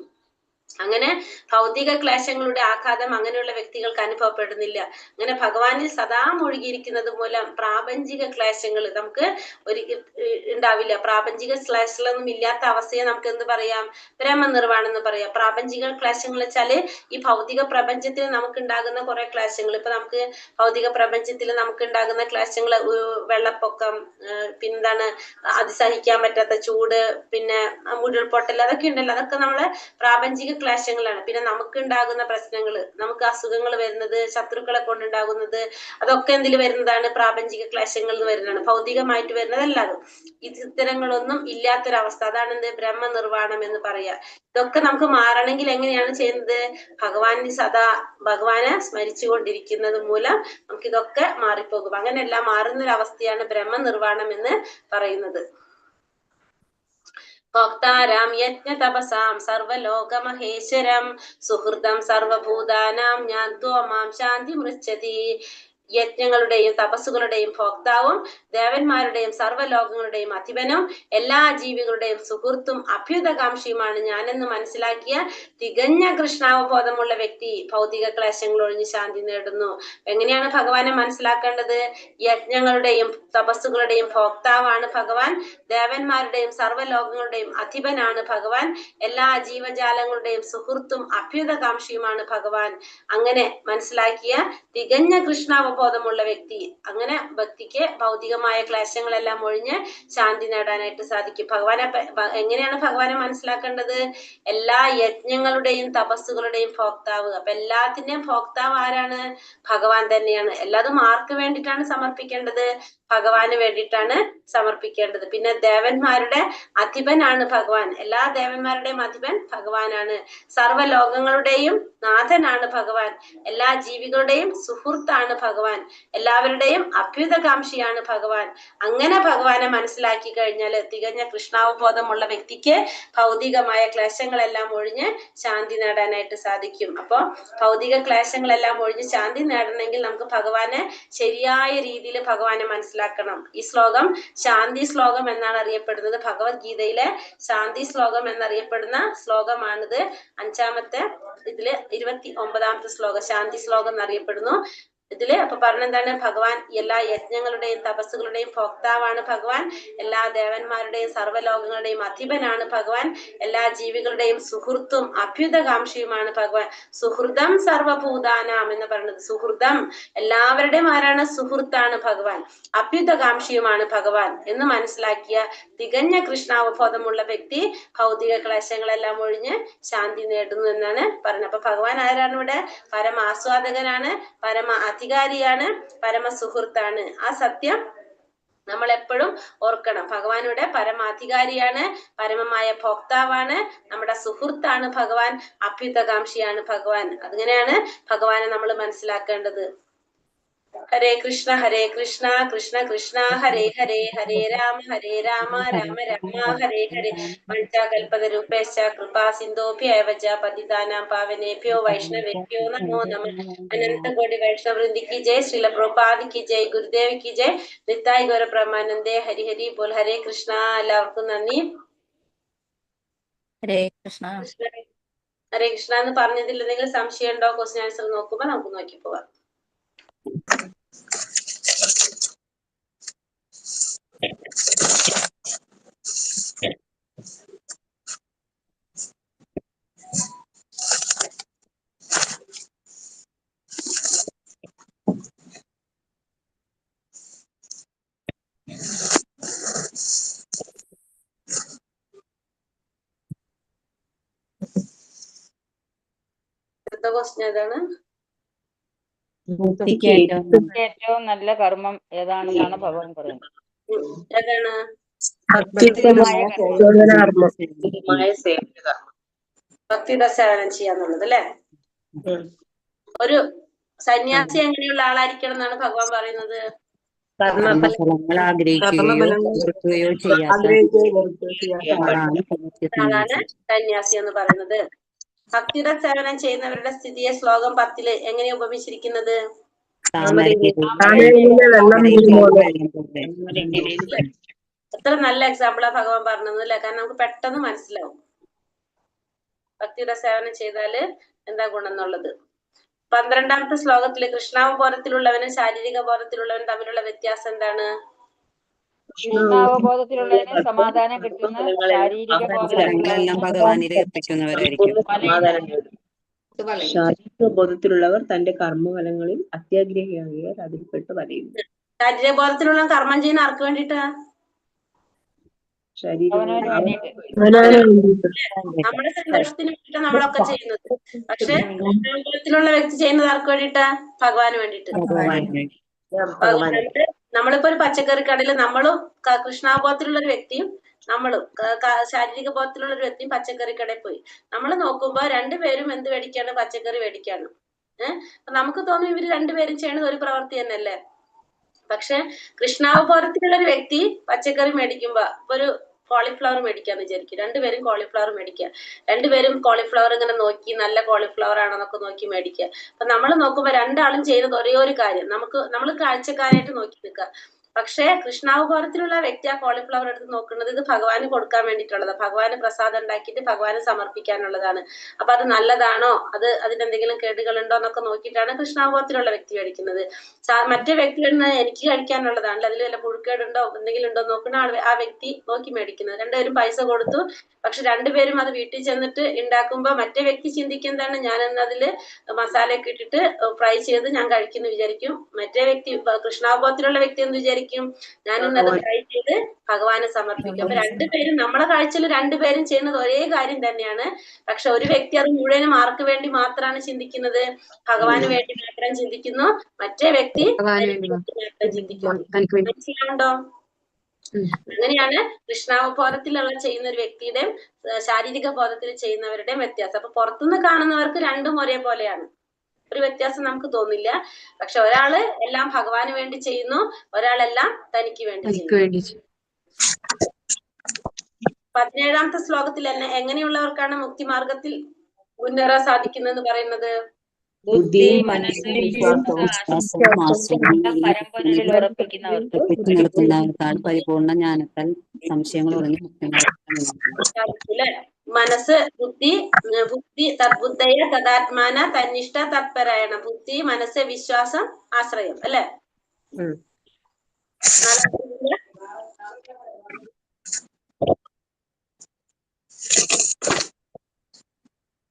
അങ്ങനെ ഭൗതിക ക്ലേശങ്ങളുടെ ആഘാതം അങ്ങനെയുള്ള വ്യക്തികൾക്ക് അനുഭവപ്പെടുന്നില്ല. അങ്ങനെ ഭഗവാനിൽ സദാ മുഴുകിയിരിക്കുന്നത് മൂലം പ്രാപഞ്ചിക ക്ലേശങ്ങൾ നമുക്ക് ഉണ്ടാവില്ല. പ്രാപഞ്ചിക ക്ലേശങ്ങളൊന്നും ഇല്ലാത്ത അവസ്ഥയെ നമുക്ക് എന്ത് പറയാം, ബ്രഹ്മനിർവാണം എന്ന് പറയാം. പ്രാപഞ്ചിക ക്ലേശങ്ങൾ വെച്ചാല് ഈ ഭൗതിക പ്രപഞ്ചത്തിൽ നമുക്ക് ഉണ്ടാകുന്ന കുറെ ക്ലേശങ്ങൾ. ഇപ്പൊ നമുക്ക് ഭൗതിക പ്രപഞ്ചത്തിൽ നമുക്ക് ഉണ്ടാകുന്ന ക്ലേശങ്ങൾ, വെള്ളപ്പൊക്കം, പിന്നെന്താണ് അതിസഹിക്കാൻ പറ്റാത്ത ചൂട്, പിന്നെ ഉരുൾപൊട്ടൽ, അതൊക്കെ ഉണ്ടല്ലോ, അതൊക്കെ നമ്മള് പ്രാപഞ്ചിക ക്ലേശങ്ങളാണ്. പിന്നെ നമുക്ക് ഉണ്ടാകുന്ന പ്രശ്നങ്ങള്, നമുക്ക് അസുഖങ്ങൾ വരുന്നത്, ശത്രുക്കളെ കൊണ്ടുണ്ടാകുന്നത്, അതൊക്കെ എന്തിൽ വരുന്നതാണ്, പ്രാപഞ്ചിക ക്ലേശങ്ങളിൽ നിന്ന് വരുന്നതാണ്, ഭൗതികമായിട്ട് വരുന്നതല്ലാതെ. ഇത്തരങ്ങളൊന്നും ഇല്ലാത്തൊരവസ്ഥ, അതാണ് എന്ത്, ബ്രഹ്മനിർവാണം എന്ന് പറയാ. ഇതൊക്കെ നമുക്ക് മാറണമെങ്കിൽ എങ്ങനെയാണ് ചെയ്യുന്നത്, ഭഗവാനെ സ്മരിച്ചു കൊണ്ടിരിക്കുന്നത് മൂലം നമുക്ക് ഇതൊക്കെ മാറിപ്പോകും. അങ്ങനെയെല്ലാം മാറുന്നൊരവസ്ഥയാണ് ബ്രഹ്മനിർവാണം എന്ന് പറയുന്നത്. ഭോക്താരാം യജ്ഞതപസാം സർവലോകമഹേശ്വരം സുഹൃതം സർവഭൂതാനാം ജ്ഞാത്വാ മാം ശാന്തി മൃച്ഛതി. യജ്ഞങ്ങളുടെയും തപസ്സുകളുടെയും ഭോക്താവും ദേവന്മാരുടെയും സർവ്വലോകങ്ങളുടെയും അധിപനും എല്ലാ ജീവികളുടെയും സുഹൃത്തും അഭ്യുതകാംക്ഷിയുമാണ് ഞാനെന്ന് മനസ്സിലാക്കിയ തികഞ്ഞ കൃഷ്ണാവബോധമുള്ള വ്യക്തി ഭൗതിക ക്ലേശങ്ങൾ ഒഴിഞ്ഞ് ശാന്തി നേടുന്നു. എങ്ങനെയാണ് ഭഗവാനെ മനസ്സിലാക്കേണ്ടത്, യജ്ഞങ്ങളുടെയും തപസ്സുകളുടെയും ഭോക്താവാണ് ഭഗവാൻ, ദേവന്മാരുടെയും സർവ്വലോകങ്ങളുടെയും അധിപനാണ് ഭഗവാൻ, എല്ലാ ജീവജാലങ്ങളുടെയും സുഹൃത്തും അഭ്യുതകാംക്ഷിയുമാണ് ഭഗവാൻ. അങ്ങനെ മനസ്സിലാക്കിയ തികഞ്ഞ കൃഷ്ണാവബോധമുള്ള വ്യക്തി, അങ്ങനെ വ്യക്തിക്ക് ഭൗതികമായ ക്ലേശങ്ങളെല്ലാം ഒഴിഞ്ഞ് ശാന്തി നേടാനായിട്ട് സാധിക്കും. ഭഗവാനെ എങ്ങനെയാണ് ഭഗവാനെ മനസ്സിലാക്കേണ്ടത്, എല്ലാ യജ്ഞങ്ങളുടെയും തപസ്സുകളുടെയും ഭോക്താവ്. അപ്പൊ എല്ലാത്തിന്റെയും ഭോക്താവ് ആരാണ്, ഭഗവാൻ തന്നെയാണ്. എല്ലാതും ആർക്ക് വേണ്ടിയിട്ടാണ് സമർപ്പിക്കേണ്ടത്, ഭഗവാന് വേണ്ടിയിട്ടാണ് സമർപ്പിക്കേണ്ടത്. പിന്നെ ദേവന്മാരുടെ അധിപനാണ് ഭഗവാൻ, എല്ലാ ദേവന്മാരുടെയും അധിപൻ ഭഗവാനാണ്. സർവ്വലോകങ്ങളുടെയും നാഥനാണ് ഭഗവാൻ, എല്ലാ ജീവികളുടെയും സുഹൃത്താണ് ഭഗവാൻ, എല്ലാവരുടെയും അഭ്യുതകാംക്ഷിയാണ് ഭഗവാൻ. അങ്ങനെ ഭഗവാനെ മനസ്സിലാക്കി കഴിഞ്ഞാൽ തികഞ്ഞ കൃഷ്ണാവബോധമുള്ള വ്യക്തിക്ക് ഭൗതികമായ ക്ലേശങ്ങളെല്ലാം ഒഴിഞ്ഞ് ശാന്തി നേടാനായിട്ട് സാധിക്കും. അപ്പൊ ഭൗതിക ക്ലേശങ്ങളെല്ലാം ഒഴിഞ്ഞ് ശാന്തി നേടണമെങ്കിൽ നമുക്ക് ഭഗവാനെ ശരിയായ രീതിയിൽ ഭഗവാനെ മനസ്സിലാക്കണം. ഈ ശ്ലോകം ശാന്തി ശ്ലോകം എന്നാണ് അറിയപ്പെടുന്നത്. ഭഗവത്ഗീതയിലെ ശാന്തി ശ്ലോകം എന്നറിയപ്പെടുന്ന ശ്ലോകമാണിത്. 5-ാമത്തെ ഇതില് 29-ാമത്തെ ശ്ലോകം ശാന്തി ശ്ലോകം എന്നറിയപ്പെടുന്നു. ഇതില് അപ്പൊ പറഞ്ഞെന്താണ്, ഭഗവാൻ എല്ലാ യജ്ഞങ്ങളുടെയും തപസ്സുകളുടെയും ഭോക്താവാണ് ഭഗവാൻ, എല്ലാ ദേവന്മാരുടെയും സർവ്വലോകങ്ങളുടെയും അധിപനാണ് ഭഗവാൻ, എല്ലാ ജീവികളുടെയും സുഹൃത്തും അഭ്യുതകാംക്ഷിയുമാണ് ഭഗവാൻ. സുഹൃതം സർവഭൂതാനാം എന്ന് പറയുന്നത്, സുഹൃതം എല്ലാവരുടെയും ആരാണ്, സുഹൃത്താണ് ഭഗവാൻ, അഭ്യുതകാംക്ഷിയുമാണ് ഭഗവാൻ എന്ന് മനസ്സിലാക്കിയ തികഞ്ഞ കൃഷ്ണാവബോധമുള്ള വ്യക്തി ഭൗതിക ക്ലേശങ്ങളെല്ലാം ഒഴിഞ്ഞ് ശാന്തി നേടുന്നു എന്നാണ് പറയുന്നത്. അപ്പൊ ഭഗവാൻ ആരാണ് ഇവിടെ? പരമ ആസ്വാദകനാണ്, പരമ അധികാരിയാണ്, പരമ സുഹൃത്താണ്. ആ സത്യം നമ്മൾ എപ്പോഴും ഓർക്കണം. ഭഗവാനുടെ പരമാധികാരിയാണ്, പരമമായ ഭോക്താവാണ്, നമ്മുടെ സുഹൃത്താണ് ഭഗവാൻ, അഭ്യുതകാംക്ഷിയാണ് ഭഗവാൻ. അതിങ്ങനെയാണ് ഭഗവാനെ നമ്മൾ മനസ്സിലാക്കേണ്ടത്. ഹരേ കൃഷ്ണ കൃഷ്ണ കൃഷ്ണ ഹരേ ഹരേ, ഹരേ രാമ രാമ രാമ ഹരേ ഹരേ. വഞ്ചാകൽപതരൂപേശ്ച കൃപാ സിന്ധോഭ്യവച പതിതാനാം പാവനേഭ്യോ വൈഷ്ണവേഭ്യോ നമോ നമഃ. അനന്തകോടി വൈഷ്ണവൃന്ദി കി ജയ്, ശ്രീല പ്രഭുപാദ് കി ജയ്, ഗുരുദേവ് കി ജയ്, നിത്തായ് ഗൗര ബ്രഹ്മാനന്ദേ. ഹരി ഹരി ബോൽ. ഹരേ കൃഷ്ണ. എല്ലാവർക്കും നന്ദി. ഹരേ കൃഷ്ണ. ഹരേ കൃഷ്ണ എന്ന് പറഞ്ഞതിൽ എന്തെങ്കിലും സംശയം ഉണ്ടോ? ക്വസ്റ്റ്യൻ ആൻസർ നോക്കുമ്പോ നമുക്ക് നോക്കി പോവാം. അടുത്ത ക്വസ്റ്റ്യൻ ഏതാണ്? ഏറ്റവും നല്ല കർമ്മം ഏതാണെന്നാണ് ഭഗവാൻ പറയുന്നത്. ഏതാണ്? ഭക്തിയുടെ സേവനം ചെയ്യാന്നുള്ളത് അല്ലെ. ഒരു സന്യാസി എങ്ങനെയുള്ള ആളായിരിക്കണം എന്നാണ് ഭഗവാൻ പറയുന്നത്? കർമ്മഫലങ്ങൾ ആഗ്രഹിക്കുകയോ ആളാണ് സന്യാസി എന്ന് പറയുന്നത്. ഭക്തിയുടെ സേവനം ചെയ്യുന്നവരുടെ സ്ഥിതിയെ ശ്ലോകം 10 എങ്ങനെ ഉപമിച്ചിരിക്കുന്നത്? എത്ര നല്ല എക്സാമ്പിളാ ഭഗവാൻ പറഞ്ഞത് അല്ലെ. കാരണം നമുക്ക് പെട്ടെന്ന് മനസ്സിലാവും ഭക്തിയുടെ സേവനം ചെയ്താല് എന്താ ഗുണം എന്നുള്ളത്. 12ാമത്തെ ശ്ലോകത്തില് കൃഷ്ണാവബോധത്തിലുള്ളവനും ശാരീരിക ബോധത്തിലുള്ളവനും തമ്മിലുള്ള വ്യത്യാസം എന്താണ്? കൃഷ്ണാവബോധത്തിലുള്ളതിന് സമാധാനം കിട്ടുന്ന, ശാരീരിക ഭഗവാനിൽ ഏൽപ്പിക്കുന്നവരായിരിക്കും. ശാരീരിക ബോധത്തിലുള്ളവർ തന്റെ കർമ്മഫലങ്ങളിൽ അത്യാഗ്രഹിയാകിയാൽ അതിൽപ്പെട്ട് വലയുന്നു. ശാരീരിക ബോധത്തിലുള്ള കർമ്മം ചെയ്യുന്ന ആർക്ക് വേണ്ടിയിട്ടാ? നമ്മുടെ സന്തോഷത്തിന് വേണ്ടിയിട്ടാണ് നമ്മളൊക്കെ ചെയ്യുന്നത്. പക്ഷെ കൃഷ്ണാവബോധത്തിലുള്ള വ്യക്തി ചെയ്യുന്നത് ആർക്ക് വേണ്ടിയിട്ടാ? ഭഗവാന് വേണ്ടിയിട്ട്. നമ്മളിപ്പോ ഒരു പച്ചക്കറി കടയിൽ നമ്മളും കൃഷ്ണാവബോധത്തിലുള്ള ഒരു വ്യക്തിയും നമ്മളും ശാരീരിക ബോധത്തിലുള്ള ഒരു വ്യക്തിയും പച്ചക്കറി കടയിൽ പോയി. നമ്മൾ നോക്കുമ്പോ രണ്ടുപേരും എന്ത് മേടിക്കാണ്? പച്ചക്കറി മേടിക്കാണ്. അപ്പൊ നമുക്ക് തോന്നും ഇവര് രണ്ടുപേരും ചെയ്യണത് ഒരു പ്രവൃത്തി തന്നെയല്ലേ. പക്ഷെ കൃഷ്ണാവബോധത്തിലുള്ള ഒരു വ്യക്തി പച്ചക്കറി മേടിക്കുമ്പോ ഒരു കോളിഫ്ലവർ മേടിക്കാന്ന് വിചാരിക്കും. രണ്ടുപേരും കോളിഫ്ലവർ മേടിക്കുക. രണ്ടുപേരും കോളിഫ്ലവർ ഇങ്ങനെ നോക്കി നല്ല കോളിഫ്ലവർ ആണെന്നൊക്കെ നോക്കി മേടിക്കുക. അപ്പൊ നമ്മൾ നോക്കുമ്പോ രണ്ടാളും ചെയ്യുന്നത് ഒരേ ഒരു കാര്യം. നമ്മൾ കാഴ്ചക്കാരായിട്ട് നോക്കി നിൽക്കുക. പക്ഷെ കൃഷ്ണാവബോധത്തിലുള്ള വ്യക്തി ആ കോളിഫ്ലവർ എടുത്ത് നോക്കുന്നത് ഇത് ഭഗവാന് കൊടുക്കാൻ വേണ്ടിയിട്ടുള്ളതാണ്. ഭഗവാന് പ്രസാദം ഉണ്ടാക്കിയിട്ട് ഭഗവാന് സമർപ്പിക്കാനുള്ളതാണ്. അപ്പൊ അത് നല്ലതാണോ, അതിനെന്തെങ്കിലും കേടുകളുണ്ടോ എന്നൊക്കെ നോക്കിയിട്ടാണ് കൃഷ്ണാവബോധത്തിലുള്ള വ്യക്തി മേടിക്കുന്നത്. മറ്റേ വ്യക്തി എനിക്ക് കഴിക്കാനുള്ളതാണല്ലോ, അതിൽ വല്ല പുഴുക്കേടുണ്ടോ എന്തെങ്കിലും ഉണ്ടോ നോക്കുന്ന ആ വ്യക്തി നോക്കി മേടിക്കുന്നത്. രണ്ടുപേരും പൈസ കൊടുത്തു. പക്ഷെ രണ്ടുപേരും അത് വീട്ടിൽ ചെന്നിട്ട് ഉണ്ടാക്കുമ്പോ മറ്റേ വ്യക്തി ചിന്തിക്കുന്നതാണ് ഞാനെന്ന് അതില് മസാലയൊക്കെ ഇട്ടിട്ട് ഫ്രൈ ചെയ്ത് ഞാൻ കഴിക്കുന്നു വിചാരിക്കും. മറ്റേ വ്യക്തി കൃഷ്ണാവബോധത്തിലുള്ള വ്യക്തി എന്ന് വിചാരിക്കും ഞാൻ ഇന്നത് ഫ്രൈ ചെയ്ത് ഭഗവാന് സമർപ്പിക്കും. അപ്പൊ രണ്ടുപേരും നമ്മളെ കാഴ്ചയിൽ രണ്ടുപേരും ചെയ്യുന്നത് ഒരേ കാര്യം തന്നെയാണ്. പക്ഷെ ഒരു വ്യക്തി അത് മുഴുവനും ആർക്ക് വേണ്ടി മാത്രമാണ് ചിന്തിക്കുന്നത്? ഭഗവാന് വേണ്ടി മാത്രം ചിന്തിക്കുന്നു. മറ്റേ വ്യക്തി മാത്രം ചിന്തിക്കുന്നു. മനസ്സിലാവുണ്ടോ? അങ്ങനെയാണ് കൃഷ്ണാവബോധത്തിലുള്ള ചെയ്യുന്ന ഒരു വ്യക്തിയുടെയും ശാരീരിക ബോധത്തിൽ ചെയ്യുന്നവരുടെയും വ്യത്യാസം. അപ്പൊ പുറത്തുനിന്ന് കാണുന്നവർക്ക് രണ്ടും ഒരേപോലെയാണ്, ഒരു വ്യത്യാസം നമുക്ക് തോന്നില്ല. പക്ഷെ ഒരാള് എല്ലാം ഭഗവാന് വേണ്ടി ചെയ്യുന്നു, ഒരാളെല്ലാം തനിക്ക് വേണ്ടി ചെയ്യുന്നു. 17ാമത്തെ ശ്ലോകത്തിൽ എങ്ങനെയുള്ളവർക്കാണ് മുക്തി മാർഗത്തിൽ മുന്നേറാൻ സാധിക്കുന്നതെന്ന് പറയുന്നത്? ബുദ്ധിയും മനസ്സും പരമ്പരയിൽ ഉറപ്പിക്കുന്നവർക്കാണ് പരിപൂർണ്ണ ജ്ഞാനത്താൽ സംശയങ്ങൾ സാധിക്കൂല്ലേ? മനസ്സ്, ബുദ്ധി, ബുദ്ധി തദ്ബുദ്ധയ തദാത്മാന തന്നിഷ്ഠ തത്പരായണ. ബുദ്ധി, മനസ്സ്, വിശ്വാസം, ആശ്രയം അല്ലെ?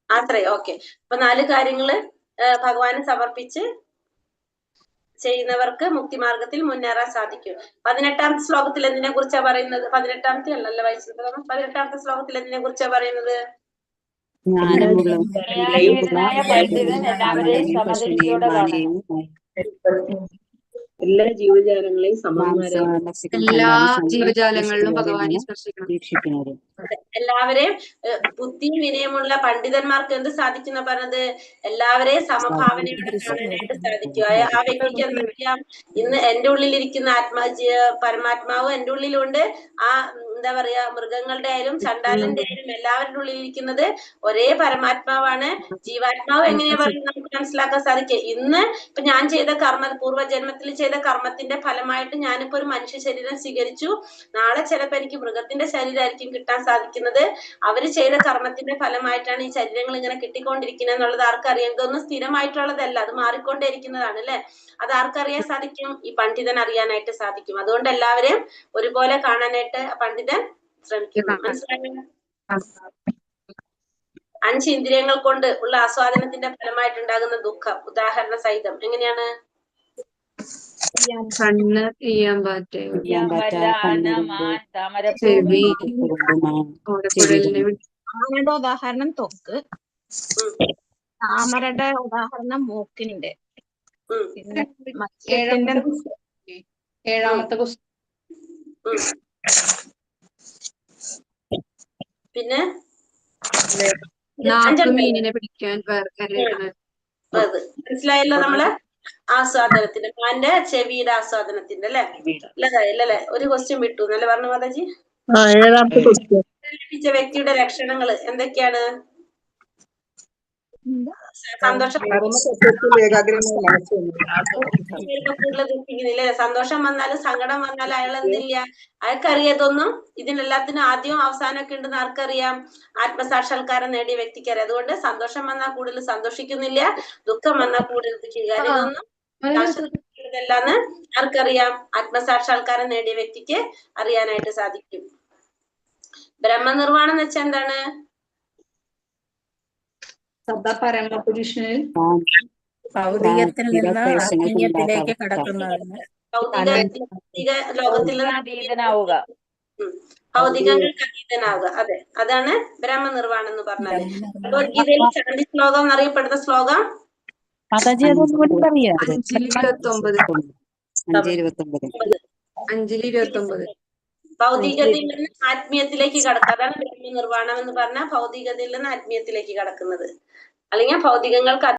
ആശ്രയം. ഓക്കെ. അപ്പൊ 4 കാര്യങ്ങള് ഭഗവാന് സമർപ്പിച്ച് ചെയ്യുന്നവർക്ക് മുക്തിമാർഗത്തിൽ മുന്നേറാൻ സാധിക്കും. 18ാമത്തെ ശ്ലോകത്തിൽ എന്തിനെ കുറിച്ചാ പറയുന്നത്? 18ാമത്തെ അല്ലല്ലോ വായിച്ചത്. 18ാമത്തെ ശ്ലോകത്തിൽ എന്തിനെ കുറിച്ചാ പറയുന്നത്? ജ്ഞാനീയനായ പണ്ഡിതൻ എല്ലാവരെയും സമദൃഷ്ടിയോടെ കാണണം. എല്ലാ ജീവജാലങ്ങളെയും സമന്മാരെ എല്ലാ ജീവജാലങ്ങളിലും ഭഗവാനെ സ്പർശിക്കണം. എല്ലാവരെയും ബുദ്ധിയും വിനയമുള്ള പണ്ഡിതന്മാർക്ക് എന്ത് സാധിക്കുന്ന പറഞ്ഞത്? എല്ലാവരെയും സമഭാവനയോടെ കാണാനായിട്ട് സാധിക്കും. ആ വ്യക്തിക്ക് എന്തറിയാം? ഇന്ന് എന്റെ ഉള്ളിലിരിക്കുന്ന പരമാത്മാവ് എന്റെ ഉള്ളിലുണ്ട്. ആ എന്താ പറയാ, മൃഗങ്ങളുടെ ആയാലും ചണ്ടാലന്റെ ആയാലും എല്ലാവരുടെ ഉള്ളിലിരിക്കുന്നത് ഒരേ പരമാത്മാവാണ്. ജീവാത്മാവ് എങ്ങനെയാ പറയുന്നത് നമുക്ക് മനസ്സിലാക്കാൻ സാധിക്കും. ഇന്ന് ഇപ്പൊ ഞാൻ ചെയ്ത പൂർവ്വജന്മത്തിൽ ചെയ്ത കർമ്മത്തിന്റെ ഫലമായിട്ട് ഞാനിപ്പോ ഒരു മനുഷ്യ ശരീരം സ്വീകരിച്ചു. നാളെ ചിലപ്പോ എനിക്ക് മൃഗത്തിന്റെ ശരീരമായിരിക്കും കിട്ടാൻ സാധിക്കുന്നത്. അവര് ചെയ്ത കർമ്മത്തിന്റെ ഫലമായിട്ടാണ് ഈ ശരീരങ്ങൾ ഇങ്ങനെ കിട്ടിക്കൊണ്ടിരിക്കുന്നത് എന്നുള്ളത് ആർക്കറിയാം? ഇതൊന്നും സ്ഥിരമായിട്ടുള്ളതല്ല, അത് മാറിക്കൊണ്ടേയിരിക്കുന്നതാണ് അല്ലെ? അത് ആർക്കറിയാൻ സാധിക്കും? ഈ പണ്ഡിതൻ അറിയാനായിട്ട് സാധിക്കും. അതുകൊണ്ട് എല്ലാവരെയും ഒരുപോലെ കാണാനായിട്ട് പണ്ഡിതൻ ശ്രമിക്കുന്നു. മനസ്സിലായോ? 5 ഇന്ദ്രിയങ്ങൾ കൊണ്ട് ഉള്ള ആസ്വാദനത്തിന്റെ ഫലമായിട്ടുണ്ടാകുന്ന ദുഃഖം ഉദാഹരണ സഹിതം എങ്ങനെയാണ്? കണ്ണ്, ചെയ്യാൻ പറ്റേ, ചെവി, ഓടക്കുഴലിന് ആമയുടെ ഉദാഹരണം ത്വക്ക്, താമരയുടെ ഉദാഹരണം മൂക്കിന്റെ, പിന്നെ മത്സ്യത്തിന്റെ 7ാമത്തെ പുസ്തകം. പിന്നെ നാക്ക് മീനിനെ പിടിക്കാൻ മനസ്സിലായല്ലോ? നമ്മള് ആസ്വാദനത്തിന്റെ, മാന്റെ ചെവിയുടെ ആസ്വാദനത്തിന്റെ അല്ലെ? ഇല്ലല്ലേ? ഒരു ക്വസ്റ്റ്യൻ വിട്ടു എന്നല്ലേ പറഞ്ഞു മാതാജി? 7ാമത്തെ ക്വസ്റ്റ്യൻ. ലഭിച്ച വ്യക്തിയുടെ ലക്ഷണങ്ങൾ എന്തൊക്കെയാണ്? സന്തോഷം കൂടുതൽ ദുഃഖിക്കുന്നില്ലേ? സന്തോഷം വന്നാലും സങ്കടം വന്നാലും അയാൾ എന്തില്ല, അയാൾക്കറിയാതൊന്നും. ഇതിനെല്ലാത്തിനും ആദ്യവും അവസാനമൊക്കെ ഉണ്ടെന്ന് ആർക്കറിയാം? ആത്മസാക്ഷാത്കാരം നേടിയ വ്യക്തിക്കറിയാം. അതുകൊണ്ട് സന്തോഷം വന്നാൽ കൂടുതൽ സന്തോഷിക്കുന്നില്ല, ദുഃഖം വന്നാൽ കൂടുതൽ ദുഃഖിക്കുക. ഇതൊന്നും ശാശ്വതമല്ലാന്ന് ആർക്കറിയാം? ആത്മസാക്ഷാത്കാരം നേടിയ വ്യക്തിക്ക് അറിയാനായിട്ട് സാധിക്കും. ബ്രഹ്മനിർവാണം എന്ന് വെച്ചാൽ എന്താണ്? പരമപുരുഷന് ഭൗതികത്തിൽ നിന്ന് ആത്മീയത്തിലേക്ക് കടക്കുന്നതിന് ഭൗതിക ലോകത്തിൽ നിന്ന് അതീതനാവുക. ഭൗതികങ്ങൾക്ക് അതീതനാവുക. അതെ, അതാണ് ബ്രഹ്മനിർവാണം എന്ന് പറഞ്ഞാല്. ഭഗവത്ഗീതയിൽ ശാന്തി ശ്ലോകം എന്നറിയപ്പെടുന്ന ശ്ലോകം 5:29. ഭൗതികതയിൽ നിന്ന് ആത്മീയത്തിലേക്ക് കടക്കുക. അതാണ് ബ്രഹ്മനിർവാണം എന്ന് പറഞ്ഞാൽ ഭൗതികതയിൽ നിന്ന് ആത്മീയത്തിലേക്ക് കടക്കുന്നത്. അല്ലെങ്കിൽ ഭൗതികങ്ങൾക്ക്